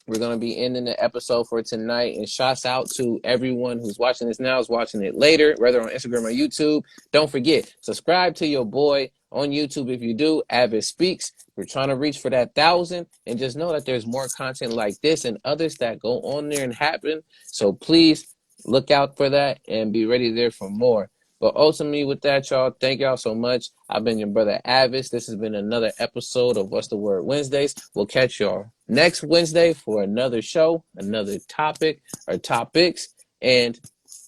we're going to be ending the episode for tonight. And shouts out to everyone who's watching this now, is watching it later, whether on Instagram or YouTube. Don't forget, subscribe to your boy on YouTube. If you do, A.D.V.I.S. Speaks. We're trying to reach for that 1,000. And just know that there's more content like this and others that go on there and happen. So please look out for that and be ready there for more. But ultimately, with that, y'all, thank y'all so much. I've been your brother A.D.V.I.S. This has been another episode of What's the Word Wednesdays. We'll catch y'all next Wednesday for another show, another topic or topics. and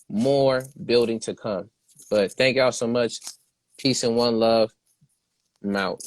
more building to come. But thank y'all so much. Peace and one love. I'm out.